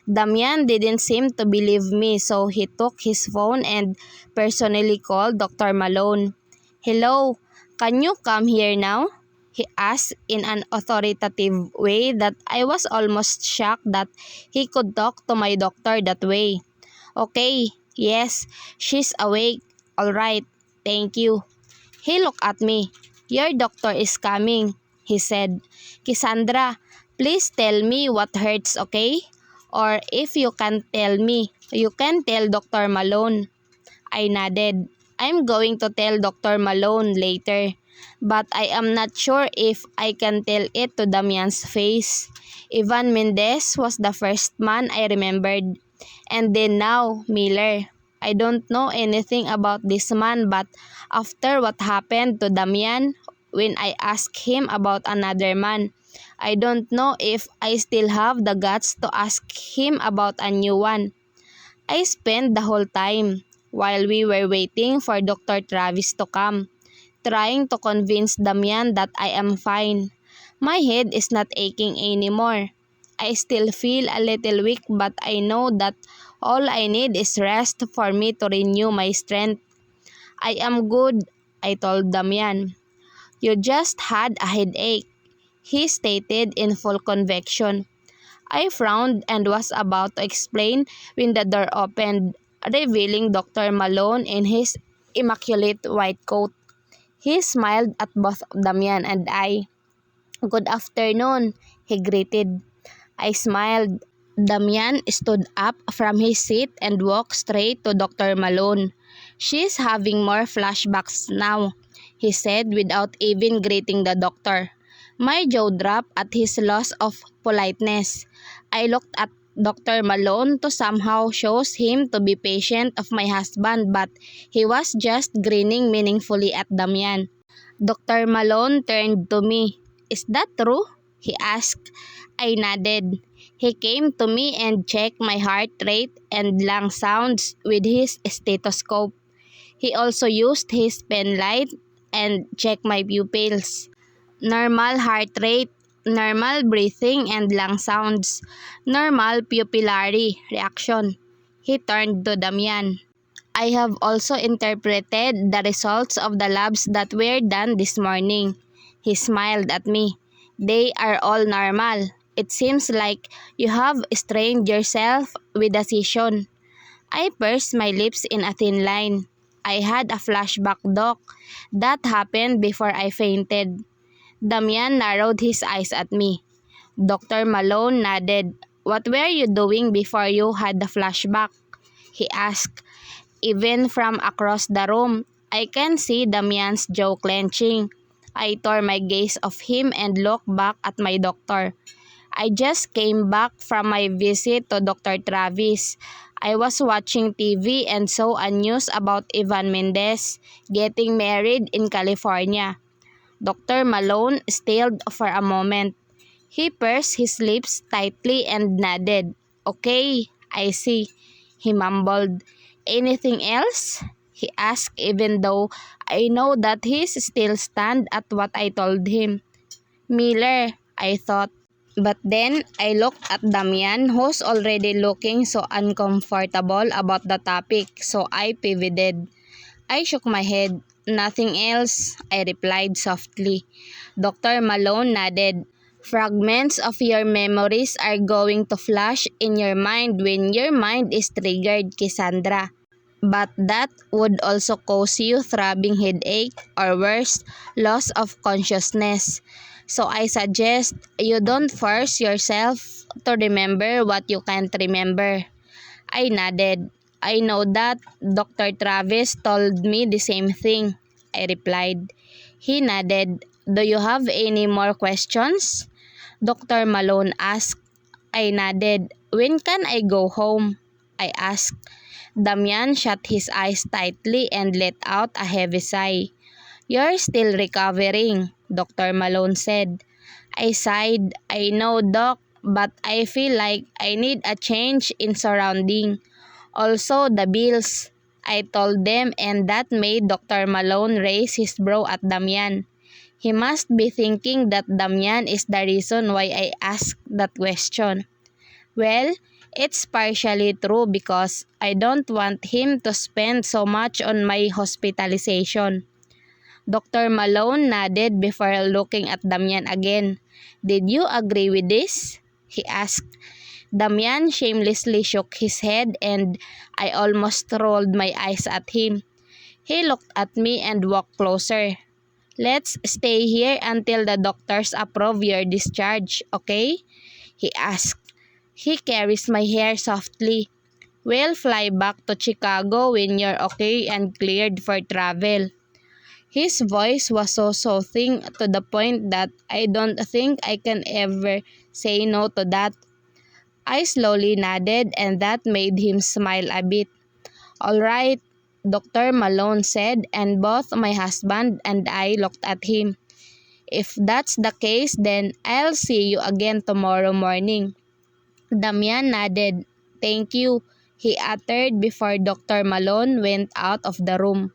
Damian didn't seem to believe me, so he took his phone and personally called Dr. Malone. Hello, can you come here now? He asked in an authoritative way that I was almost shocked that he could talk to my doctor that way. Okay, yes, she's awake. All right, thank you. He looked at me. Your doctor is coming, he said. Cassandra, please tell me what hurts, okay? Or if you can't tell me, you can tell Dr. Malone. I nodded. I'm going to tell Dr. Malone later, but I am not sure if I can tell it to Damian's face. Ivan Mendez was the first man I remembered. And then now, Miller. I don't know anything about this man, but after what happened to Damian, when I asked him about another man, I don't know if I still have the guts to ask him about a new one. I spent the whole time, while we were waiting for Dr. Travis to come, trying to convince Damian that I am fine. My head is not aching anymore. I still feel a little weak, but I know that all I need is rest for me to renew my strength. I am good, I told Damian. You just had a headache, he stated in full conviction. I frowned and was about to explain when the door opened, revealing Dr. Malone in his immaculate white coat. He smiled at both Damian and I. Good afternoon, he greeted. I smiled. Damian stood up from his seat and walked straight to Dr. Malone. She's having more flashbacks now, he said without even greeting the doctor. My jaw dropped at his loss of politeness. I looked at Dr. Malone to somehow show him to be patient of my husband, but he was just grinning meaningfully at Damian. Dr. Malone turned to me. Is that true? He asked. I nodded. He came to me and checked my heart rate and lung sounds with his stethoscope. He also used his pen light and checked my pupils. Normal heart rate, normal breathing and lung sounds, normal pupillary reaction. He turned to Damian. I have also interpreted the results of the labs that were done this morning. He smiled at me. They are all normal. It seems like you have strained yourself with a session. I pursed my lips in a thin line. I had a flashback, Doc. That happened before I fainted. Damian narrowed his eyes at me. Dr. Malone nodded. What were you doing before you had the flashback? He asked. Even from across the room, I can see Damian's jaw clenching. I tore my gaze off him and looked back at my doctor. I just came back from my visit to Dr. Travis. I was watching TV and saw a news about Ivan Mendez getting married in California. Dr. Malone stilled for a moment. He pursed his lips tightly and nodded. Okay, I see, he mumbled. Anything else? He asked even though I know that he's still stunned at what I told him. Miller, I thought. But then I looked at Damian, who's already looking so uncomfortable about the topic, so I pivoted. I shook my head. Nothing else, I replied softly. Dr. Malone nodded. Fragments of your memories are going to flash in your mind when your mind is triggered, Cassandra. But that would also cause you throbbing headache or worse, loss of consciousness. So I suggest you don't force yourself to remember what you can't remember. I nodded. I know that Dr. Travis told me the same thing, I replied. He nodded. Do you have any more questions? Dr. Malone asked. I nodded. When can I go home? I asked. Damian shut his eyes tightly and let out a heavy sigh. You're still recovering, Dr. Malone said. I sighed. I know, Doc, but I feel like I need a change in surrounding. Also, the bills. I told them, and that made Dr. Malone raise his brow at Damian. He must be thinking that Damian is the reason why I asked that question. Well, it's partially true because I don't want him to spend so much on my hospitalization. Dr. Malone nodded before looking at Damian again. Did you agree with this? He asked. Damian shamelessly shook his head and I almost rolled my eyes at him. He looked at me and walked closer. Let's stay here until the doctors approve your discharge, okay? He asked. He carries my hair softly. We'll fly back to Chicago when you're okay and cleared for travel. His voice was so soothing to the point that I don't think I can ever say no to that. I slowly nodded and that made him smile a bit. All right, Dr. Malone said, and both my husband and I looked at him. If that's the case, then I'll see you again tomorrow morning. Damian nodded. Thank you, he uttered before Dr. Malone went out of the room.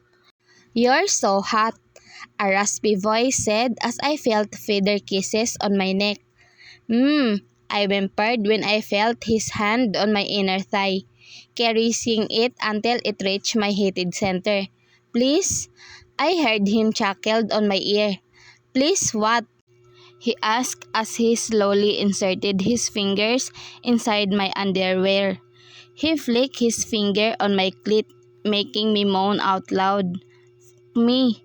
You're so hot, a raspy voice said as I felt feather kisses on my neck. I whimpered when I felt his hand on my inner thigh, caressing it until it reached my heated center. Please? I heard him chuckled on my ear. Please what? He asked as he slowly inserted his fingers inside my underwear. He flicked his finger on my clit, making me moan out loud. Me,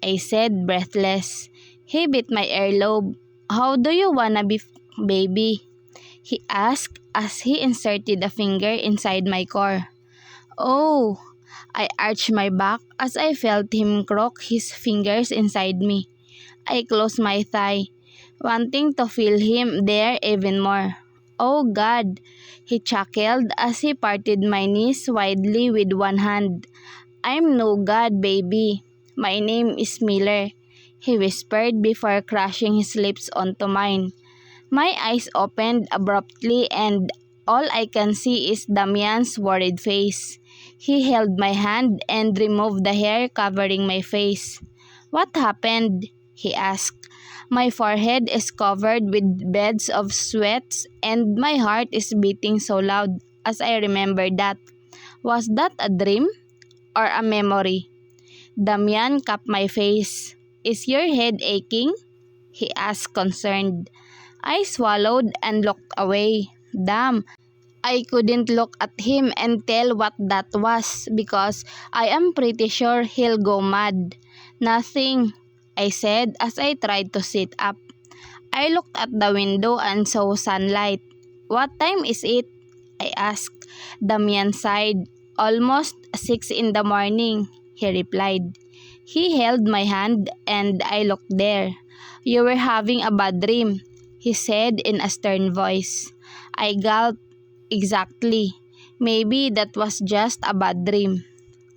I said breathless. He bit my earlobe. How do you wanna be, baby? He asked as he inserted a finger inside my core. Oh, I arched my back as I felt him crook his fingers inside me. I closed my thigh, wanting to feel him there even more. Oh God, he chuckled as he parted my knees widely with one hand. I'm no god, baby. My name is Miller, he whispered before crushing his lips onto mine. My eyes opened abruptly and all I can see is Damian's worried face. He held my hand and removed the hair covering my face. What happened? He asked. My forehead is covered with beds of sweat and my heart is beating so loud as I remember that. Was that a dream or a memory? Damian cupped my face. Is your head aching? He asked concerned. I swallowed and looked away. Damn, I couldn't look at him and tell what that was because I am pretty sure he'll go mad. Nothing, I said as I tried to sit up. I looked at the window and saw sunlight. What time is it? I asked. Damian sighed. Almost 6 in the morning, he replied. He held my hand and I looked there. You were having a bad dream, he said in a stern voice. I gulped. Exactly. Maybe that was just a bad dream.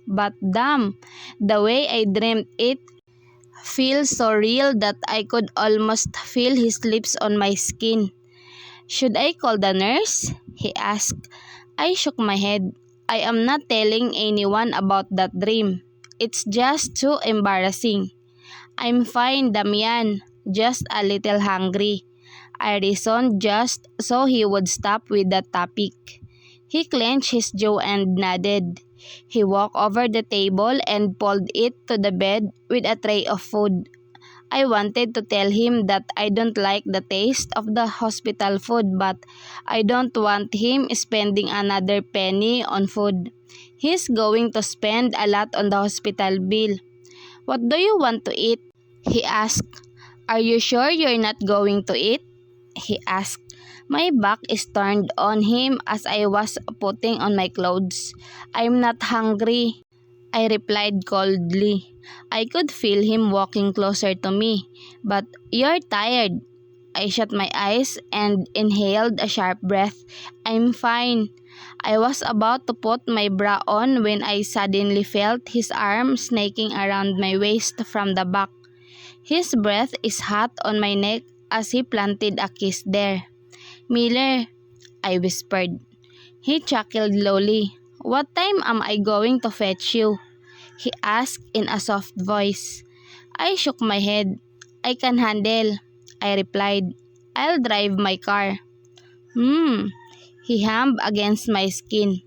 But damn, the way I dreamed it feels so real that I could almost feel his lips on my skin. Should I call the nurse? He asked. I shook my head. I am not telling anyone about that dream. It's just too embarrassing. I'm fine, Damian. Just a little hungry. I reasoned just so he would stop with that topic. He clenched his jaw and nodded. He walked over the table and pulled it to the bed with a tray of food. I wanted to tell him that I don't like the taste of the hospital food, but I don't want him spending another penny on food. He's going to spend a lot on the hospital bill. "What do you want to eat?" he asked. "Are you sure you're not going to eat?" he asked. My back is turned on him as I was putting on my clothes. "I'm not hungry," I replied coldly. I could feel him walking closer to me. "But you're tired." I shut my eyes and inhaled a sharp breath. "I'm fine." I was about to put my bra on when I suddenly felt his arm snaking around my waist from the back. His breath is hot on my neck as he planted a kiss there. "Miller," I whispered. He chuckled lowly. "What time am I going to fetch you?" he asked in a soft voice. I shook my head. "I can handle," I replied. "I'll drive my car." He hummed against my skin.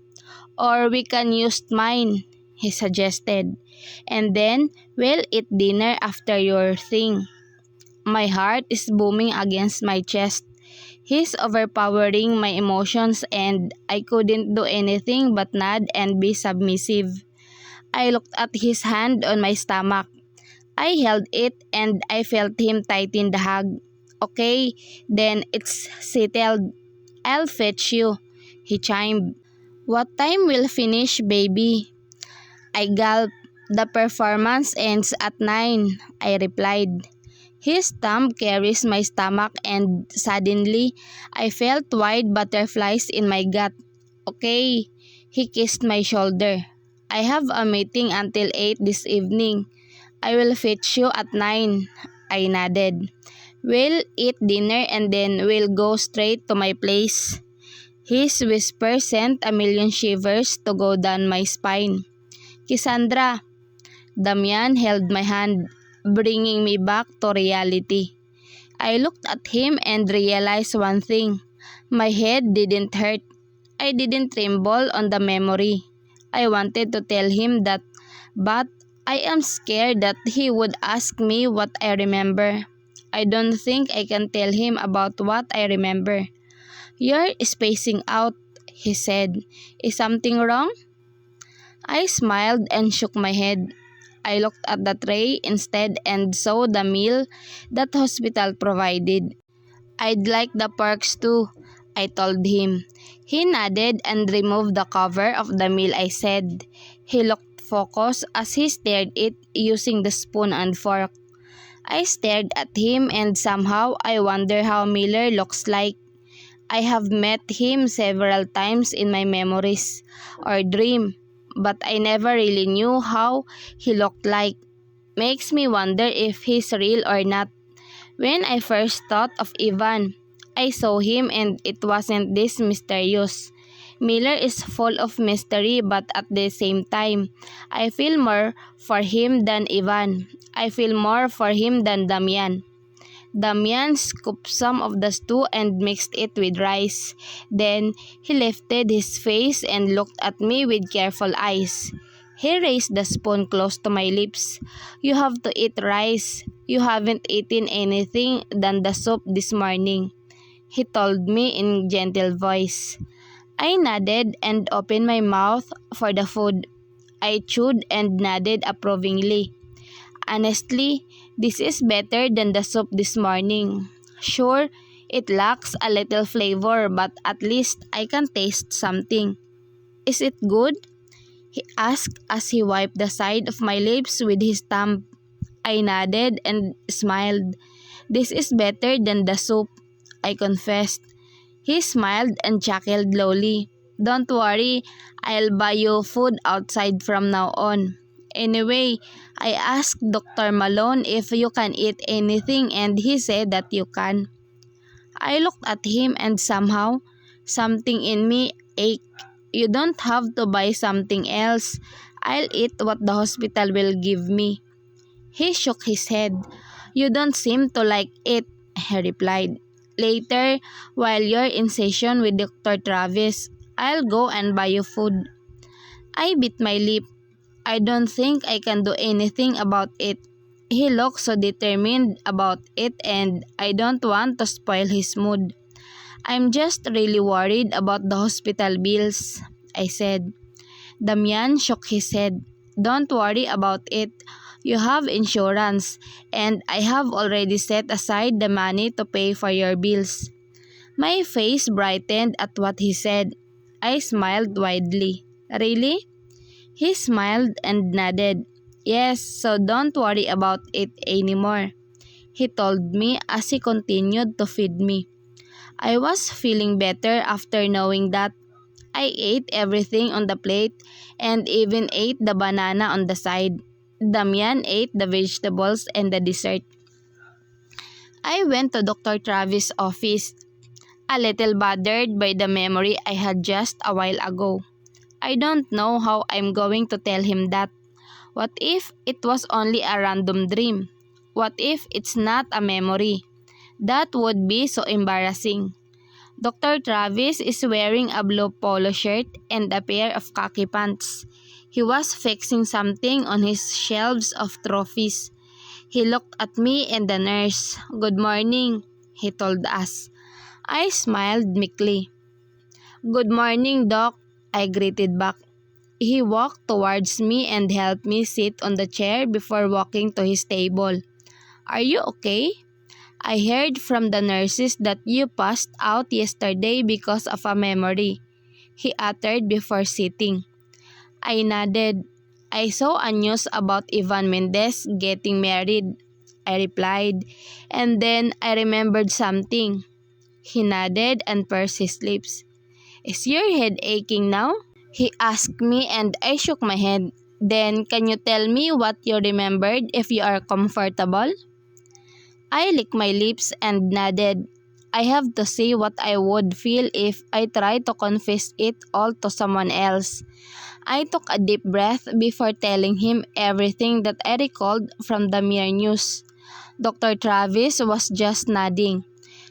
"Or we can use mine," he suggested. "And then we'll eat dinner after your thing." My heart is booming against my chest. He's overpowering my emotions and I couldn't do anything but nod and be submissive. I looked at his hand on my stomach. I held it and I felt him tighten the hug. "Okay, then it's settled. I'll fetch you," he chimed. "What time will finish, baby?" I gulped. "The performance ends at 9, I replied. His thumb carries my stomach and suddenly I felt wide butterflies in my gut. "Okay," he kissed my shoulder. "I have a meeting until 8 this evening. I will fetch you at 9, I nodded. "We'll eat dinner and then we'll go straight to my place." His whisper sent a million shivers to go down my spine. "Cassandra." Damian held my hand, bringing me back to reality. I looked at him and realized one thing. My head didn't hurt. I didn't tremble on the memory. I wanted to tell him that, but I am scared that he would ask me what I remember. I don't think I can tell him about what I remember. "You're spacing out," he said. "Is something wrong?" I smiled and shook my head. I looked at the tray instead and saw the meal that hospital provided. "I'd like the perks too," I told him. He nodded and removed the cover of the meal I said. He looked focused as he stirred it using the spoon and fork. I stared at him and somehow I wonder how Miller looks like. I have met him several times in my memories or dream, but I never really knew how he looked like. Makes me wonder if he's real or not. When I first thought of Ivan, I saw him and it wasn't this mysterious. Miller is full of mystery, but at the same time, I feel more for him than Ivan. I feel more for him than Damian. Damian scooped some of the stew and mixed it with rice. Then he lifted his face and looked at me with careful eyes. He raised the spoon close to my lips. "You have to eat rice. You haven't eaten anything than the soup this morning," he told me in gentle voice. I nodded and opened my mouth for the food. I chewed and nodded approvingly. "Honestly, this is better than the soup this morning. Sure, it lacks a little flavor, but at least I can taste something." "Is it good?" he asked as he wiped the side of my lips with his thumb. I nodded and smiled. "This is better than the soup," I confessed. He smiled and chuckled lowly. "Don't worry, I'll buy you food outside from now on. Anyway, I asked Dr. Malone if you can eat anything and he said that you can." I looked at him and somehow, something in me ached. "You don't have to buy something else. I'll eat what the hospital will give me." He shook his head. "You don't seem to like it," he replied. Later, while you're in session with Dr. Travis, I'll go and buy you food. I bit my lip. I don't think I can do anything about it. He looked so determined about it and I don't want to spoil his mood. I'm just really worried about the hospital bills, I said. Damian shook his head. Don't worry about it. You have insurance and I have already set aside the money to pay for your bills. My face brightened at what he said. I smiled widely. Really? He smiled and nodded. Yes, so don't worry about it anymore, he told me as he continued to feed me. I was feeling better after knowing that. I ate everything on the plate and even ate the banana on the side. Damian ate the vegetables and the dessert. I went to Dr. Travis' office, a little bothered by the memory I had just a while ago. I don't know how I'm going to tell him that. What if it was only a random dream? What if it's not a memory? That would be so embarrassing. Dr. Travis is wearing a blue polo shirt and a pair of khaki pants. He was fixing something on his shelves of trophies. He looked at me and the nurse. Good morning, he told us. I smiled meekly. Good morning, Doc, I greeted back. He walked towards me and helped me sit on the chair before walking to his table. Are you okay? I heard from the nurses that you passed out yesterday because of a memory, he uttered before sitting. I nodded. I saw a news about Ivan Mendez getting married, I replied, and then I remembered something. He nodded and pursed his lips. Is your head aching now? He asked me and I shook my head. Then can you tell me what you remembered if you are comfortable? I licked my lips and nodded. I have to see what I would feel if I tried to confess it all to someone else. I took a deep breath before telling him everything that I recalled from the mere news. Dr. Travis was just nodding,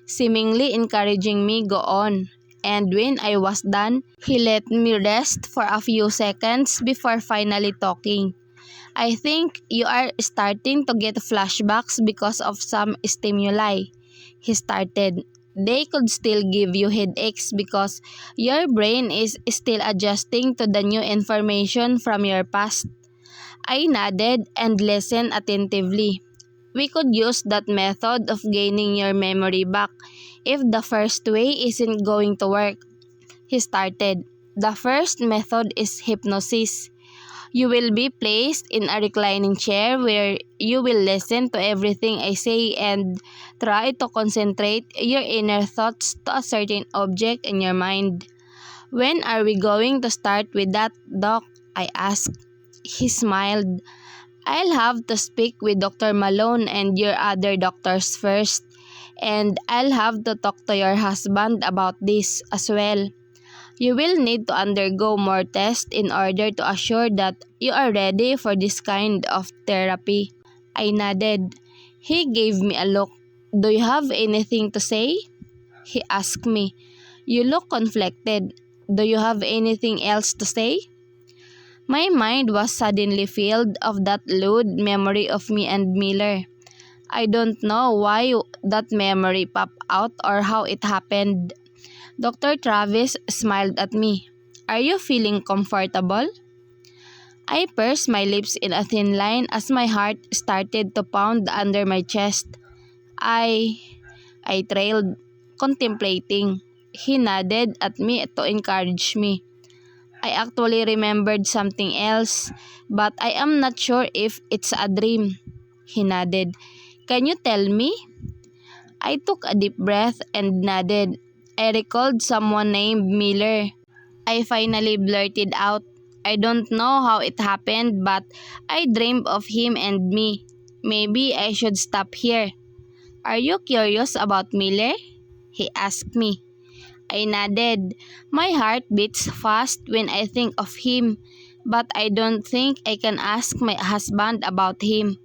seemingly encouraging me go on. And when I was done, he let me rest for a few seconds before finally talking. I think you are starting to get flashbacks because of some stimuli, he started. They could still give you headaches because your brain is still adjusting to the new information from your past. I nodded and listened attentively. We could use that method of gaining your memory back if the first way isn't going to work, he started. The first method is hypnosis. You will be placed in a reclining chair where you will listen to everything I say and try to concentrate your inner thoughts to a certain object in your mind. When are we going to start with that, Doc? I asked. He smiled. I'll have to speak with Dr. Malone and your other doctors first, and I'll have to talk to your husband about this as well. You will need to undergo more tests in order to assure that you are ready for this kind of therapy. I nodded. He gave me a look. Do you have anything to say? He asked me. You look conflicted. Do you have anything else to say? My mind was suddenly filled of that lewd memory of me and Miller. I don't know why that memory popped out or how it happened. Dr. Travis smiled at me. Are you feeling comfortable? I pursed my lips in a thin line as my heart started to pound under my chest. I trailed, contemplating. He nodded at me to encourage me. I actually remembered something else, but I am not sure if it's a dream. He nodded. Can you tell me? I took a deep breath and nodded. I recalled someone named Miller. I finally blurted out. I don't know how it happened, but I dreamed of him and me. Maybe I should stop here. Are you curious about Miller? He asked me. I nodded. My heart beats fast when I think of him, but I don't think I can ask my husband about him.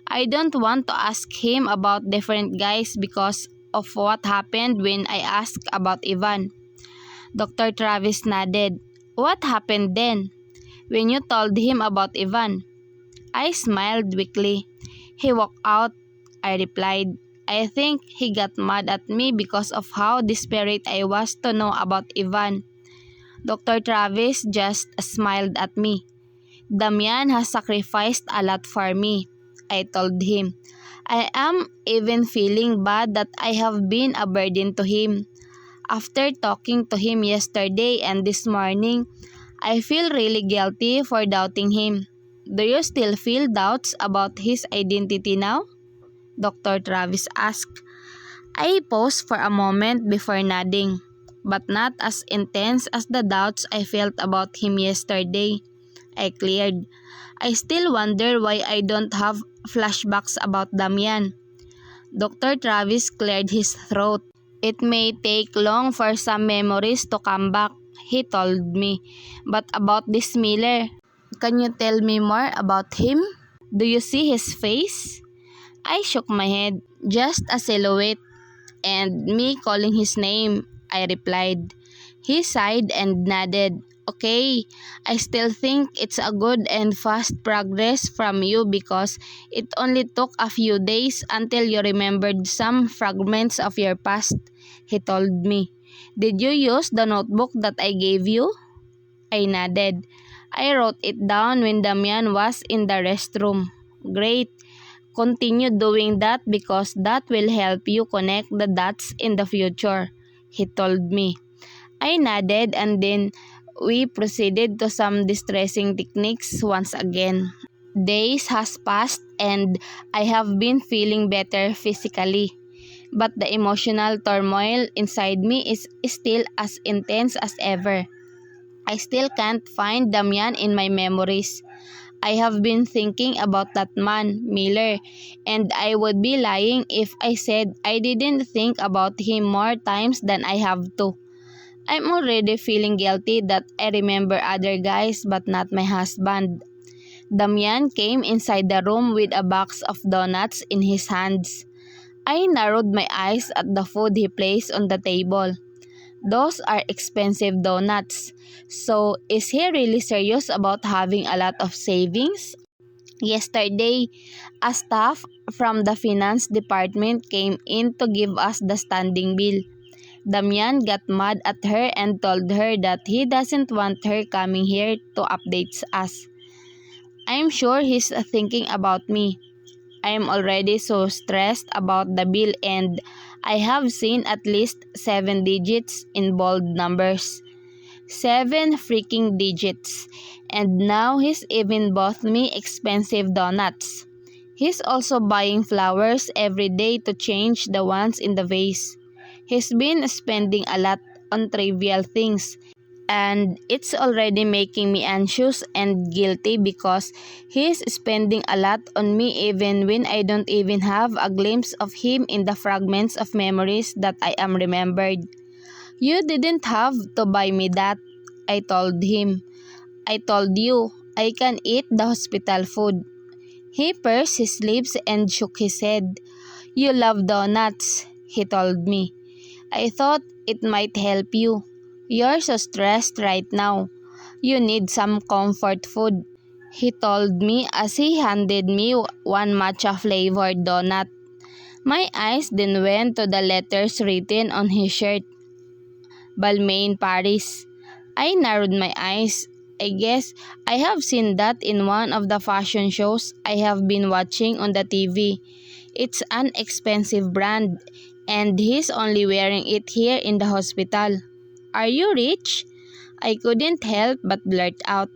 I don't want to ask him about different guys because of what happened when I asked about Ivan. Dr. Travis nodded. What happened then? When you told him about Ivan? I smiled weakly. He walked out, I replied. I think he got mad at me because of how desperate I was to know about Ivan. Dr. Travis just smiled at me. Damian has sacrificed a lot for me, I told him. I am even feeling bad that I have been a burden to him. After talking to him yesterday and this morning, I feel really guilty for doubting him. Do you still feel doubts about his identity now? Dr. Travis asked. I paused for a moment before nodding, but not as intense as the doubts I felt about him yesterday. I cleared. I still wonder why I don't have flashbacks about Damian. Dr. Travis cleared his throat. It may take long for some memories to come back, he told me. But about this Miller, can you tell me more about him? Do you see his face? I shook my head. Just a silhouette. And me calling his name, I replied. He sighed and nodded. Okay, I still think it's a good and fast progress from you because it only took a few days until you remembered some fragments of your past, he told me. Did you use the notebook that I gave you? I nodded. I wrote it down when Damian was in the restroom. Great. Continue doing that because that will help you connect the dots in the future, he told me. I nodded and then we proceeded to some distressing techniques once again. Days has passed and I have been feeling better physically, but the emotional turmoil inside me is still as intense as ever. I still can't find Damian in my memories. I have been thinking about that man, Miller, and I would be lying if I said I didn't think about him more times than I have to. I'm already feeling guilty that I remember other guys but not my husband. Damian came inside the room with a box of donuts in his hands. I narrowed my eyes at the food he placed on the table. Those are expensive donuts. So, is he really serious about having a lot of savings? Yesterday, a staff from the finance department came in to give us the standing bill. Damian got mad at her and told her that he doesn't want her coming here to update us. I'm sure he's thinking about me. I'm already so stressed about the bill and I have seen at least 7 digits in bold numbers. 7 freaking digits. And now he's even bought me expensive donuts. He's also buying flowers every day to change the ones in the vase. He's been spending a lot on trivial things. And it's already making me anxious and guilty because he's spending a lot on me even when I don't even have a glimpse of him in the fragments of memories that I am remembered. You didn't have to buy me that, I told him. I told you, I can eat the hospital food. He pursed his lips and shook his head. You love donuts, he told me. I thought it might help you. You're so stressed right now. You need some comfort food, he told me as he handed me one matcha-flavored donut. My eyes then went to the letters written on his shirt. Balmain, Paris. I narrowed my eyes. I guess I have seen that in one of the fashion shows I have been watching on the TV. It's an expensive brand, and he's only wearing it here in the hospital. Are you rich? I couldn't help but blurt out.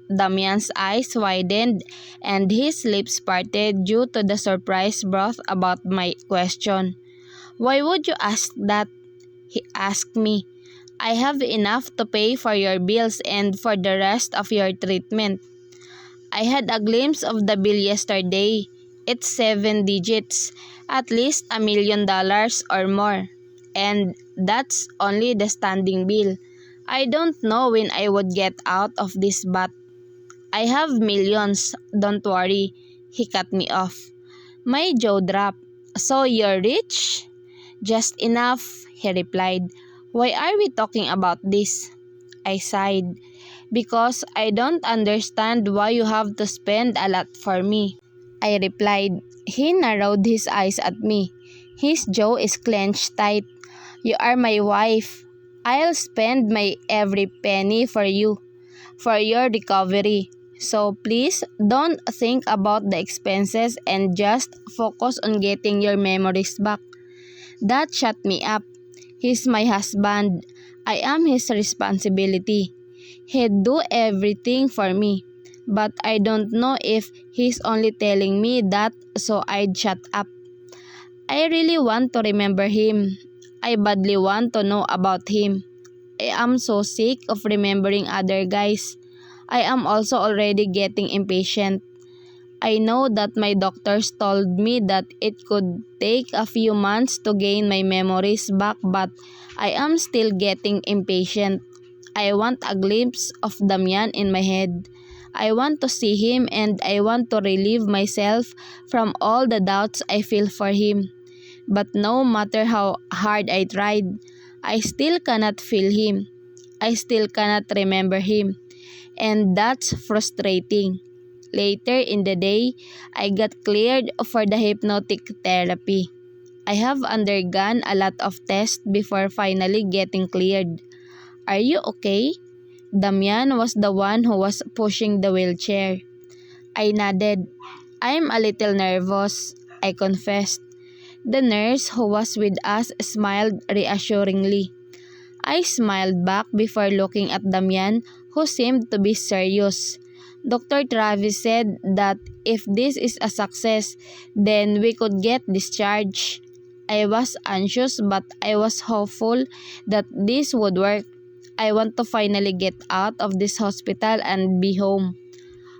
Damian's eyes widened and his lips parted due to the surprise brought about my question. Why would you ask that? He asked me. I have enough to pay for your bills and for the rest of your treatment. I had a glimpse of the bill yesterday. It's 7 digits, at least $1 million or more. And that's only the standing bill. I don't know when I would get out of this but I have millions, don't worry, he cut me off. My jaw dropped. So you're rich? Just enough, he replied. Why are we talking about this? I sighed. Because I don't understand why you have to spend a lot for me, I replied. He narrowed his eyes at me. His jaw is clenched tight. You are my wife. I'll spend my every penny for you, for your recovery. So please don't think about the expenses and just focus on getting your memories back. That shut me up. He's my husband. I am his responsibility. He'd do everything for me. But I don't know if he's only telling me that so I'd shut up. I really want to remember him. I badly want to know about him. I am so sick of remembering other guys. I am also already getting impatient. I know that my doctors told me that it could take a few months to gain my memories back, but I am still getting impatient. I want a glimpse of Damian in my head. I want to see him and I want to relieve myself from all the doubts I feel for him. But no matter how hard I tried, I still cannot feel him. I still cannot remember him. And that's frustrating. Later in the day, I got cleared for the hypnotic therapy. I have undergone a lot of tests before finally getting cleared. Are you okay? Damian was the one who was pushing the wheelchair. I nodded. I'm a little nervous, I confessed. The nurse who was with us smiled reassuringly. I smiled back before looking at Damian, who seemed to be serious. Dr. Travis said that if this is a success, then we could get discharged. I was anxious but I was hopeful that this would work. I want to finally get out of this hospital and be home.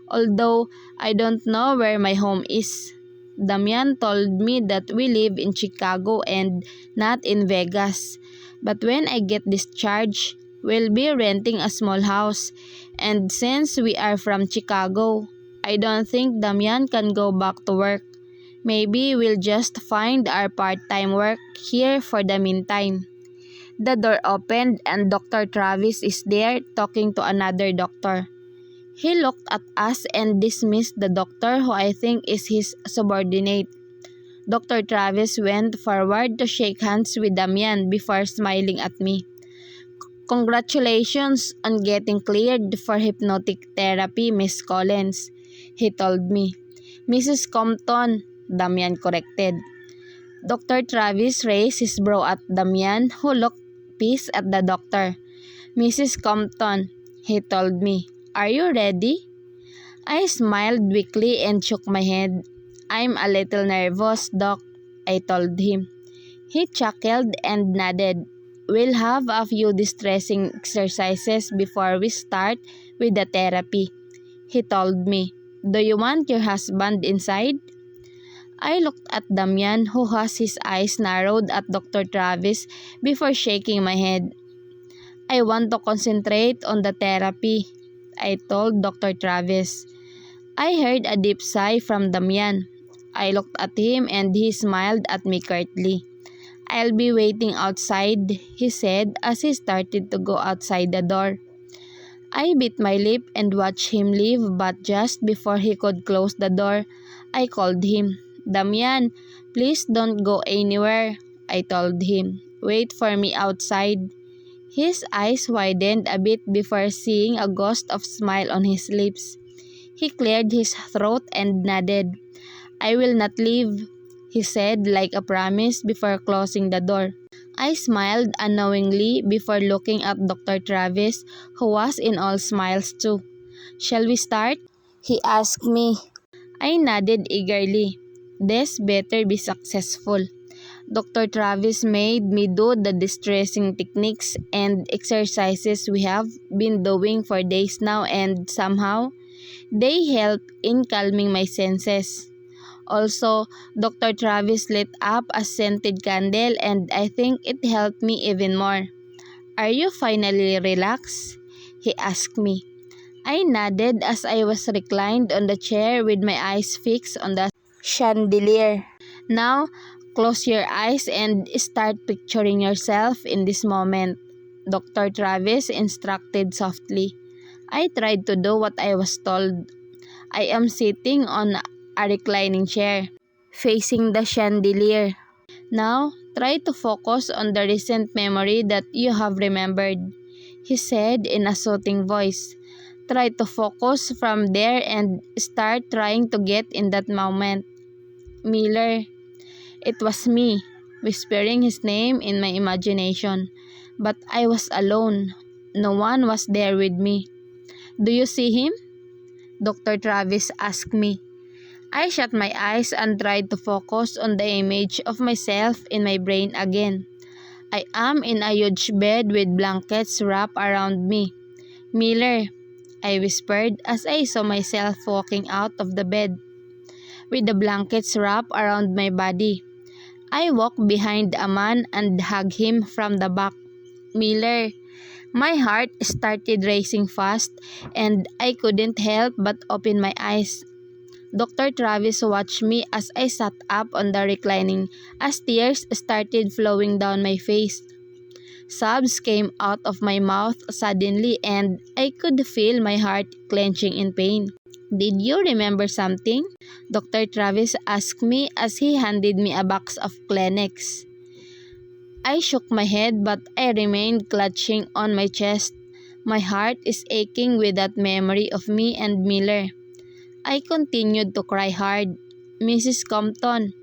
Although I don't know where my home is. Damian told me that we live in Chicago and not in Vegas. But when I get discharged, we'll be renting a small house. And since we are from Chicago, I don't think Damian can go back to work. Maybe we'll just find our part-time work here for the meantime. The door opened and Dr. Travis is there talking to another doctor. He looked at us and dismissed the doctor who I think is his subordinate. Dr. Travis went forward to shake hands with Damian before smiling at me. Congratulations on getting cleared for hypnotic therapy, Miss Collins, he told me. Mrs. Compton, Damian corrected. Dr. Travis raised his brow at Damian, who looked pissed at the doctor. Mrs. Compton, he told me. Are you ready? I smiled weakly and shook my head. I'm a little nervous, Doc, I told him. He chuckled and nodded. We'll have a few distressing exercises before we start with the therapy, he told me. Do you want your husband inside? I looked at Damian, who has his eyes narrowed at Dr. Travis before shaking my head. I want to concentrate on the therapy, I told Dr. Travis. I heard a deep sigh from Damian. I looked at him and he smiled at me curtly. I'll be waiting outside, he said as he started to go outside the door. I bit my lip and watched him leave, but just before he could close the door, I called him. Damian, please don't go anywhere, I told him. Wait for me outside. His eyes widened a bit before seeing a ghost of smile on his lips. He cleared his throat and nodded. I will not leave, he said like a promise before closing the door. I smiled unknowingly before looking at Dr. Travis, who was in all smiles too. Shall we start? He asked me. I nodded eagerly. This better be successful. Dr. Travis made me do the distressing techniques and exercises we have been doing for days now, and somehow, they help in calming my senses. Also, Dr. Travis lit up a scented candle and I think it helped me even more. Are you finally relaxed? He asked me. I nodded as I was reclined on the chair with my eyes fixed on the chandelier. Now, Close your eyes and start picturing yourself in this moment, Dr. Travis instructed softly. I tried to do what I was told. I am sitting on a reclining chair, facing the chandelier. Now, try to focus on the recent memory that you have remembered, he said in a soothing voice. Try to focus from there and start trying to get in that moment. Miller. It was me, whispering his name in my imagination. But I was alone. No one was there with me. Do you see him? Dr. Travis asked me. I shut my eyes and tried to focus on the image of myself in my brain again. I am in a huge bed with blankets wrapped around me. Miller, I whispered as I saw myself walking out of the bed, with the blankets wrapped around my body. I walked behind a man and hugged him from the back. Miller, my heart started racing fast and I couldn't help but open my eyes. Dr. Travis watched me as I sat up on the reclining as tears started flowing down my face. Sobs came out of my mouth suddenly and I could feel my heart clenching in pain. Did you remember something? Dr. Travis asked me as he handed me a box of Kleenex. I shook my head but I remained clutching on my chest. My heart is aching with that memory of me and Miller. I continued to cry hard. Mrs. Compton.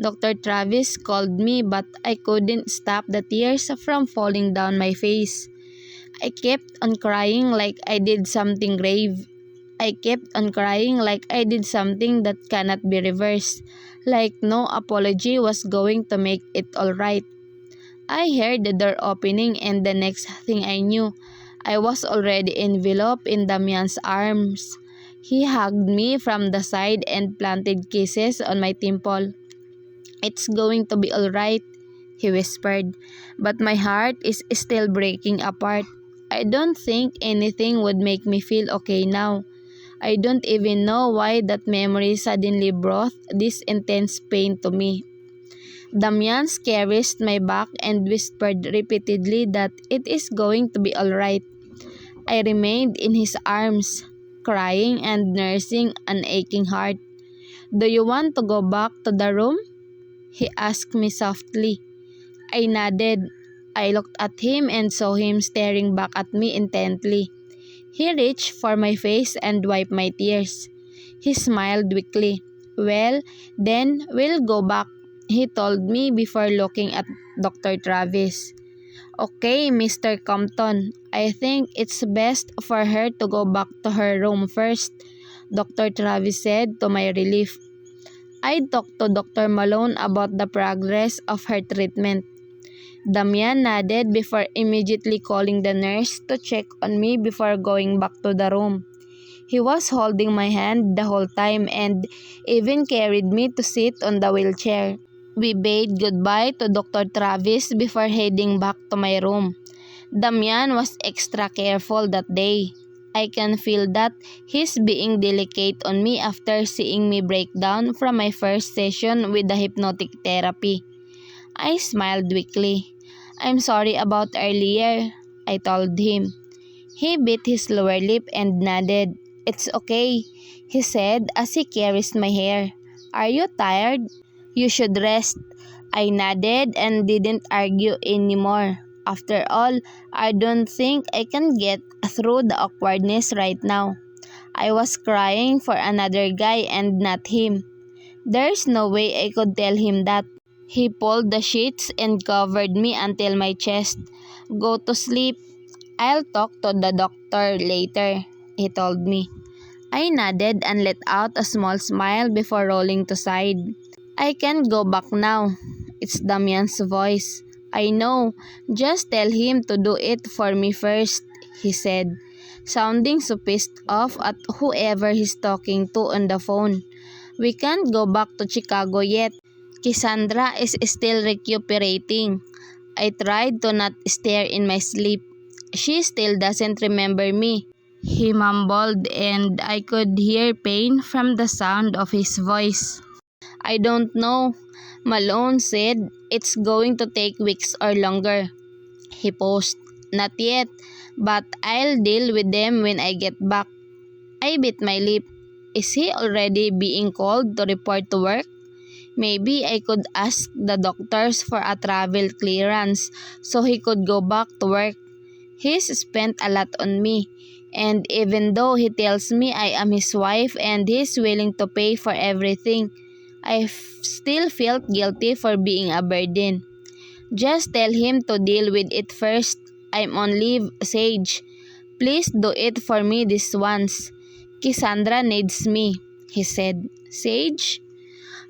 Dr. Travis called me but I couldn't stop the tears from falling down my face. I kept on crying like I did something grave. I kept on crying like I did something that cannot be reversed, like no apology was going to make it alright. I heard the door opening and the next thing I knew, I was already enveloped in Damian's arms. He hugged me from the side and planted kisses on my temple. It's going to be alright, he whispered, but my heart is still breaking apart. I don't think anything would make me feel okay now. I don't even know why that memory suddenly brought this intense pain to me. Damian caressed my back and whispered repeatedly that it is going to be alright. I remained in his arms, crying and nursing an aching heart. Do you want to go back to the room? He asked me softly. I nodded. I looked at him and saw him staring back at me intently. He reached for my face and wiped my tears. He smiled weakly. Well, then we'll go back, he told me before looking at Dr. Travis. Okay, Mr. Compton, I think it's best for her to go back to her room first, Dr. Travis said to my relief. I talked to Dr. Malone about the progress of her treatment. Damian nodded before immediately calling the nurse to check on me before going back to the room. He was holding my hand the whole time and even carried me to sit on the wheelchair. We bade goodbye to Dr. Travis before heading back to my room. Damian was extra careful that day. I can feel that he's being delicate on me after seeing me break down from my first session with the hypnotic therapy. I smiled weakly. I'm sorry about earlier, I told him. He bit his lower lip and nodded. It's okay, he said as he caressed my hair. Are you tired? You should rest. I nodded and didn't argue anymore. After all, I don't think I can get through the awkwardness right now. I was crying for another guy and not him. There's no way I could tell him that. He pulled the sheets and covered me until my chest. Go to sleep. I'll talk to the doctor later, he told me. I nodded and let out a small smile before rolling to side. I can't go back now. It's Damian's voice. I know. Just tell him to do it for me first, he said, sounding so pissed off at whoever he's talking to on the phone. We can't go back to Chicago yet. Cassandra is still recuperating. I tried to not stare in my sleep. She still doesn't remember me, he mumbled, and I could hear pain from the sound of his voice. I don't know. Malone said it's going to take weeks or longer. He paused. Not yet, but I'll deal with them when I get back. I bit my lip. Is he already being called to report to work? Maybe I could ask the doctors for a travel clearance so he could go back to work. He's spent a lot on me, and even though he tells me I am his wife and he's willing to pay for everything, I still felt guilty for being a burden. Just tell him to deal with it first. I'm on leave, Sage. Please do it for me this once. Cassandra needs me, he said. Sage?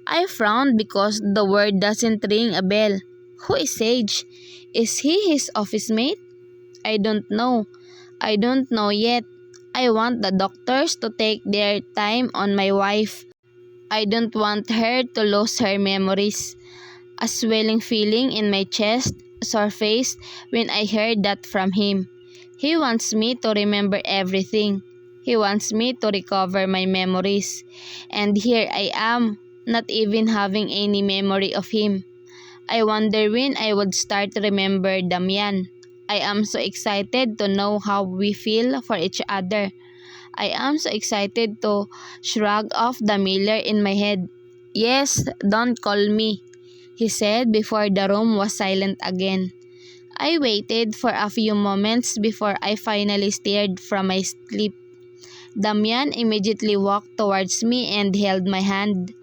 I frowned because the word doesn't ring a bell. Who is Sage? Is he his office mate? I don't know. I don't know yet. I want the doctors to take their time on my wife. I don't want her to lose her memories. A swelling feeling in my chest surfaced when I heard that from him. He wants me to remember everything. He wants me to recover my memories. And here I am, not even having any memory of him. I wonder when I would start to remember Damian. I am so excited to know how we feel for each other. I am so excited to shrug off the miller in my head. Yes, don't call me, he said before the room was silent again. I waited for a few moments before I finally stirred from my sleep. Damian immediately walked towards me and held my hand.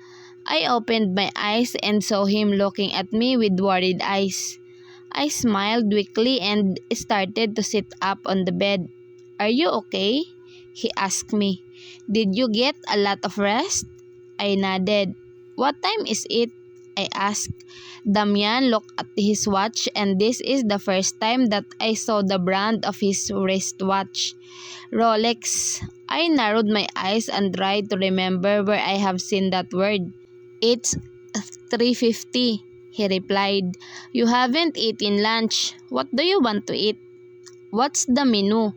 I opened my eyes and saw him looking at me with worried eyes. I smiled weakly and started to sit up on the bed. Are you okay? He asked me. Did you get a lot of rest? I nodded. What time is it? I asked. Damian looked at his watch, and this is the first time that I saw the brand of his wristwatch. Rolex. I narrowed my eyes and tried to remember where I have seen that word. It's 3:50, he replied. You haven't eaten lunch. What do you want to eat? What's the menu?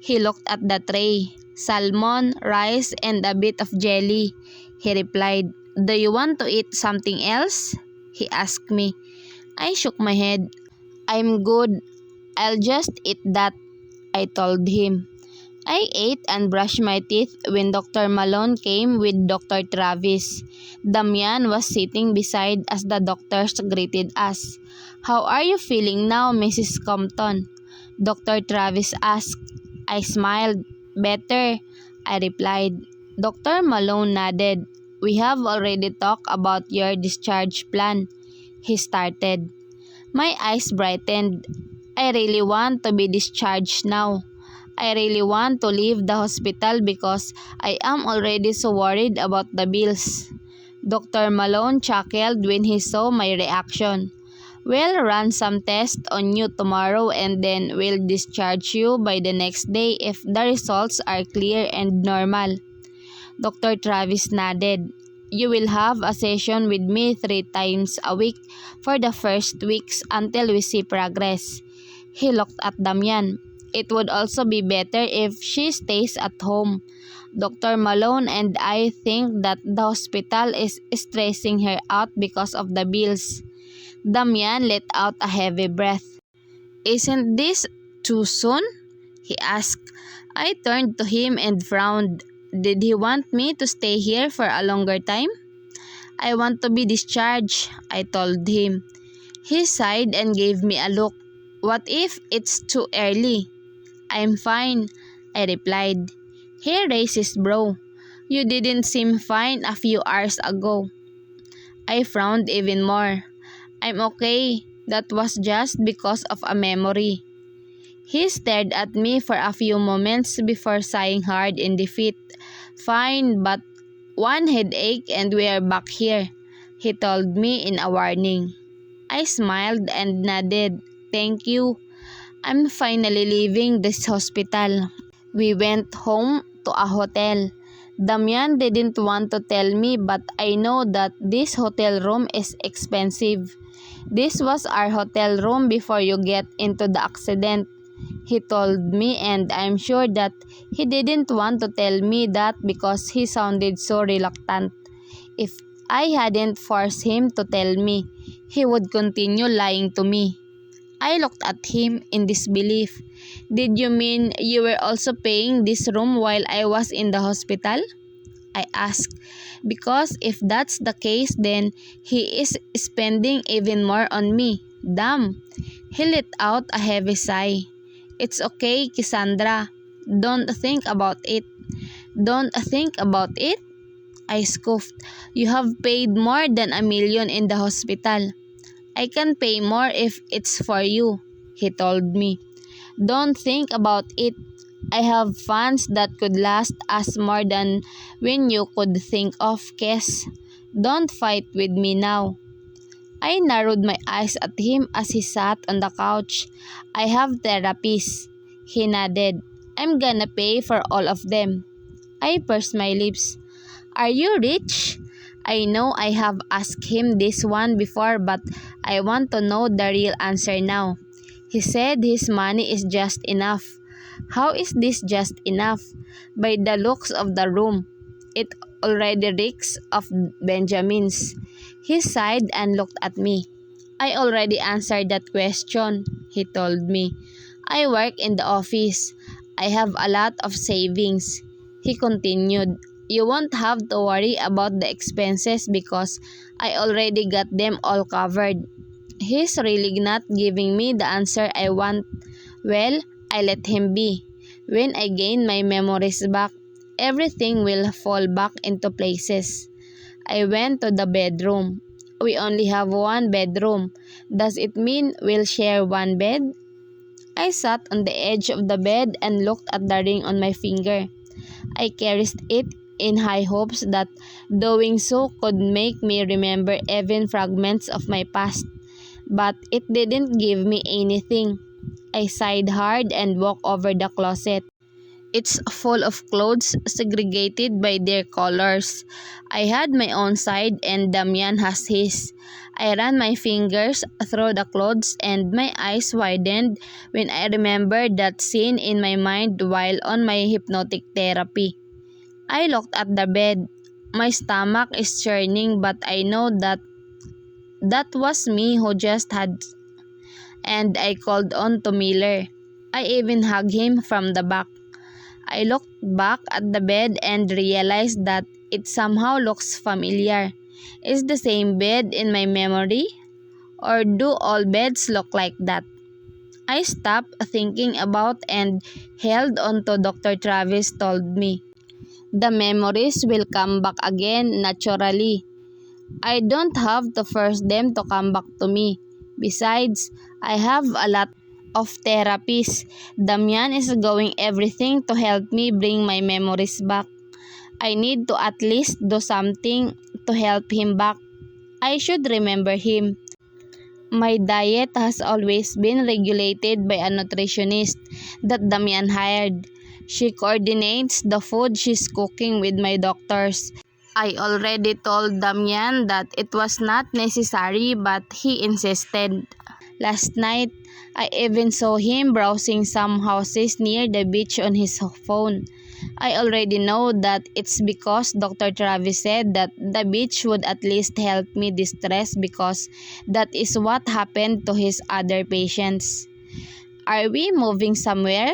He looked at the tray. Salmon, rice, and a bit of jelly, he replied. Do you want to eat something else? He asked me. I shook my head. I'm good. I'll just eat that, I told him. I ate and brushed my teeth when Dr. Malone came with Dr. Travis. Damian was sitting beside as the doctors greeted us. How are you feeling now, Mrs. Compton? Dr. Travis asked. I smiled. Better, I replied. Dr. Malone nodded. We have already talked about your discharge plan, he started. My eyes brightened. I really want to be discharged now. I really want to leave the hospital because I am already so worried about the bills. Dr. Malone chuckled when he saw my reaction. We'll run some tests on you tomorrow and then we'll discharge you by the next day if the results are clear and normal. Dr. Travis nodded. You will have a session with me 3 times a week for the first weeks until we see progress. He looked at Damian. It would also be better if she stays at home. Dr. Malone and I think that the hospital is stressing her out because of the bills. Damian let out a heavy breath. Isn't this too soon? He asked. I turned to him and frowned. Did he want me to stay here for a longer time? I want to be discharged, I told him. He sighed and gave me a look. What if it's too early? I'm fine, I replied. He raised his brow. You didn't seem fine a few hours ago. I frowned even more. I'm okay. That was just because of a memory. He stared at me for a few moments before sighing hard in defeat. Fine, but one headache and we are back here, he told me in a warning. I smiled and nodded. Thank you. I'm finally leaving this hospital. We went home to a hotel. Damian didn't want to tell me, but I know that this hotel room is expensive. This was our hotel room before you get into the accident, he told me, and I'm sure that he didn't want to tell me that because he sounded so reluctant. If I hadn't forced him to tell me. He would continue lying to me. I looked at him in disbelief. Did you mean you were also paying this room while I was in the hospital? I asked. Because if that's the case, then he is spending even more on me. Damn. He let out a heavy sigh. It's okay, Cassandra. Don't think about it. Don't think about it? I scoffed. You have paid more than $1 million in the hospital. I can pay more if it's for you, he told me. Don't think about it. I have funds that could last us more than when you could think of, Kes. Don't fight with me now. I narrowed my eyes at him as he sat on the couch. I have therapists. He nodded. I'm gonna pay for all of them. I pursed my lips. Are you rich? I know I have asked him this one before, but I want to know the real answer now. He said his money is just enough. How is this just enough? By the looks of the room, it already reeks of Benjamins. He sighed and looked at me. I already answered that question, he told me. I work in the office. I have a lot of savings. He continued. You won't have to worry about the expenses because I already got them all covered. He's really not giving me the answer I want. Well, I let him be. When I gain my memories back, everything will fall back into places. I went to the bedroom. We only have one bedroom. Does it mean we'll share one bed? I sat on the edge of the bed and looked at the ring on my finger. I caressed it in high hopes that doing so could make me remember even fragments of my past. But it didn't give me anything. I sighed hard and walked over the closet. It's full of clothes segregated by their colors. I had my own side and Damian has his. I ran my fingers through the clothes and my eyes widened when I remembered that scene in my mind while on my hypnotic therapy. I looked at the bed. My stomach is churning, but I know that was me who just had, and I called on to Miller. I even hugged him from the back. I looked back at the bed and realized that it somehow looks familiar. Is the same bed in my memory? Or do all beds look like that? I stopped thinking about and held on to Dr. Travis told me. The memories will come back again naturally. I don't have to force them to come back to me. Besides, I have a lot of therapies. Damian is doing everything to help me bring my memories back. I need to at least do something to help him back. I should remember him. My diet has always been regulated by a nutritionist that Damian hired. She coordinates the food she's cooking with my doctors. I already told Damian that it was not necessary, but he insisted. Last night, I even saw him browsing some houses near the beach on his phone. I already know that it's because Dr. Travis said that the beach would at least help me distress because that is what happened to his other patients. Are we moving somewhere?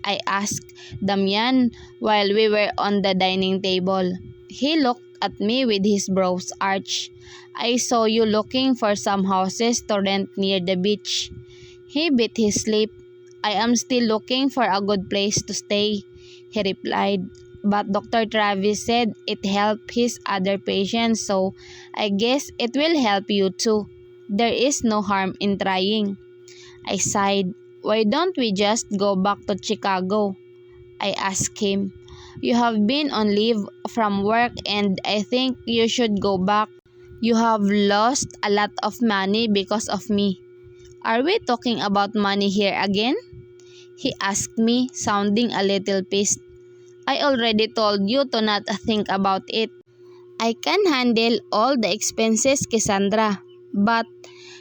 I asked Damian while we were on the dining table. He looked at me with his brows arched. I saw you looking for some houses to rent near the beach. He bit his lip. I am still looking for a good place to stay, he replied. But Dr. Travis said it helped his other patients, so I guess it will help you too. There is no harm in trying. I sighed. Why don't we just go back to Chicago? I asked him. You have been on leave from work and I think you should go back. You have lost a lot of money because of me. Are we talking about money here again? He asked me, sounding a little pissed. I already told you to not think about it. I can handle all the expenses, Cassandra. But,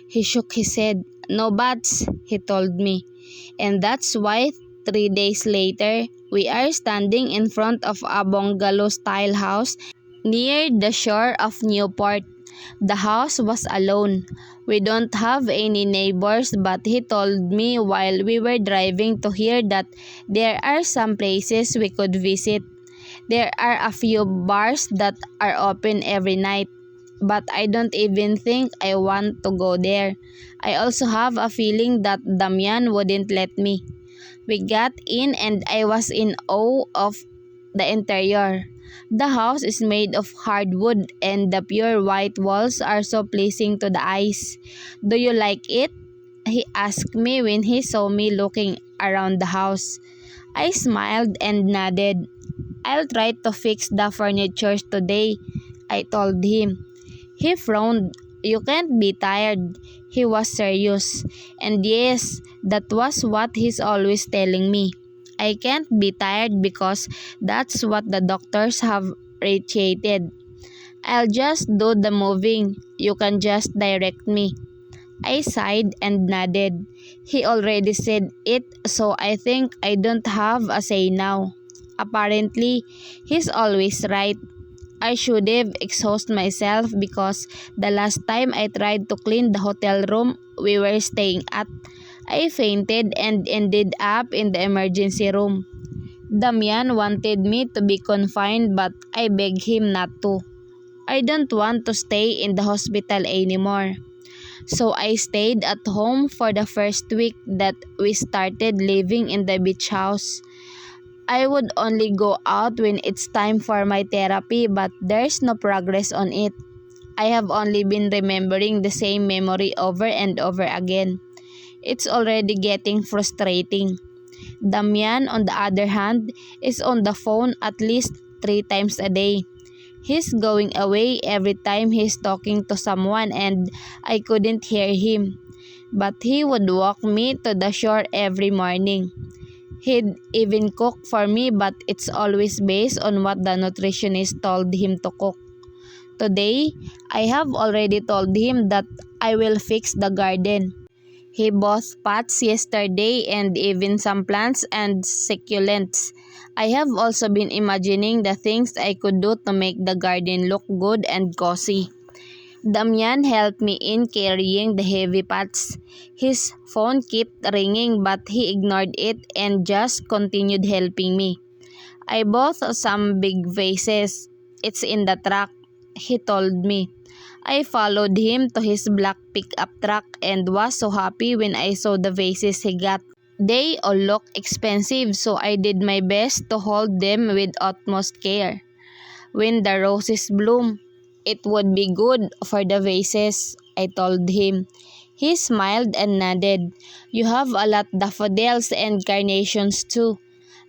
he shook his head. No buts, he told me. And that's why 3 days later, we are standing in front of a bungalow-style house near the shore of Newport. The house was alone. We don't have any neighbors, but he told me while we were driving to here that there are some places we could visit. There are a few bars that are open every night, but I don't even think I want to go there. I also have a feeling that Damian wouldn't let me. We got in and I was in awe of the interior. The house is made of hardwood and the pure white walls are so pleasing to the eyes. Do you like it? He asked me when he saw me looking around the house. I smiled and nodded. I'll try to fix the furniture today, I told him. He frowned. You can't be tired. He was serious. And yes, that was what he's always telling me. I can't be tired because that's what the doctors have radiated. I'll just do the moving. You can just direct me. I sighed and nodded. He already said it, so I think I don't have a say now. Apparently, he's always right. I should have exhausted myself because the last time I tried to clean the hotel room we were staying at, I fainted and ended up in the emergency room. Damian wanted me to be confined but I begged him not to. I don't want to stay in the hospital anymore. So I stayed at home for the first week that we started living in the beach house. I would only go out when it's time for my therapy but there's no progress on it. I have only been remembering the same memory over and over again. It's already getting frustrating. Damian, on the other hand, is on the phone at least 3 times a day. He's going away every time he's talking to someone and I couldn't hear him. But he would walk me to the shore every morning. He'd even cook for me but it's always based on what the nutritionist told him to cook. Today, I have already told him that I will fix the garden. He bought pots yesterday and even some plants and succulents. I have also been imagining the things I could do to make the garden look good and cozy. Damian helped me in carrying the heavy pots. His phone kept ringing but he ignored it and just continued helping me. I bought some big vases. It's in the truck, he told me. I followed him to his black pickup truck and was so happy when I saw the vases he got. They all look expensive so I did my best to hold them with utmost care. When the roses bloom, it would be good for the vases, I told him. He smiled and nodded. You have a lot of daffodils and carnations too.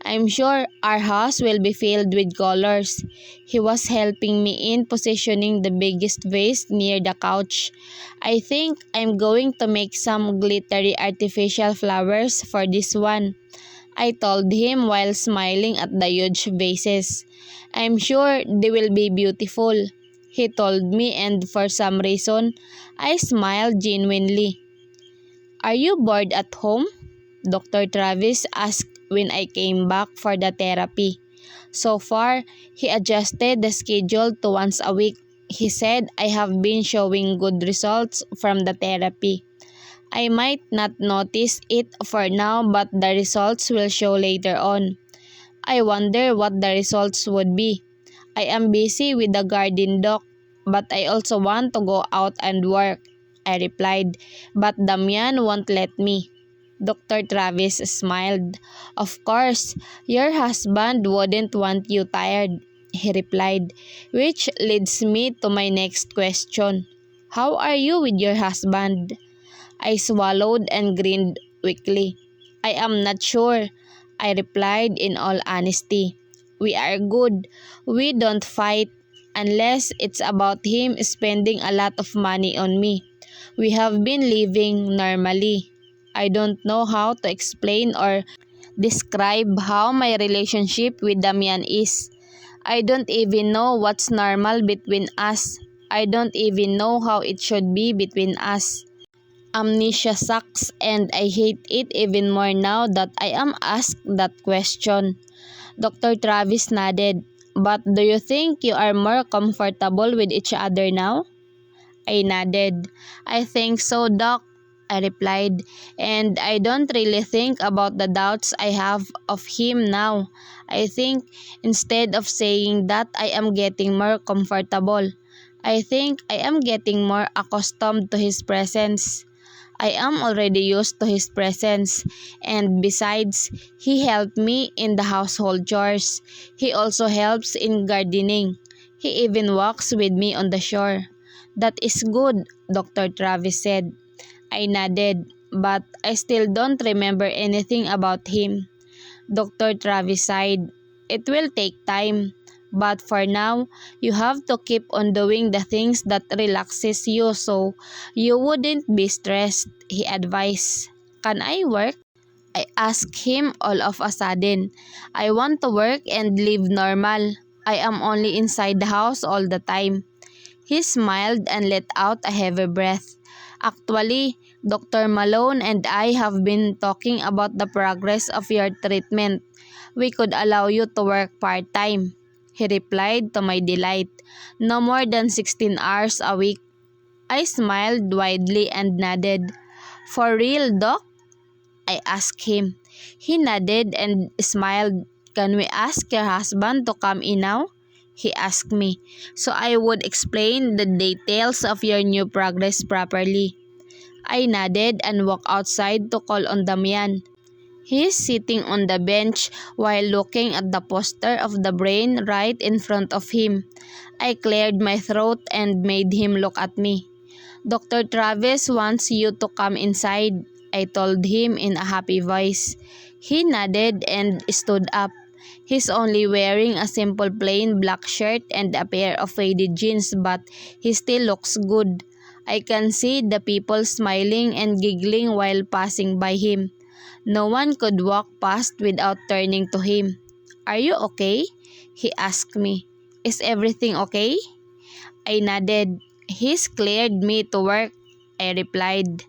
I'm sure our house will be filled with colors. He was helping me in positioning the biggest vase near the couch. I think I'm going to make some glittery artificial flowers for this one, I told him while smiling at the huge vases. I'm sure they will be beautiful, he told me, and for some reason, I smiled genuinely. Are you bored at home? Dr. Travis asked when I came back for the therapy. So far, he adjusted the schedule to once a week. He said I have been showing good results from the therapy. I might not notice it for now but the results will show later on. I wonder what the results would be. I am busy with the garden doc, but I also want to go out and work, I replied, but Damian won't let me. Dr. Travis smiled. Of course, your husband wouldn't want you tired, he replied, which leads me to my next question. How are you with your husband? I swallowed and grinned weakly. I am not sure, I replied in all honesty. We are good. We don't fight unless it's about him spending a lot of money on me. We have been living normally. I don't know how to explain or describe how my relationship with Damian is. I don't even know what's normal between us. I don't even know how it should be between us. Amnesia sucks and I hate it even more now that I am asked that question. Dr. Travis nodded. But do you think you are more comfortable with each other now? I nodded. I think so, Doc, I replied, and I don't really think about the doubts I have of him now. I think instead of saying that I am getting more comfortable, I think I am getting more accustomed to his presence. I am already used to his presence, and besides, he helped me in the household chores. He also helps in gardening. He even walks with me on the shore. That is good, Dr. Travis said. I nodded, but I still don't remember anything about him. Dr. Travis sighed. It will take time, but for now, you have to keep on doing the things that relaxes you so you wouldn't be stressed, he advised. Can I work? I asked him all of a sudden. I want to work and live normal. I am only inside the house all the time. He smiled and let out a heavy breath. Actually, Dr. Malone and I have been talking about the progress of your treatment. We could allow you to work part-time, he replied to my delight. No more than 16 hours a week. I smiled widely and nodded. For real, Doc? I asked him. He nodded and smiled. Can we ask your husband to come in now? He asked me, so I would explain the details of your new progress properly. I nodded and walked outside to call on Damian. He is sitting on the bench while looking at the poster of the brain right in front of him. I cleared my throat and made him look at me. Dr. Travis wants you to come inside, I told him in a happy voice. He nodded and stood up. He's only wearing a simple plain black shirt and a pair of faded jeans, but he still looks good. I can see the people smiling and giggling while passing by him. No one could walk past without turning to him. Are you okay? He asked me. Is everything okay? I nodded. He's cleared me to work, I replied.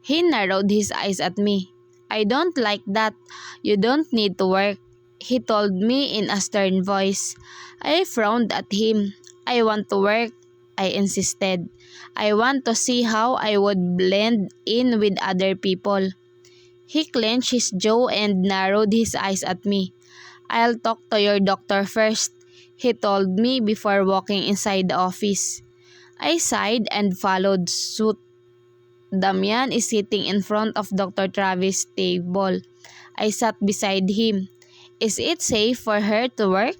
He narrowed his eyes at me. I don't like that. You don't need to work, he told me in a stern voice. I frowned at him. I want to work, I insisted. I want to see how I would blend in with other people. He clenched his jaw and narrowed his eyes at me. I'll talk to your doctor first, he told me before walking inside the office. I sighed and followed suit. Damian is sitting in front of Dr. Travis' table. I sat beside him. Is it safe for her to work?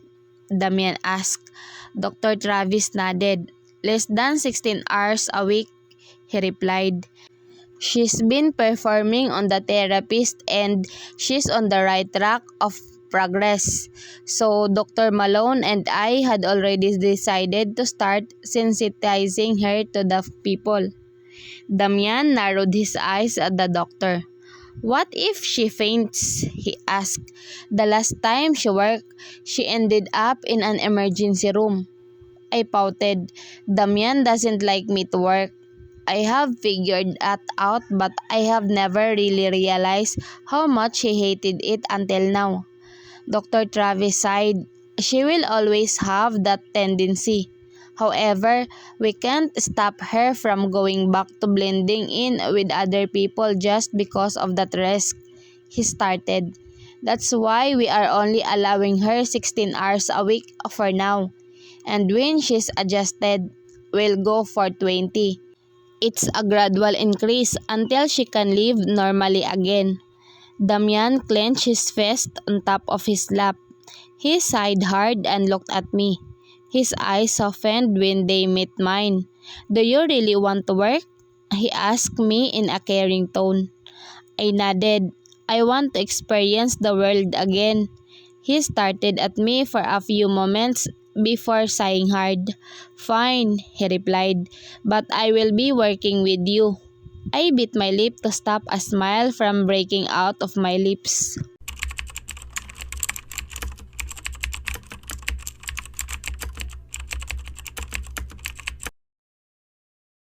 Damian asked. Dr. Travis nodded. Less than 16 hours a week, he replied. She's been performing on the therapist and she's on the right track of progress. So Dr. Malone and I had already decided to start sensitizing her to the people. Damian narrowed his eyes at the doctor. What if she faints? He asked. The last time she worked, she ended up in an emergency room. I pouted. Damian doesn't like me to work. I have figured that out, but I have never really realized how much he hated it until now. Dr. Travis sighed. She will always have that tendency. However, we can't stop her from going back to blending in with other people just because of that risk, he started. That's why we are only allowing her 16 hours a week for now. And when she's adjusted, we'll go for 20. It's a gradual increase until she can live normally again. Damian clenched his fist on top of his lap. He sighed hard and looked at me. His eyes softened when they met mine. Do you really want to work? He asked me in a caring tone. I nodded. I want to experience the world again. He started at me for a few moments before sighing hard. Fine, he replied, but I will be working with you. I bit my lip to stop a smile from breaking out of my lips.